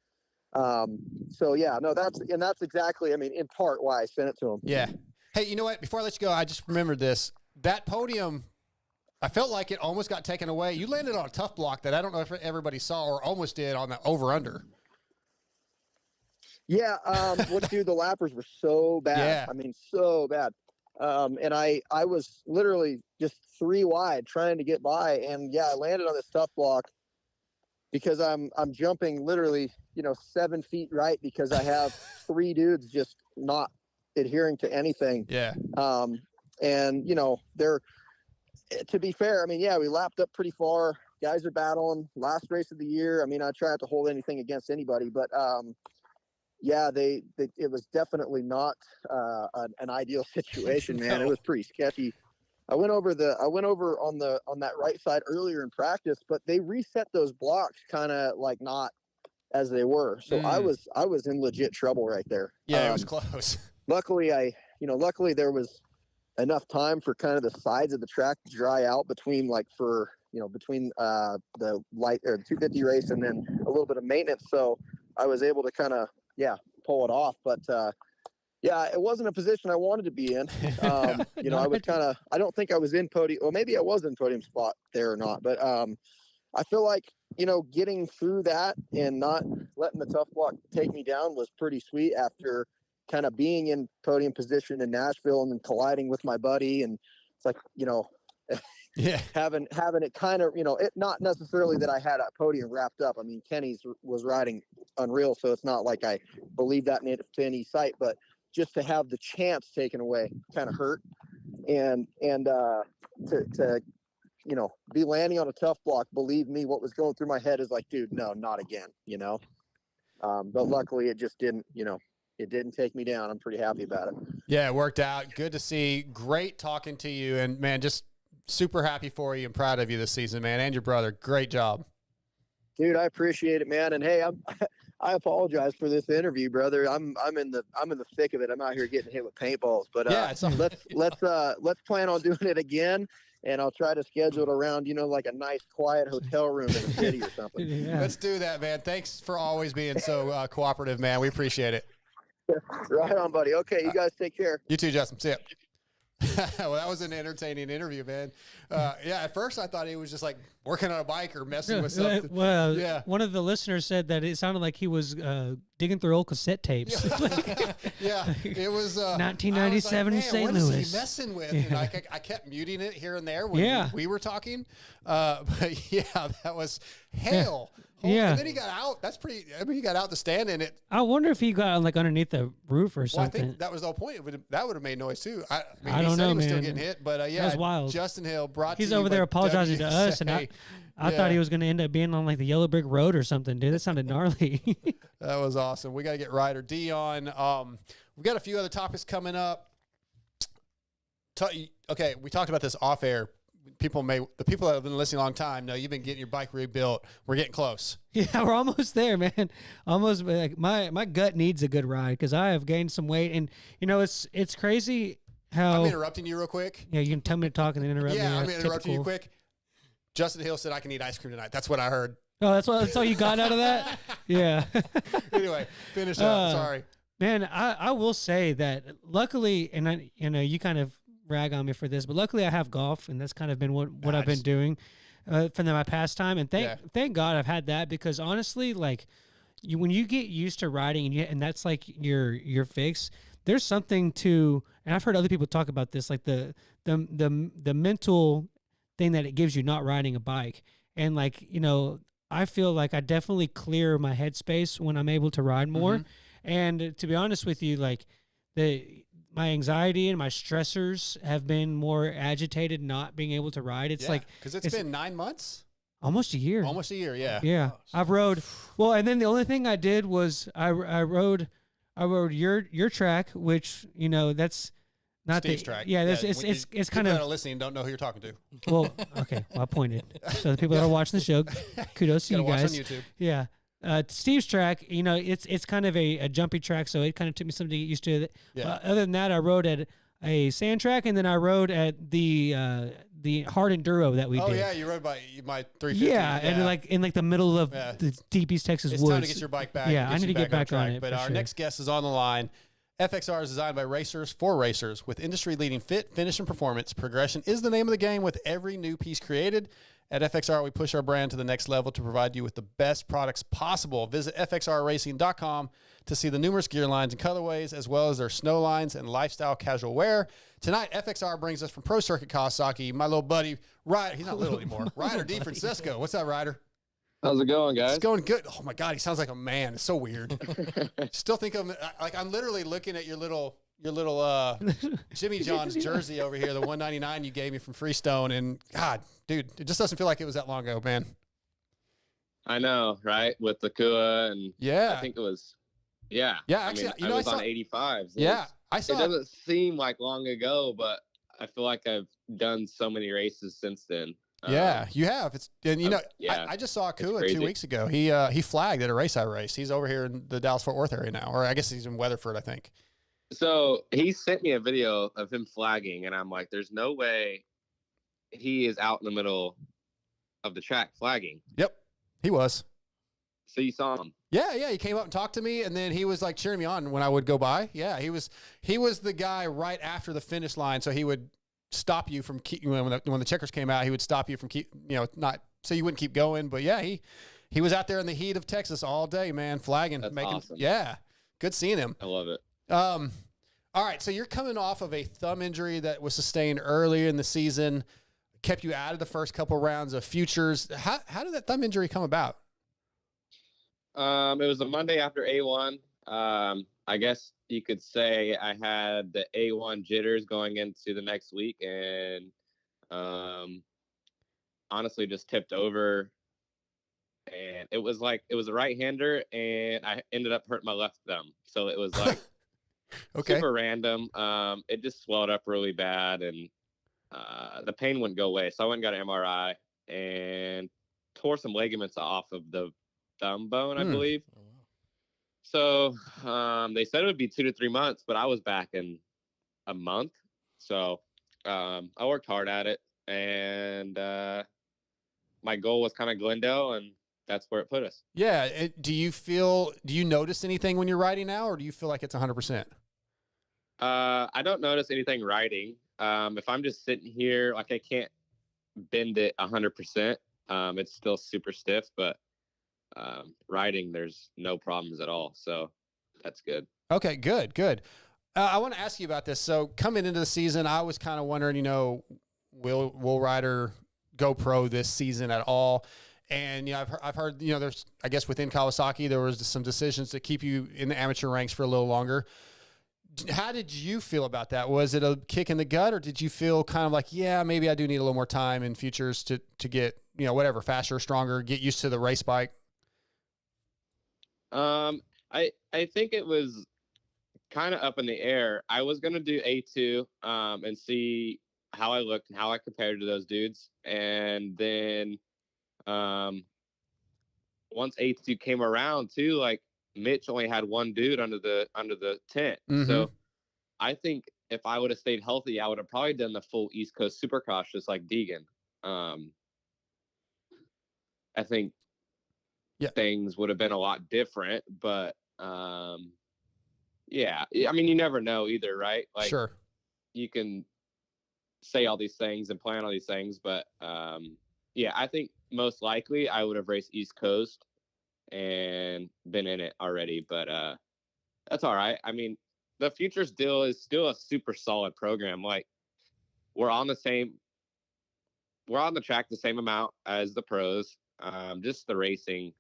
So yeah, no, that's exactly, I mean, in part why I sent it to him. Yeah. Hey, you know what? Before I let you go, I just remembered this. That podium, I felt like it almost got taken away. You landed on a tough block that I don't know if everybody saw or almost did on the over-under. Yeah, dude, the lappers were so bad. Yeah. I mean, so bad. And I was literally just 3 wide trying to get by, and yeah, I landed on this tough block because I'm jumping literally, 7 feet right because I have 3 dudes just not adhering to anything. Yeah. And they're, to be fair, I mean, yeah, we lapped up pretty far. Guys are battling. Last race of the year. I mean, I try not to hold anything against anybody, but yeah, it was definitely not an ideal situation, man. No. It was pretty sketchy. I went over on that right side earlier in practice, but they reset those blocks kind of like not as they were. So I was in legit trouble right there. Yeah, it was close. Luckily there was enough time for kind of the sides of the track to dry out between the light or 250 race and then a little bit of maintenance. So I was able to kind of, pull it off. But yeah, it wasn't a position I wanted to be in. I was I don't think I was in podium. Well, maybe I was in podium spot there or not. But I feel like, getting through that and not letting the tough block take me down was pretty sweet after kind of being in podium position in Nashville and then colliding with my buddy. And it's like, yeah, having it kind of, it not necessarily that I had a podium wrapped up. I mean, Kenny's was riding unreal, so it's not like I believe that to any sight, but just to have the chance taken away kind of hurt. And to be landing on a tough block, believe me, what was going through my head is like, dude, no, not again, but luckily it just didn't, it didn't take me down. I'm pretty happy about it. Yeah, it worked out. Good to see. Great talking to you. And, man, just super happy for you and proud of you this season, man, and your brother. Great job. Dude, I appreciate it, man. And, hey, I apologize for this interview, brother. I'm in the thick of it. I'm out here getting hit with paintballs. But yeah, let's plan on doing it again. And I'll try to schedule it around, like a nice, quiet hotel room in the city or something. Yeah. Let's do that, man. Thanks for always being so cooperative, man. We appreciate it. Right on, buddy. Okay, you guys take care. You too, Justin. See ya. Well, that was an entertaining interview, man. Yeah, at first I thought he was just like working on a bike or messing with something. Well, yeah. One of the listeners said that it sounded like he was digging through old cassette tapes. Yeah, it was 1997 like, St. what Louis. Is he messing with? Yeah. And I kept muting it here and there when we were talking. But yeah, that was hell. Yeah. And then he got out. That's pretty. I mean, he got out the stand in it. I wonder if he got like underneath the roof or Well, something. I think that was the whole point. That would have made noise too. I I don't know, he was man. still getting hit, but yeah, That was wild. Justin Hill brought. He's to you over there by apologizing to us, and I thought he was going to end up being on like the Yellow Brick Road or something, dude. That sounded gnarly. That was awesome. We got to get Ryder D on. We've got a few other topics coming up. Okay, we talked about this off air. The people that have been listening a long time know you've been getting your bike rebuilt. We're getting close. Yeah, we're almost there, man. Almost. Like my gut needs a good ride because I have gained some weight, and it's crazy how I'm interrupting you real quick. Yeah, you can tell me to talk and then interrupt me. Yeah, I'm That's interrupting you typical. quick. Justin Hill said I can eat ice cream tonight. That's what I heard. Oh, that's all you got out of that? Yeah. Anyway, finish up. Sorry. Man, I will say that luckily, and you kind of rag on me for this, but luckily I have golf, and that's kind of been what I've been doing for my pastime. And thank God I've had that, because honestly, like when you get used to riding and that's like your fix, there's something to, and I've heard other people talk about this, like the mental thing that it gives you not riding a bike. And like, I feel like I definitely clear my headspace when I'm able to ride more. Mm-hmm. And to be honest with you, like my anxiety and my stressors have been more agitated not being able to ride. It's like, because it's been 9 months, almost a year. Almost a year, yeah. Yeah, I've rode well, and then the only thing I did was I rode your track, which that's not Steve's track. Yeah, it's kind of. People that are listening don't know who you're talking to. Well, okay, well, I pointed. So the people that are watching the show, kudos to you guys. Watch on YouTube. Yeah. Steve's track, it's kind of a jumpy track, so it kind of took me something to get used to. Yeah. Other than that, I rode at a sand track, and then I rode at the the hard enduro that we did. Oh yeah, you rode my 350. Yeah, and like in like the middle of the deep East Texas it's woods. time to get your bike back. Yeah, I need to get back on it. But for our sure. next guest is on the line. FXR is designed by racers for racers with industry-leading fit, finish, and performance. Progression is the name of the game with every new piece created. At FXR, we push our brand to the next level to provide you with the best products possible. Visit fxrracing.com to see the numerous gear lines and colorways, as well as their snow lines and lifestyle casual wear. Tonight, FXR brings us from Pro Circuit Kawasaki, my little buddy, Ryder. He's not little anymore. Ryder Difrancesco. What's up, Ryder? How's it going, guys? It's going good. Oh my God, he sounds like a man. It's so weird. Still think of him like I'm literally looking at your little Jimmy John's jersey over here, the 199 you gave me from Freestone, and God, dude, it just doesn't feel like it was that long ago, man. I know, right? With the Kua and I think it was, yeah. Actually, I was on 85s. I saw. It doesn't seem like long ago, but I feel like I've done so many races since then. Yeah, you have. Yeah, I just saw Kua 2 weeks ago. He flagged at a race I raced. He's over here in the Dallas-Fort Worth area now, or I guess he's in Weatherford, I think. So he sent me a video of him flagging, and I'm like, there's no way he is out in the middle of the track flagging. Yep, he was. So you saw him? Yeah. He came up and talked to me, and then he was like cheering me on when I would go by. Yeah, he was the guy right after the finish line, so he would stop you from when the checkers came out. He would stop you from not so you wouldn't keep going. But yeah, he was out there in the heat of Texas all day, man, flagging, That's making awesome. Yeah, good seeing him. I love it. All right, so you're coming off of a thumb injury that was sustained earlier in the season, kept you out of the first couple rounds of futures. How did that thumb injury come about? It was the Monday after A1. I guess you could say I had the A1 jitters going into the next week, and honestly just tipped over. And it was a right-hander, and I ended up hurting my left thumb. So it was like super random. It just swelled up really bad, and the pain wouldn't go away. So I went and got an MRI and tore some ligaments off of the thumb bone, I believe. So they said it would be 2 to 3 months, but I was back in a month. So I worked hard at it, and my goal was kind of Glendale, and that's where it put us. Yeah. Do you notice anything when you're riding now, or do you feel like it's 100%? I don't notice anything riding. If I'm just sitting here, like I can't bend it 100%. It's still super stiff, but riding, there's no problems at all. So that's good. Okay, good. I want to ask you about this. So coming into the season, I was kind of wondering, will Ryder go pro this season at all? And I've heard there's, I guess within Kawasaki there was some decisions to keep you in the amateur ranks for a little longer. How did you feel about that? Was it a kick in the gut, or did you feel kind of like, yeah, maybe I do need a little more time in futures to get whatever, faster, stronger, get used to the race bike? I think it was kind of up in the air. I was gonna do A2 and see how I looked and how I compared to those dudes, and then once A2 came around too, like Mitch only had one dude under the tent. Mm-hmm. So I think if I would have stayed healthy, I would have probably done the full East Coast Supercross just like Deegan. I think things would have been a lot different, but yeah, I mean, you never know either, right? Like, sure, you can say all these things and plan all these things, but yeah, I think most likely I would have raced East Coast and been in it already, but that's all right. I mean, the Futures deal is still a super solid program. Like, we're on the track the same amount as the pros. Just the racing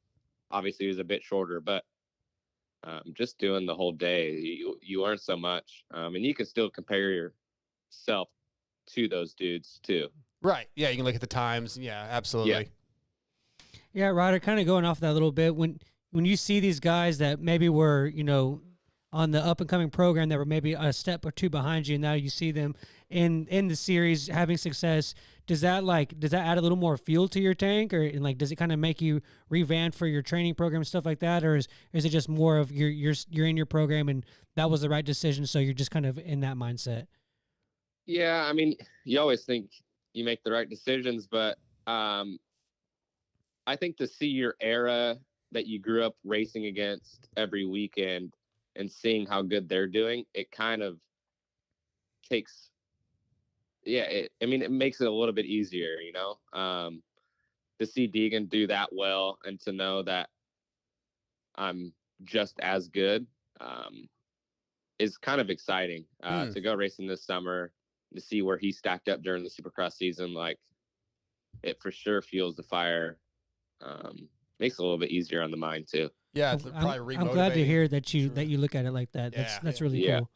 obviously was a bit shorter, but just doing the whole day, you learn so much, and you can still compare yourself to those dudes too. Right. Yeah, you can look at the times. Yeah, absolutely. Yeah, Ryder, kind of going off that a little bit, when you see these guys that maybe were, on the up and coming program that were maybe a step or two behind you, and now you see them in the series having success, does that add a little more fuel to your tank, or does it kind of make you revamp for your training program and stuff like that, or is it just more of you're in your program and that was the right decision, so you're just kind of in that mindset? Yeah, I mean, you always think you make the right decisions. But I think to see your era that you grew up racing against every weekend and seeing how good they're doing, it kind of takes, it makes it a little bit easier, to see Deegan do that well and to know that I'm just as good is kind of exciting to go racing this summer, to see where he stacked up during the Supercross season. Like, it for sure fuels the fire. Makes it a little bit easier on the mind too. Yeah, it's probably I'm glad to hear that you look at it like that. That's really cool.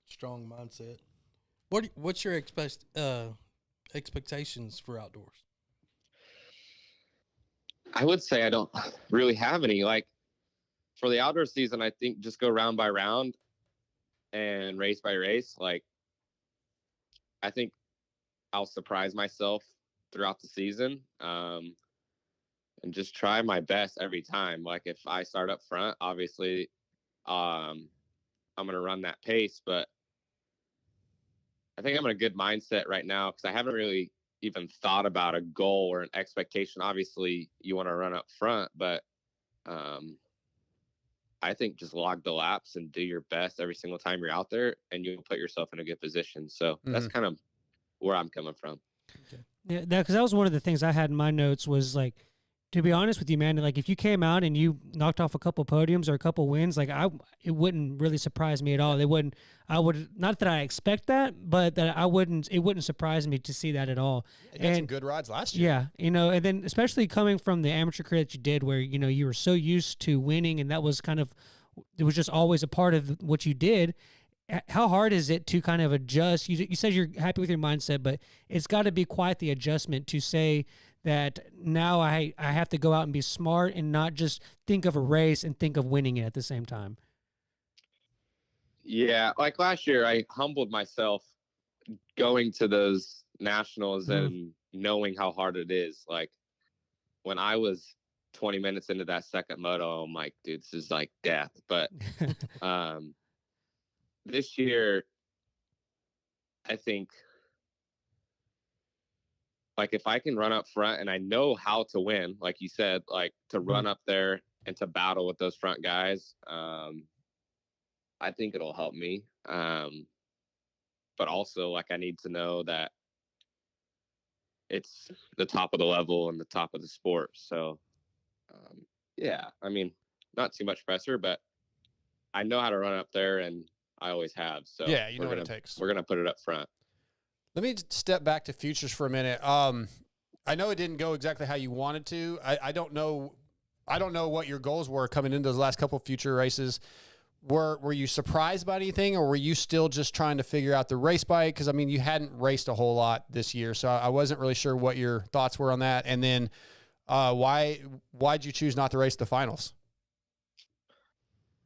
Strong mindset. What's your expectations for outdoors? I would say I don't really have any. Like, for the outdoor season, I think just go round by round and race by race. Like, I think I'll surprise myself throughout the season, and just try my best every time. Like, if I start up front, obviously, I'm going to run that pace, but I think I'm in a good mindset right now because I haven't really even thought about a goal or an expectation. Obviously, you want to run up front, but I think just log the laps and do your best every single time you're out there, and you'll put yourself in a good position. So that's kind of where I'm coming from. Okay. Yeah, because that was one of the things I had in my notes was, like, to be honest with you, man, like, if you came out and you knocked off a couple podiums or a couple wins, like, it wouldn't really surprise me at all. Not that I expect that, but that it wouldn't surprise me to see that at all. You had some good rides last year. Yeah. And then especially coming from the amateur career that you did, where, you were so used to winning, and that was it was just always a part of what you did. How hard is it to kind of adjust? You said you're happy with your mindset, but it's got to be quite the adjustment to say that now I have to go out and be smart and not just think of a race and think of winning it at the same time. Yeah, like last year, I humbled myself going to those nationals and knowing how hard it is. Like, when I was 20 minutes into that second moto, I'm like, dude, this is like death. But this year, I think, like, if I can run up front and I know how to win, like you said, like, to run up there and to battle with those front guys, I think it'll help me. But also, like, I need to know that it's the top of the level and the top of the sport. So, not too much pressure, but I know how to run up there, and I always have. So yeah, you know what it takes. We're going to put it up front. Let me step back to futures for a minute. I know it didn't go exactly how you wanted to. I don't know what your goals were coming into those last couple of future races. Were you surprised by anything, or were you still just trying to figure out the race bike? Because, you hadn't raced a whole lot this year, so I wasn't really sure what your thoughts were on that. And then why'd you choose not to race the finals?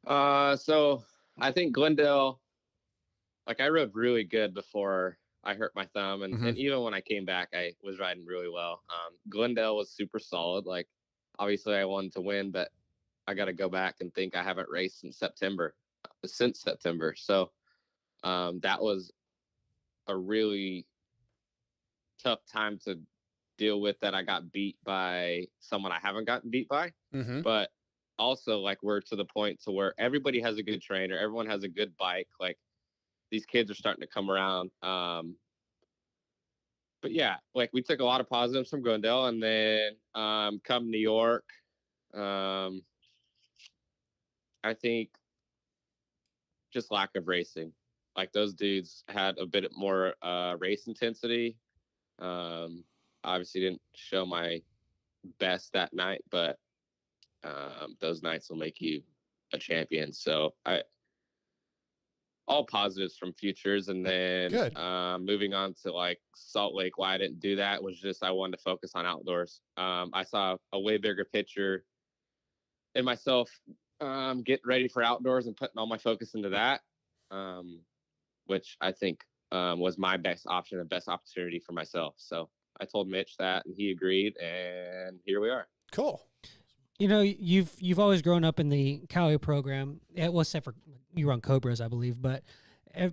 So I think Glendale, like, I rode really good before I hurt my thumb, and even when I came back, I was riding really well. Glendale was super solid. Like, obviously I wanted to win, but I got to go back and think I haven't raced since September. So that was a really tough time to deal with, that I got beat by someone I haven't gotten beat by. But also, like, we're to the point to where everybody has a good trainer. Everyone has a good bike. Like, these kids are starting to come around. But yeah, like, we took a lot of positives from Glendale, and then come New York, I think just lack of racing. Like, those dudes had a bit more race intensity. Obviously didn't show my best that night, but those nights will make you a champion. So all positives from futures. And then moving on to, like, Salt Lake, why I didn't do that was just I wanted to focus on outdoors. I saw a way bigger picture in myself, getting ready for outdoors and putting all my focus into that, which I think was my best option and best opportunity for myself. So I told Mitch that, and he agreed, and here we are. Cool. You've always grown up in the Cowie program, well, except for you were on Cobras, I believe, but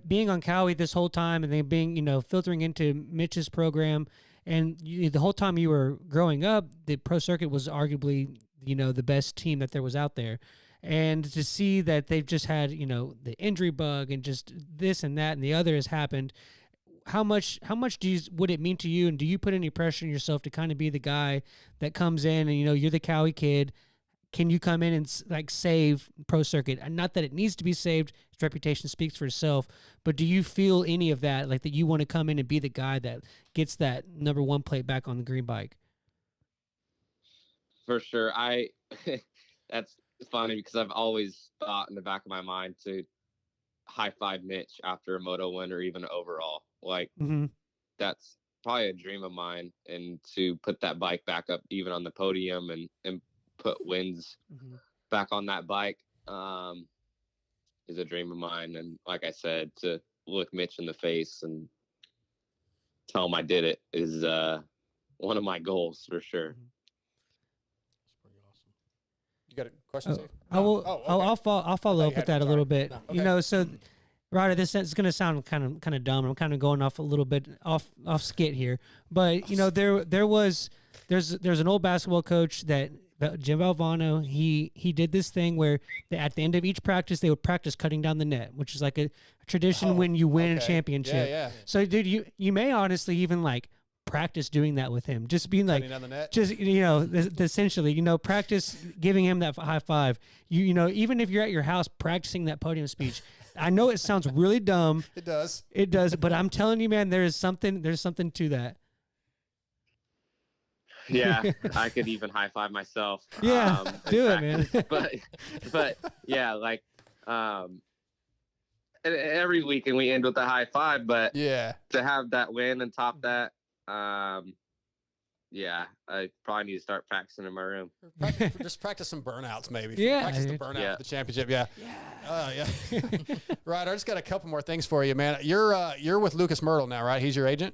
being on Cowie this whole time, and then being, filtering into Mitch's program, And the whole time you were growing up, the pro circuit was arguably, the best team that there was out there. And to see that they've just had, the injury bug and just this and that and the other has happened, how much would it mean to you? And do you put any pressure on yourself to kind of be the guy that comes in and, you're the Cowie kid? Can you come in and like save pro circuit? And not that it needs to be saved. Its reputation speaks for itself. But do you feel any of that, like that you want to come in and be the guy that gets that number 1 plate back on the green bike? For sure. That's funny because I've always thought in the back of my mind to high five Mitch after a moto win or even overall. Like that's probably a dream of mine, and to put that bike back up even on the podium and put wins back on that bike is a dream of mine. And like I said, to look Mitch in the face and tell him I did it is one of my goals for sure. You got a question, Steve? I'll follow up with that a little bit. No, okay. So Ryder, this is going to sound kind of dumb. I'm kind of going off a little bit off skit here, but there's an old basketball coach that Jim Valvano. He did this thing where at the end of each practice they would practice cutting down the net, which is like a tradition when you win a championship. Yeah. So dude, you may honestly even like practice doing that with him, just being like, down the net. just essentially, practice giving him that high five. Even if you're at your house practicing that podium speech. I know it sounds really dumb. It does, but I'm telling you, man, there's something to that. Yeah, I could even high five myself. Yeah, do it, man. but yeah, like every weekend we end with a high five. But yeah, to have that win and top that, yeah, I probably need to start practicing in my room. Just practice some burnouts, maybe. Yeah, practice the burnout for the championship. Yeah. Right, I just got a couple more things for you, man. You're with Lucas Myrtle now, right? He's your agent.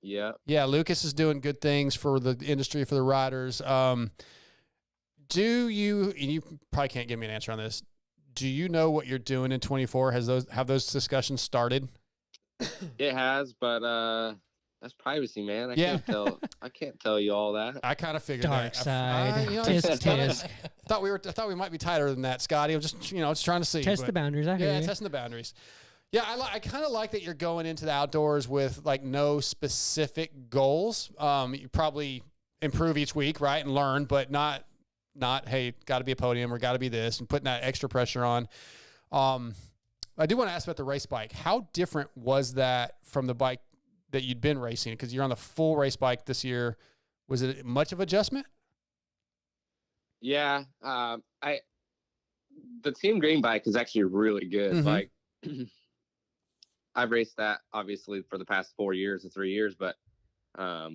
Yeah. Yeah, Lucas is doing good things for the industry, for the riders. Do you? And you probably can't give me an answer on this. Do you know what you're doing in 24? Have those discussions started? It has, but that's privacy, man. I can't tell you all that. I kind of figured Dark that. side. Tisk. I thought we might be tighter than that, Scotty. I'm just trying to see. Test the boundaries. I hear you. Testing the boundaries. Yeah, I kind of like that you're going into the outdoors with like no specific goals. You probably improve each week, right, and learn, but not hey, got to be a podium or got to be this, and putting that extra pressure on. I do want to ask about the race bike. How different was that from the bike that you'd been racing? Because you're on the full race bike this year. Was it much of an adjustment? Yeah, the Team Green bike is actually really good. Mm-hmm. Like, I've raced that obviously for the past 4 years or 3 years, but I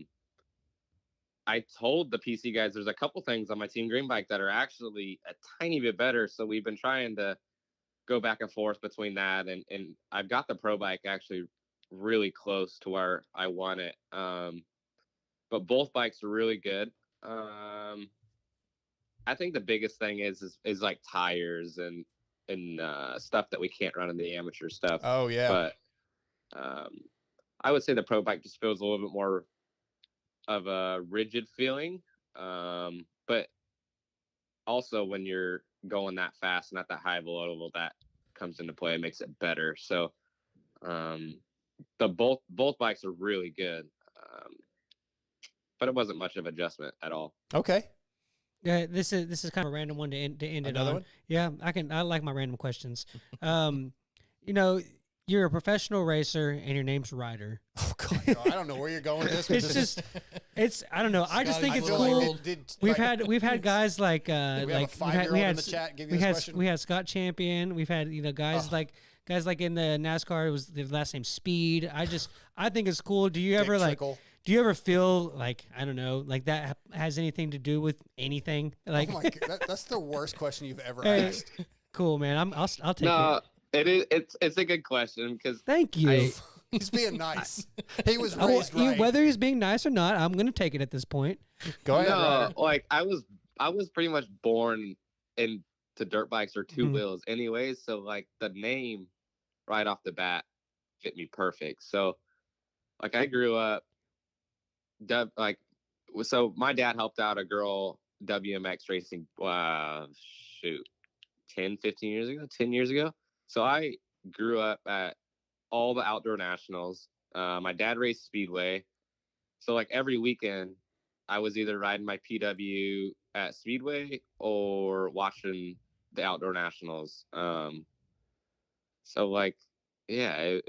told the PC guys there's a couple things on my Team Green bike that are actually a tiny bit better. So we've been trying to go back and forth between that, and I've got the Pro bike actually really close to where I want it. But both bikes are really good. I think the biggest thing is like tires and stuff that we can't run in the amateur stuff. Oh yeah. But I would say the Pro bike just feels a little bit more of a rigid feeling. But also when you're going that fast and at that high level, that comes into play, makes it better. So both bikes are really good. But it wasn't much of an adjustment at all. Okay. Yeah, this is kind of a random one to end it Another on. one? Yeah, I like my random questions. You're a professional racer and your name's Ryder. Oh God, no, I don't know where you're going with this. I don't know. I just think it's cool. We've had guys like we have a 5-year-old in the chat give you this question? We had Scott Champion. We've had guys like in the NASCAR. It was their last name Speed. I think it's cool. Do you ever Do you ever feel like, I don't know, like that has anything to do with anything? Like, oh my God, that's the worst question you've ever asked. Cool, man. I'll take it. No, it's a good question because thank you. He's being nice. He was raised right. Whether he's being nice or not, I'm going to take it at this point. Go ahead. No, like I was pretty much born into dirt bikes or two wheels anyways. So like the name right off the bat fit me perfect. So like I grew up So my dad helped out a girl WMX racing, 10 years ago. So I grew up at all the outdoor nationals. My dad raced Speedway. So like every weekend I was either riding my PW at Speedway or watching the outdoor nationals. So like, yeah,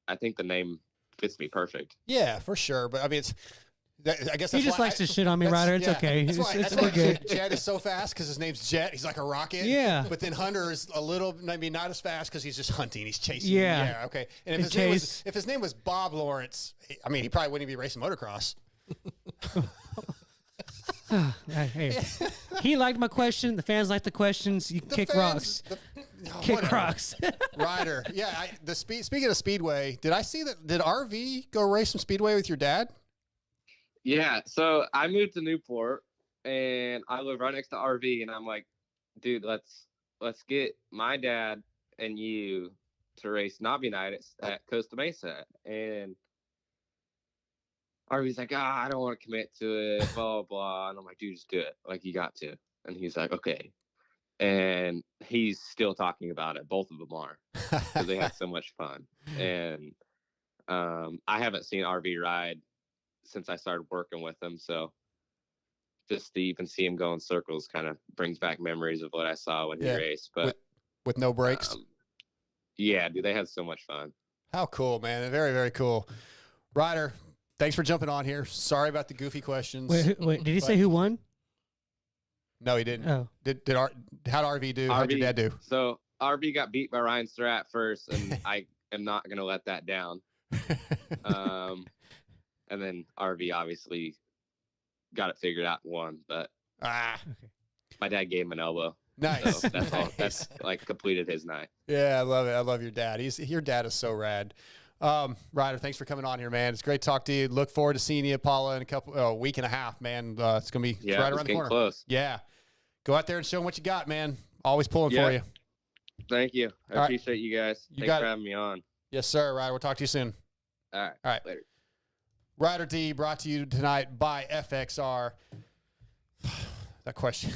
I think the name fits me perfect. Yeah, for sure. But I mean, I guess he just likes to shit on me, Ryder. It's okay. That's why good. Jet is so fast because his name's Jet. He's like a rocket. Yeah. But then Hunter is a little, maybe not as fast because he's just hunting. He's chasing. Yeah. Yeah. Okay. And if his name was Bob Lawrence, I mean, he probably wouldn't be racing motocross. Hey, he liked my question. The fans liked the questions. You can kick rocks. Kick rocks. Ryder. Yeah. Speaking of Speedway, did I see that? Did RV go race some Speedway with your dad? Yeah. So I moved to Newport and I live right next to RV, and I'm like, dude, let's get my dad and you to race Navi Night at Costa Mesa. And RV's like, I don't want to commit to it, blah, blah, blah. And I'm like, dude, just do it. Like, you got to. And he's like, okay. And he's still talking about it. Both of them are. Because they had so much fun. And I haven't seen RV ride since I started working with him. So just to even see him go in circles kind of brings back memories of what I saw when he raced. But with no brakes? Yeah, dude, they had so much fun. How cool, man. Very, very cool. Ryder, thanks for jumping on here. Sorry about the goofy questions. Wait, did he say who won? No, he didn't. Oh. How'd RV do? How'd your dad do? So RV got beat by Ryan Strat first, and I am not going to let that down. And then RV obviously got it figured out and won, but my dad gave him an elbow. Nice. So that's all. That's like completed his night. Yeah, I love it. I love your dad. Your dad is so rad. Ryder, thanks for coming on here, man. It's great to talk to you. Look forward to seeing you at Paula in a week and a half, man. It's gonna be right around the corner. Close. Yeah, go out there and show them what you got, man. Always pulling for you. Thank you. I appreciate you guys. Thanks for having me on. Yes, sir. Ryder, we'll talk to you soon. All right. Later. Ryder D brought to you tonight by FXR. That question.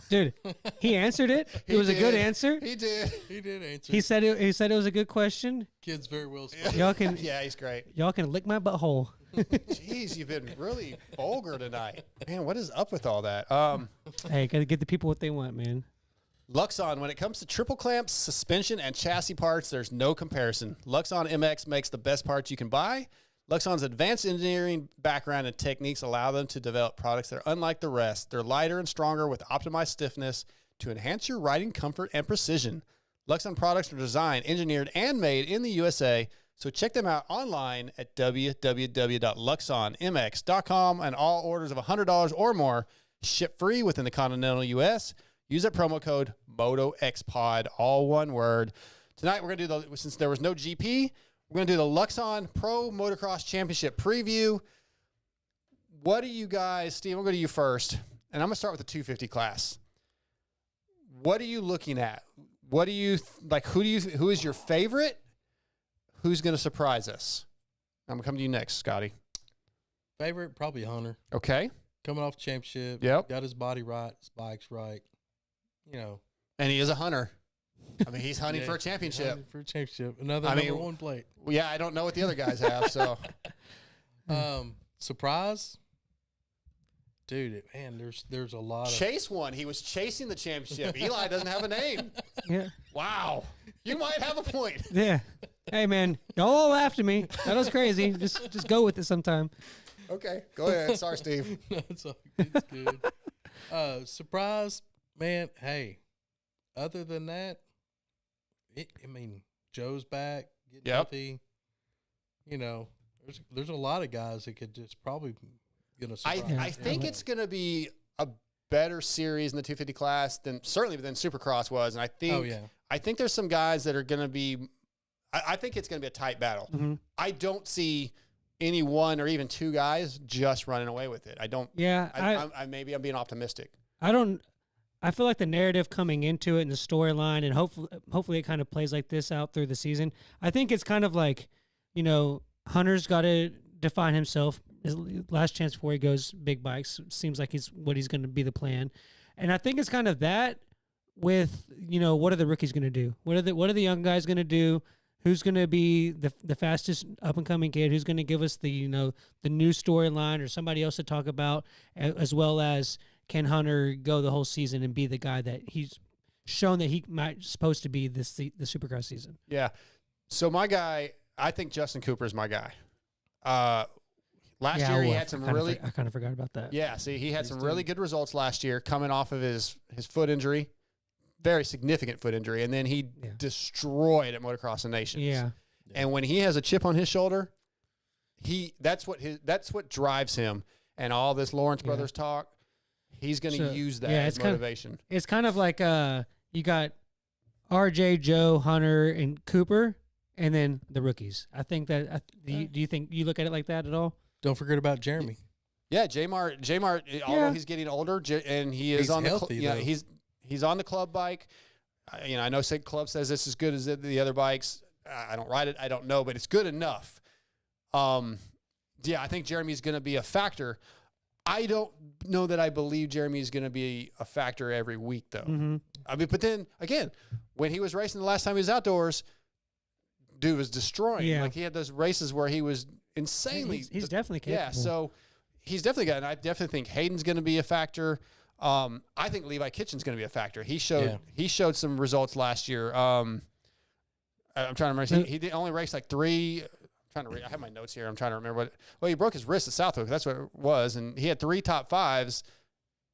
Dude, he answered it. It was a good answer. He did. He did answer. He said it was a good question. Kid's very well spoken. Y'all can yeah, he's great. Y'all can lick my butthole. Jeez, you've been really vulgar tonight. Man, what is up with all that? Hey, gotta get the people what they want, man. Luxon, when it comes to triple clamps, suspension, and chassis parts, there's no comparison. Luxon MX makes the best parts you can buy. Luxon's advanced engineering background and techniques allow them to develop products that are unlike the rest. They're lighter and stronger with optimized stiffness to enhance your riding comfort and precision. Luxon products are designed, engineered, and made in the USA, so check them out online at www.luxonmx.com, and all orders of $100 or more ship free within the continental US. Use that promo code MotoXpod, all one word. Tonight we're going to do since there was no GP, we're going to do the Luxon Pro Motocross Championship preview. What do you guys, Steve, I'm going to go to you first, and I'm going to start with the 250 class. What are you looking at? What do you like? Who is your favorite? Who's going to surprise us? I'm going to come to you next, Scotty. Favorite, probably Hunter. Okay. Coming off championship. Yep. Got his body right, his bike's right. You know. And he is a hunter. I mean, he's hunting for a championship. For a championship. Another number one plate. Yeah, I don't know what the other guys have, so. Surprise? Dude, man, there's a lot of. Chase won. He was chasing the championship. Eli doesn't have a name. Yeah. Wow. You might have a point. Yeah. Hey, man, y'all all laughed at me. That was crazy. Just go with it sometime. Okay. Go ahead. Sorry, Steve. It's good. Surprise, man. Hey, other than that, Joe's back, getting healthy. You know, there's a lot of guys that could just probably going to surprise. I think it's going to be a better series in the 250 class than Supercross was, and I think there's some guys that are going to be. I think it's going to be a tight battle. Mm-hmm. I don't see any one or even two guys just running away with it. I don't. Yeah, maybe I'm being optimistic. I feel like the narrative coming into it and the storyline, and hopefully it kind of plays like this out through the season. I think it's kind of like, Hunter's got to define himself his last chance before he goes big bikes. Seems like he's going to be the plan. And I think it's kind of that with, what are the rookies going to do? What are the young guys going to do? Who's going to be the fastest up-and-coming kid? Who's going to give us the new storyline or somebody else to talk about, as well as can Hunter go the whole season and be the guy that he's shown that he might supposed to be the Supercross season? Yeah. So my guy, I think Justin Cooper is my guy. Last year he had some really... I kind of forgot about that. Yeah, see, he had some really good results last year coming off of his foot injury. Very significant foot injury, and then he destroyed at Motocross of Nations. Yeah, and when he has a chip on his shoulder, that's what drives him. And all this Lawrence Brothers talk, he's going to use that as motivation. It's kind of like you got RJ, Joe, Hunter, and Cooper, and then the rookies. I think that. Do you think you look at it like that at all? Don't forget about Jeremy. Yeah, J-Mart, although he's getting older, and he's on healthy, the he's on the club bike. I know Club says this is good as the other bikes. I don't ride it. I don't know, but it's good enough. I think Jeremy's going to be a factor. I don't know that I believe Jeremy's going to be a factor every week, though. Mm-hmm. I mean, but then, again, when he was racing the last time he was outdoors, dude was destroying. Yeah. Like, he had those races where he was insanely... He's definitely capable. Yeah, so he's definitely got... And I definitely think Hayden's going to be a factor. I think Levi Kitchen's going to be a factor. He showed some results last year. I'm trying to remember. He only raced like 3. I have my notes here. I'm trying to remember he broke his wrist at Southwick. That's what it was. And he had 3 top 5s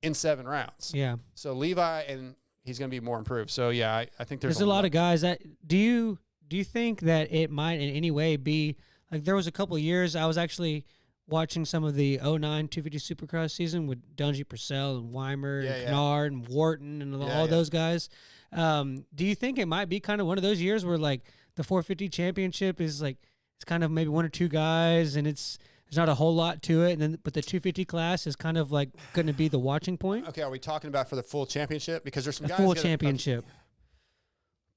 in 7 rounds. Yeah. So Levi, and he's going to be more improved. So yeah, I think there's a lot of guys that do you think that it might in any way be like there was a couple of years I was actually watching some of the 09 250 Supercross season with Dungy Purcell and Weimer and Kennard and Wharton and all those guys. Do you think it might be kind of one of those years where like the 450 championship is like it's kind of maybe 1 or 2 guys and there's not a whole lot to it, but the 250 class is kind of like going to be the watching point? Okay, are we talking about for the full championship? Because there's some guys full championship.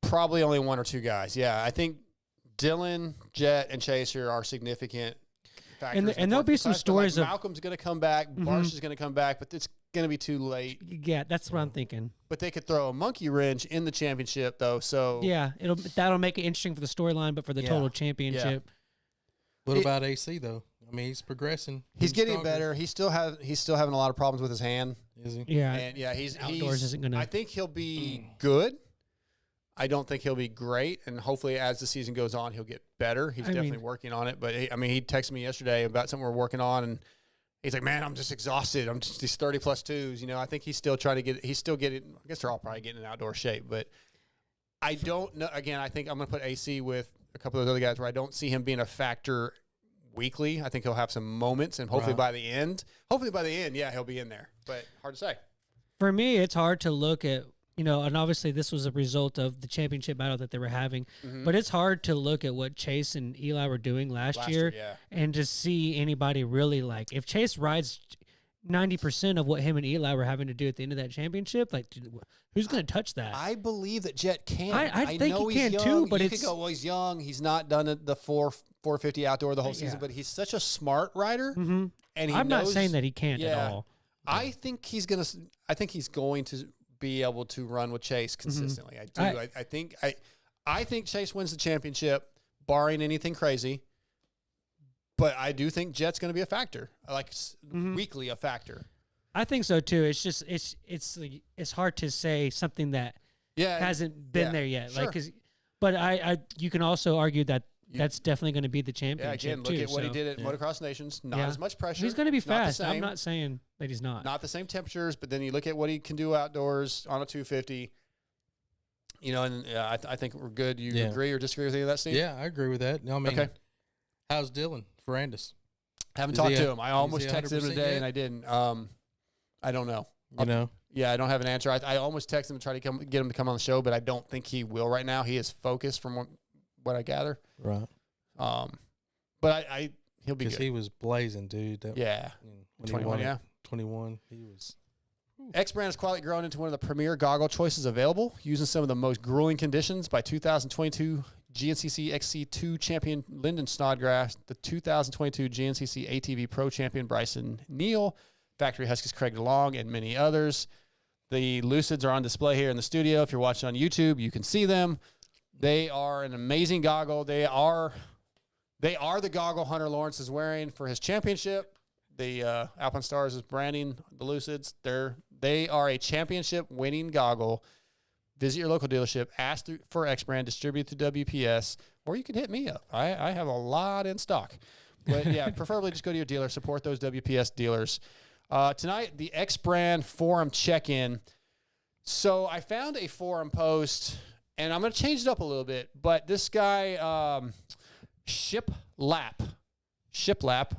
Probably only 1 or 2 guys. Yeah, I think Dylan, Jet, and Chaser are significant factors. And there'll be some stories of Malcolm's going to come back, Barsh is going to come back, but it's going to be too late. Yeah, that's what I'm thinking. But they could throw a monkey wrench in the championship, though. So yeah, that'll make it interesting for the storyline, but for the total championship. What about AC though? I mean, he's progressing. He's getting better. He's still having a lot of problems with his hand. Is he? Yeah. And he's outdoors isn't going to. I think he'll be good. I don't think he'll be great, and hopefully as the season goes on, he'll get better. He's definitely working on it. But he texted me yesterday about something we're working on, and he's like, "Man, I'm just exhausted. I'm just these 30+ twos." I think he's still trying to get. He's still getting. I guess they're all probably getting in outdoor shape, but I don't know. Again, I think I'm going to put AC with a couple of those other guys where I don't see him being a factor weekly. I think he'll have some moments, and hopefully by the end, yeah, he'll be in there. But hard to say. For me, it's hard to look at. And obviously this was a result of the championship battle that they were having, but it's hard to look at what Chase and Eli were doing last year and to see anybody really like, if Chase rides 90% of what him and Eli were having to do at the end of that championship, like who's going to touch that? I believe that Jet can. I think know he can young. too, but you could go, well, he's young. He's not done the 450 outdoor the whole season, but he's such a smart rider. Mm-hmm. And I'm not saying that he can't at all. I think he's going to be able to run with Chase consistently. I do. I think Chase wins the championship, barring anything crazy. But I do think Jet's going to be a factor, like weekly a factor. I think so too. It's just it's hard to say something that hasn't been there yet. Sure. Like, but you can also argue that that's definitely going to be the championship. Yeah, again, look at what he did at Motocross Nations. Not as much pressure. He's going to be fast. I'm not saying that he's not. Not the same temperatures, but then you look at what he can do outdoors on a 250. I think we're good. You agree or disagree with any of that, Steve? Yeah, I agree with that. I mean, how's Dylan Ferrandis? Haven't talked to him. I almost texted him today, and I didn't. I don't know. Yeah, I don't have an answer. I almost texted him to try to get him to come on the show, but I don't think he will right now. He is focused from what I gather. Right. But he'll be good. Because he was blazing, dude. 21, 21. He was. X Brand has quietly grown into one of the premier goggle choices available, using some of the most grueling conditions by 2022 GNCC XC2 champion Lyndon Snodgrass, the 2022 GNCC ATV Pro champion Bryson Neal, Factory Huskies Craig DeLong, and many others. The Lucids are on display here in the studio. If you're watching on YouTube, you can see them. They are an amazing goggle. They are the goggle Hunter Lawrence is wearing for his championship. The Alpine Stars is branding the Lucids. They are a championship winning goggle. Visit your local dealership, ask for X Brand, distribute through WPS, or you can hit me up. I have a lot in stock. But yeah, preferably just go to your dealer, support those WPS dealers. Tonight, the X Brand forum check-in. So I found a forum post, and I'm going to change it up a little bit, but this guy, Shiplap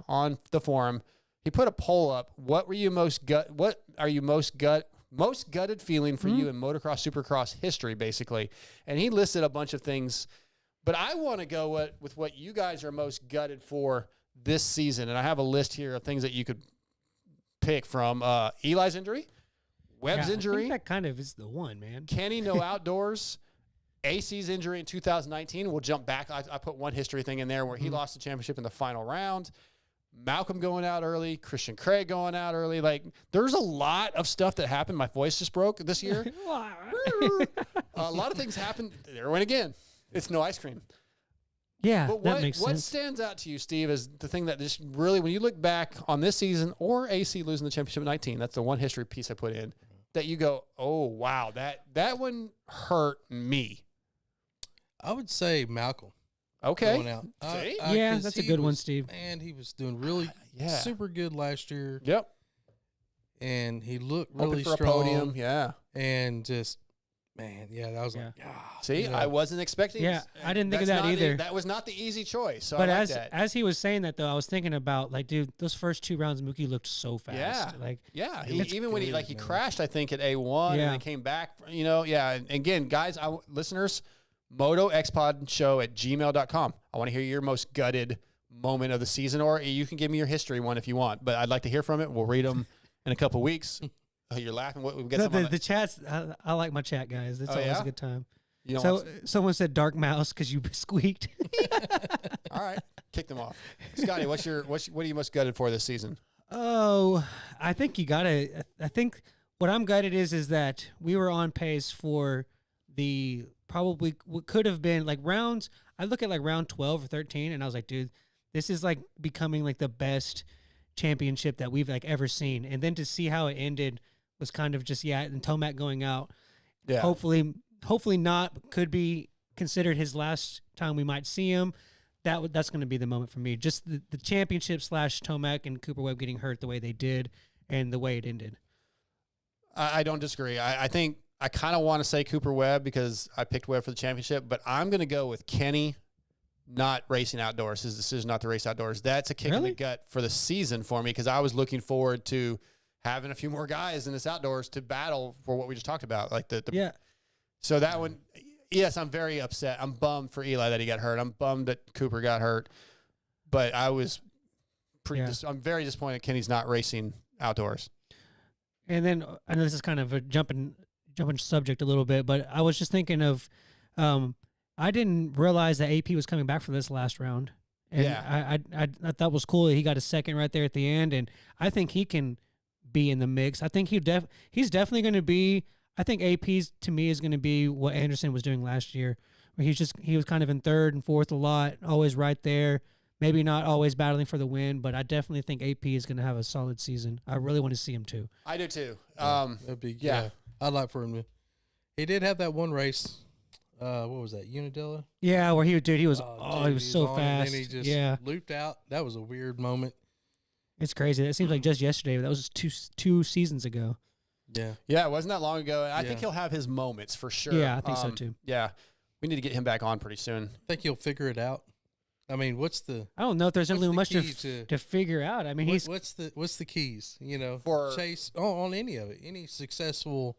on the forum, he put a poll up. What are you most gutted feeling for you in motocross, supercross history, basically? And he listed a bunch of things, but I want to go with what you guys are most gutted for this season. And I have a list here of things that you could pick from. Eli's injury, Webb's injury. I think that kind of is the one, man. Kenny, no outdoors. AC's injury in 2019. We'll jump back. I put one history thing in there where he lost the championship in the final round. Malcolm going out early, Christian Craig going out early. Like, there's a lot of stuff that happened. My voice just broke this year. A lot of things happened. There went again. It's no ice cream. Yeah, but that makes sense. What stands out to you, Steve, is the thing that just really, when you look back on this season or AC losing the championship in 19, that's the one history piece I put in, that you go, oh, wow, that one hurt me. I would say Malcolm. Okay. Going out. Yeah, that's a good one, Steve. And he was doing really super good last year. Yep. And he looked really Hoping for strong. a podium, yeah. And just, man, that was like, See, I wasn't expecting. Yeah, I didn't think of that either. That was not the easy choice. So but I like that. as he was saying that, though, I was thinking about, like, dude, those first two rounds, Mookie looked so fast. Even when he crashed, I think at A1 and then came back. And again, guys, listeners, MotoXpod Show at gmail.com. I want to hear your most gutted moment of the season, or you can give me your history one if you want. But I'd like to hear from it. We'll read them in a couple weeks. You're laughing. We've got the chats. I like my chat, guys. It's always a good time. So someone said Dark Mouse because you squeaked. All right, kick them off. Scotty, what are you most gutted for this season? Oh, I think you gotta. I think what I'm gutted is that we were on pace for the probably what could have been like rounds. I look at like round 12 or 13, and I was like, dude, this is like becoming like the best championship that we've like ever seen. And then to see how it ended was kind of just and Tomac going out. Yeah. Hopefully not. Could be considered his last time we might see him. That's going to be the moment for me. Just the championship / Tomac and Cooper Webb getting hurt the way they did and the way it ended. I don't disagree. I think I kind of want to say Cooper Webb because I picked Webb for the championship, but I'm going to go with Kenny not racing outdoors. His decision not to race outdoors. That's a kick in the gut for the season for me because I was looking forward to having a few more guys in this outdoors to battle for what we just talked about. Like So that one, yes, I'm very upset. I'm bummed for Eli that he got hurt. I'm bummed that Cooper got hurt, but I was I'm very disappointed Kenny's not racing outdoors. And then I know this is kind of a jumping subject a little bit, but I was just thinking of, I didn't realize that AP was coming back for this last round. And I thought it was cool that he got a second right there at the end, and I think he can be in the mix. I think he's definitely going to be. I think AP's to me is going to be what Anderson was doing last year, where he was kind of in third and fourth a lot, always right there. Maybe not always battling for the win, but I definitely think AP is going to have a solid season. I really want to see him too. I do too. That'd be I'd like for him to. He did have that one race. What was that? Unadilla? Yeah, where he was so fast. And then he just looped out. That was a weird moment. It's crazy. That seems like just yesterday, but that was two seasons ago. Yeah, it wasn't that long ago. I think he'll have his moments for sure. Yeah, I think so too. Yeah, we need to get him back on pretty soon. I think he'll figure it out. I mean, I don't know if there's really much to figure out. I mean, what's the keys? For Chase on any of it, any successful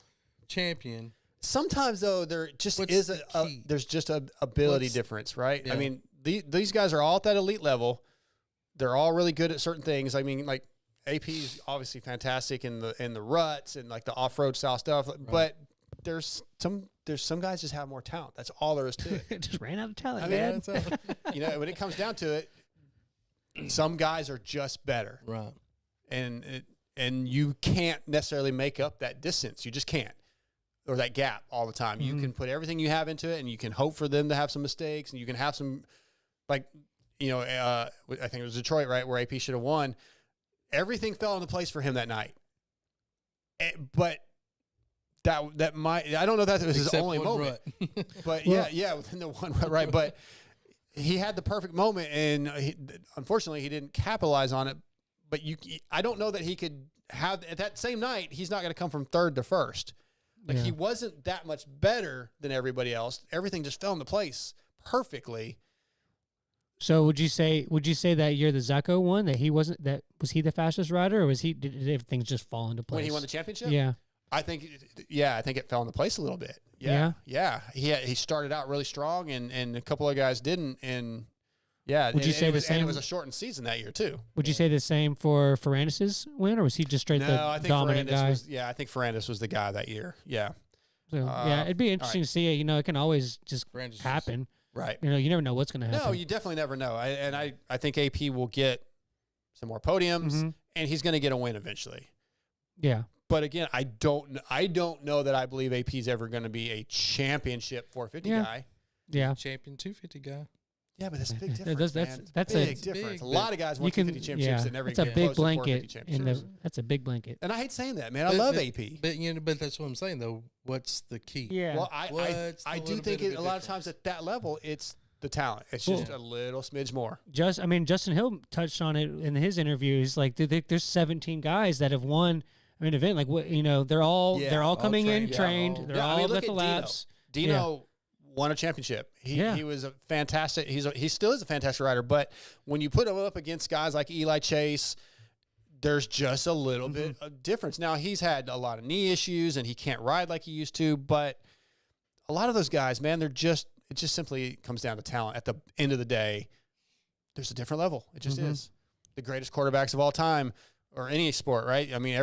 champion. Sometimes though, there just is there's just a ability difference, right? Yeah. I mean, these guys are all at that elite level. They're all really good at certain things. I mean, like AP is obviously fantastic in the ruts and like the off-road style stuff, but there's some guys just have more talent. That's all there is to it. Just ran out of talent, I man. mean, when it comes down to it, some guys are just better. Right. And you can't necessarily make up that distance. You just can't. Or that gap all the time. You can put everything you have into it, and you can hope for them to have some mistakes, and you can have some, like, I think it was Detroit, right, where AP should have won. Everything fell into place for him that night. But that might, I don't know that it was his only moment. But within the one rut, right. But he had the perfect moment, and unfortunately he didn't capitalize on it. But I don't know that he could have, at that same night, he's not going to come from third to first. Like, he wasn't that much better than everybody else. Everything just fell into place perfectly. So would you say that you're the Zacho one, that he wasn't, that was he the fastest rider, or did everything just fall into place When he won the championship? Yeah. I think it fell into place a little bit. Yeah. He started out really strong, and a couple of guys didn't. And would you say the same? And it was a shortened season that year too. Would you say the same for Ferrandis' win, or was he just straight the dominant guy? I think Ferrandis was the guy that year. Yeah. So it'd be interesting to see. It can always just happen. Right. You never know what's going to happen. No, you definitely never know. I think AP will get some more podiums, and he's going to get a win eventually. Yeah. But again, I don't know that I believe AP is ever going to be a championship 450 guy. Yeah. Champion 250 guy. Yeah, but that's a big difference. That's a big difference. A lot of guys won 250 championships and never get close a big to 450 blanket. championships. That's a big blanket. And I hate saying that, man. I love AP. But that's what I'm saying, though. What's the key? Yeah. Well, I do think a lot of times at that level, it's the talent. It's just a little smidge more. Justin Hill touched on it in his interview. He's like, there's 17 guys that have won an event. Like, they're all coming in trained. They're all at the laps. Dino won a championship. He was a fantastic. He still is a fantastic rider. But when you put him up against guys like Eli Chase, there's just a little bit of difference. Now, he's had a lot of knee issues and he can't ride like he used to. But a lot of those guys, man, it just simply comes down to talent. At the end of the day, there's a different level. It just is. The greatest quarterbacks of all time, or any sport, right? I mean,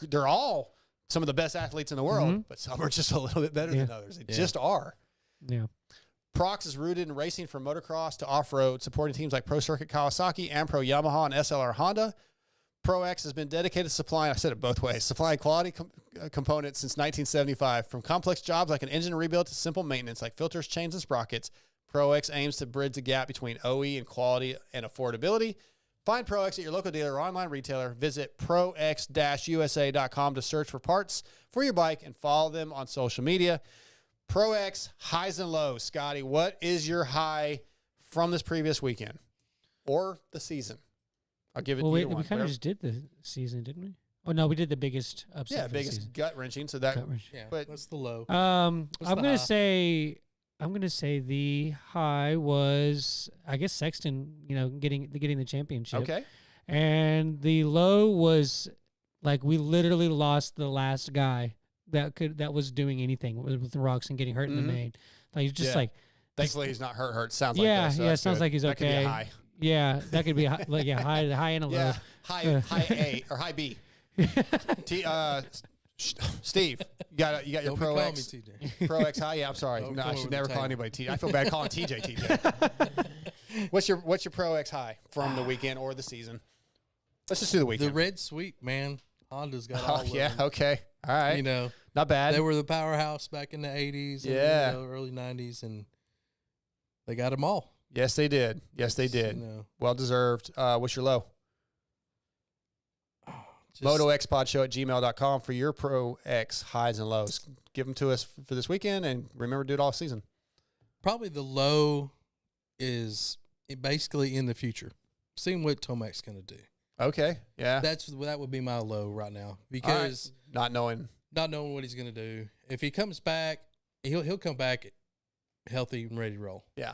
they're all some of the best athletes in the world, but some are just a little bit better than others. They just are. Yeah. Prox is rooted in racing from motocross to off-road, supporting teams like Pro Circuit Kawasaki and Pro Yamaha and SLR Honda. ProX has been dedicated to supplying, I said it both ways, supplying quality components since 1975. From complex jobs like an engine rebuild to simple maintenance like filters, chains, and sprockets, ProX aims to bridge the gap between OE and quality and affordability. Find ProX at your local dealer or online retailer. Visit prox-usa.com to search for parts for your bike and follow them on social media. ProX highs and lows. Scotty, what is your high from this previous weekend or the season? I'll give it to you. We kind of just did the season, didn't we? Oh no, we did the biggest upset. Yeah, biggest gut wrenching. So that, but that's the low. I'm gonna say the high was, I guess, Sexton. Getting the championship. Okay. And the low was like we literally lost the last guy that was doing anything with the rocks and getting hurt in the main. Like just like. Thankfully, he's not hurt. Sounds like yeah, this, so it sounds like he's okay. That could be a high. Yeah, that could be high, high and a low. Yeah, high A or high B. Steve, you got your Pro X. Pro X high. Yeah, I'm sorry. No, I should never call anybody TJ. I feel bad calling TJ TJ. What's your Pro X high from the weekend or the season? Let's just do the weekend. The red sweep, man. Honda's got all of yeah, them. Okay. All right. Not bad. They were the powerhouse back in the 80s and early 90s, and they got them all. Yes, they did. Well deserved. What's your low? MotoXpodShow@gmail.com for your Pro X highs and lows. Give them to us for this weekend, and remember to do it all season. Probably the low is basically in the future. Seeing what Tomac's going to do. Okay, yeah. That would be my low right now because not knowing what he's going to do. If he comes back, he'll come back healthy and ready to roll. Yeah.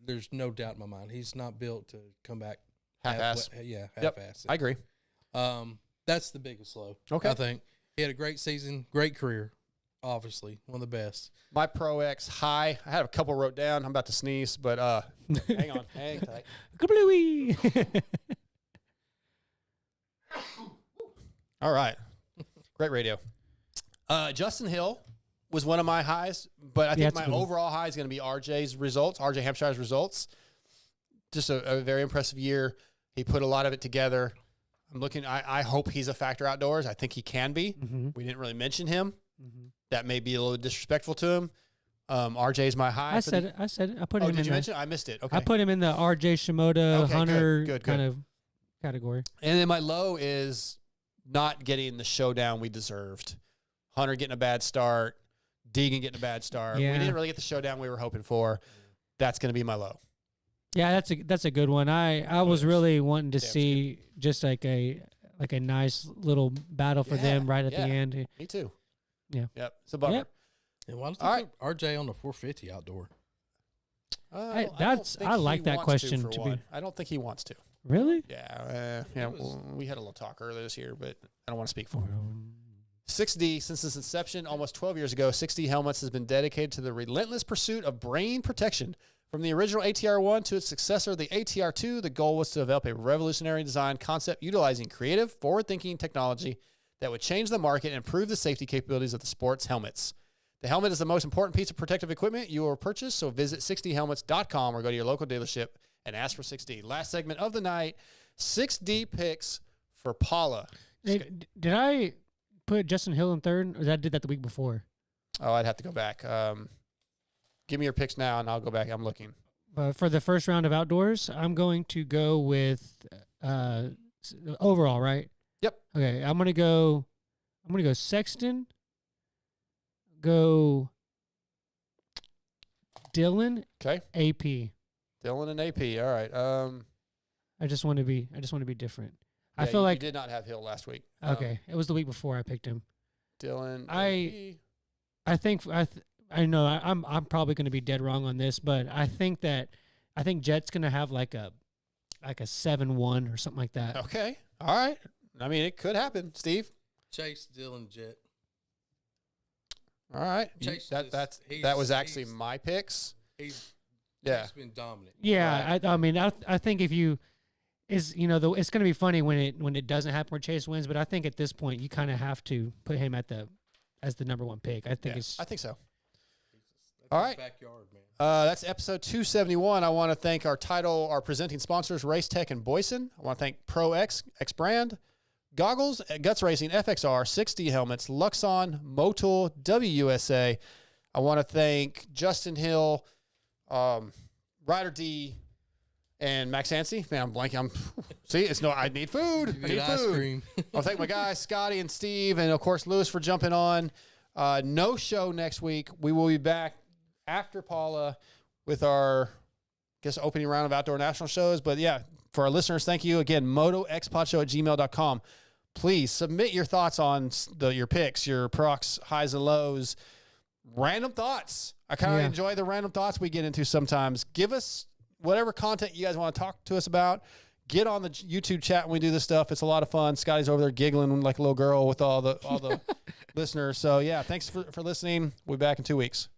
There's no doubt in my mind. He's not built to come back half-ass. Half-ass. I agree. That's the biggest low. Okay. I think he had a great season, great career. Obviously, one of the best. My Pro X high. I had a couple wrote down. I'm about to sneeze, but hang on, hang tight. All right, great radio. Justin Hill was one of my highs, but I think that's my a good one. overall high is going to be RJ's results, RJ Hampshire's results. Just a very impressive year. He put a lot of it together. I'm looking. I hope he's a factor outdoors. I think he can be. Mm-hmm. We didn't really mention him. Mm-hmm. That may be a little disrespectful to him. RJ's my high. I said it. I put him in did you the, mention it? I missed it. Okay. I put him in the RJ Shimoda Okay, Hunter good. kind of category. And then my low is not getting the showdown we deserved. Hunter getting a bad start. Deegan getting a bad start. Yeah. We didn't really get the showdown we were hoping for. That's going to be my low. Yeah, that's a good one. I was really wanting to Damn see just like a nice little battle for them right at the end. Me too. Yeah. Yep. It's a bummer. Yep. And why don't All they put RJ on the 450 outdoor? I like that question to be. I don't think he wants to. Really? Yeah. We had a little talk earlier this year, but I don't want to speak for him. 6D, since its inception almost 12 years ago, 6D Helmets has been dedicated to the relentless pursuit of brain protection. From the original ATR-1 to its successor, the ATR-2, the goal was to develop a revolutionary design concept utilizing creative, forward-thinking technology that would change the market and improve the safety capabilities of the sports helmets. The helmet is the most important piece of protective equipment you will purchase, so visit 6dhelmets.com or go to your local dealership and ask for 6D. Last segment of the night, 6D picks for Paula. Did I put Justin Hill in third, or I did that the week before? Oh, I'd have to go back. Give me your picks now, and I'll go back. I'm looking. For the first round of outdoors, I'm going to go with overall, right? Yep. Okay, I'm gonna go Sexton. Go Dylan. Okay. AP. Dylan and AP. All right. I just want to be different. Yeah, I feel like you did not have Hill last week. Okay, it was the week before I picked him. Dylan. I think I know I'm probably going to be dead wrong on this, but I think Jet's going to have like a 7-1 or something like that. Okay. All right. I mean, it could happen. Steve. Chase, Dylan, Jet. All right. Chase that was actually my picks. He's been dominant. Yeah, Right. I mean, I think if you it's going to be funny when it doesn't happen where Chase wins, but I think at this point you kind of have to put him as the number one pick. I think I think so. That's All his right. backyard, man. That's episode 271. I want to thank our presenting sponsors, Race Tech and Boyesen. I want to thank Pro X Brand, Goggles, Guts Racing, FXR, 6D Helmets, Luxon, Motul, WUSA. I want to thank Justin Hill, Ryder D, and Max Anstie. Man, I'm blanking. I need food. I need ice food. cream. I'll thank my guys, Scotty and Steve, and of course, Lewis for jumping on. No show next week. We will be back after Paula with our, opening round of outdoor national shows. But yeah, for our listeners, thank you again. MotoXpodShow@gmail.com. Please submit your thoughts on your picks, your procs, highs and lows, random thoughts. I kind of enjoy the random thoughts we get into sometimes. Give us whatever content you guys want to talk to us about. Get on the YouTube chat when we do this stuff. It's a lot of fun. Scotty's over there giggling like a little girl with all the listeners. So yeah, thanks for listening. We'll be back in 2 weeks.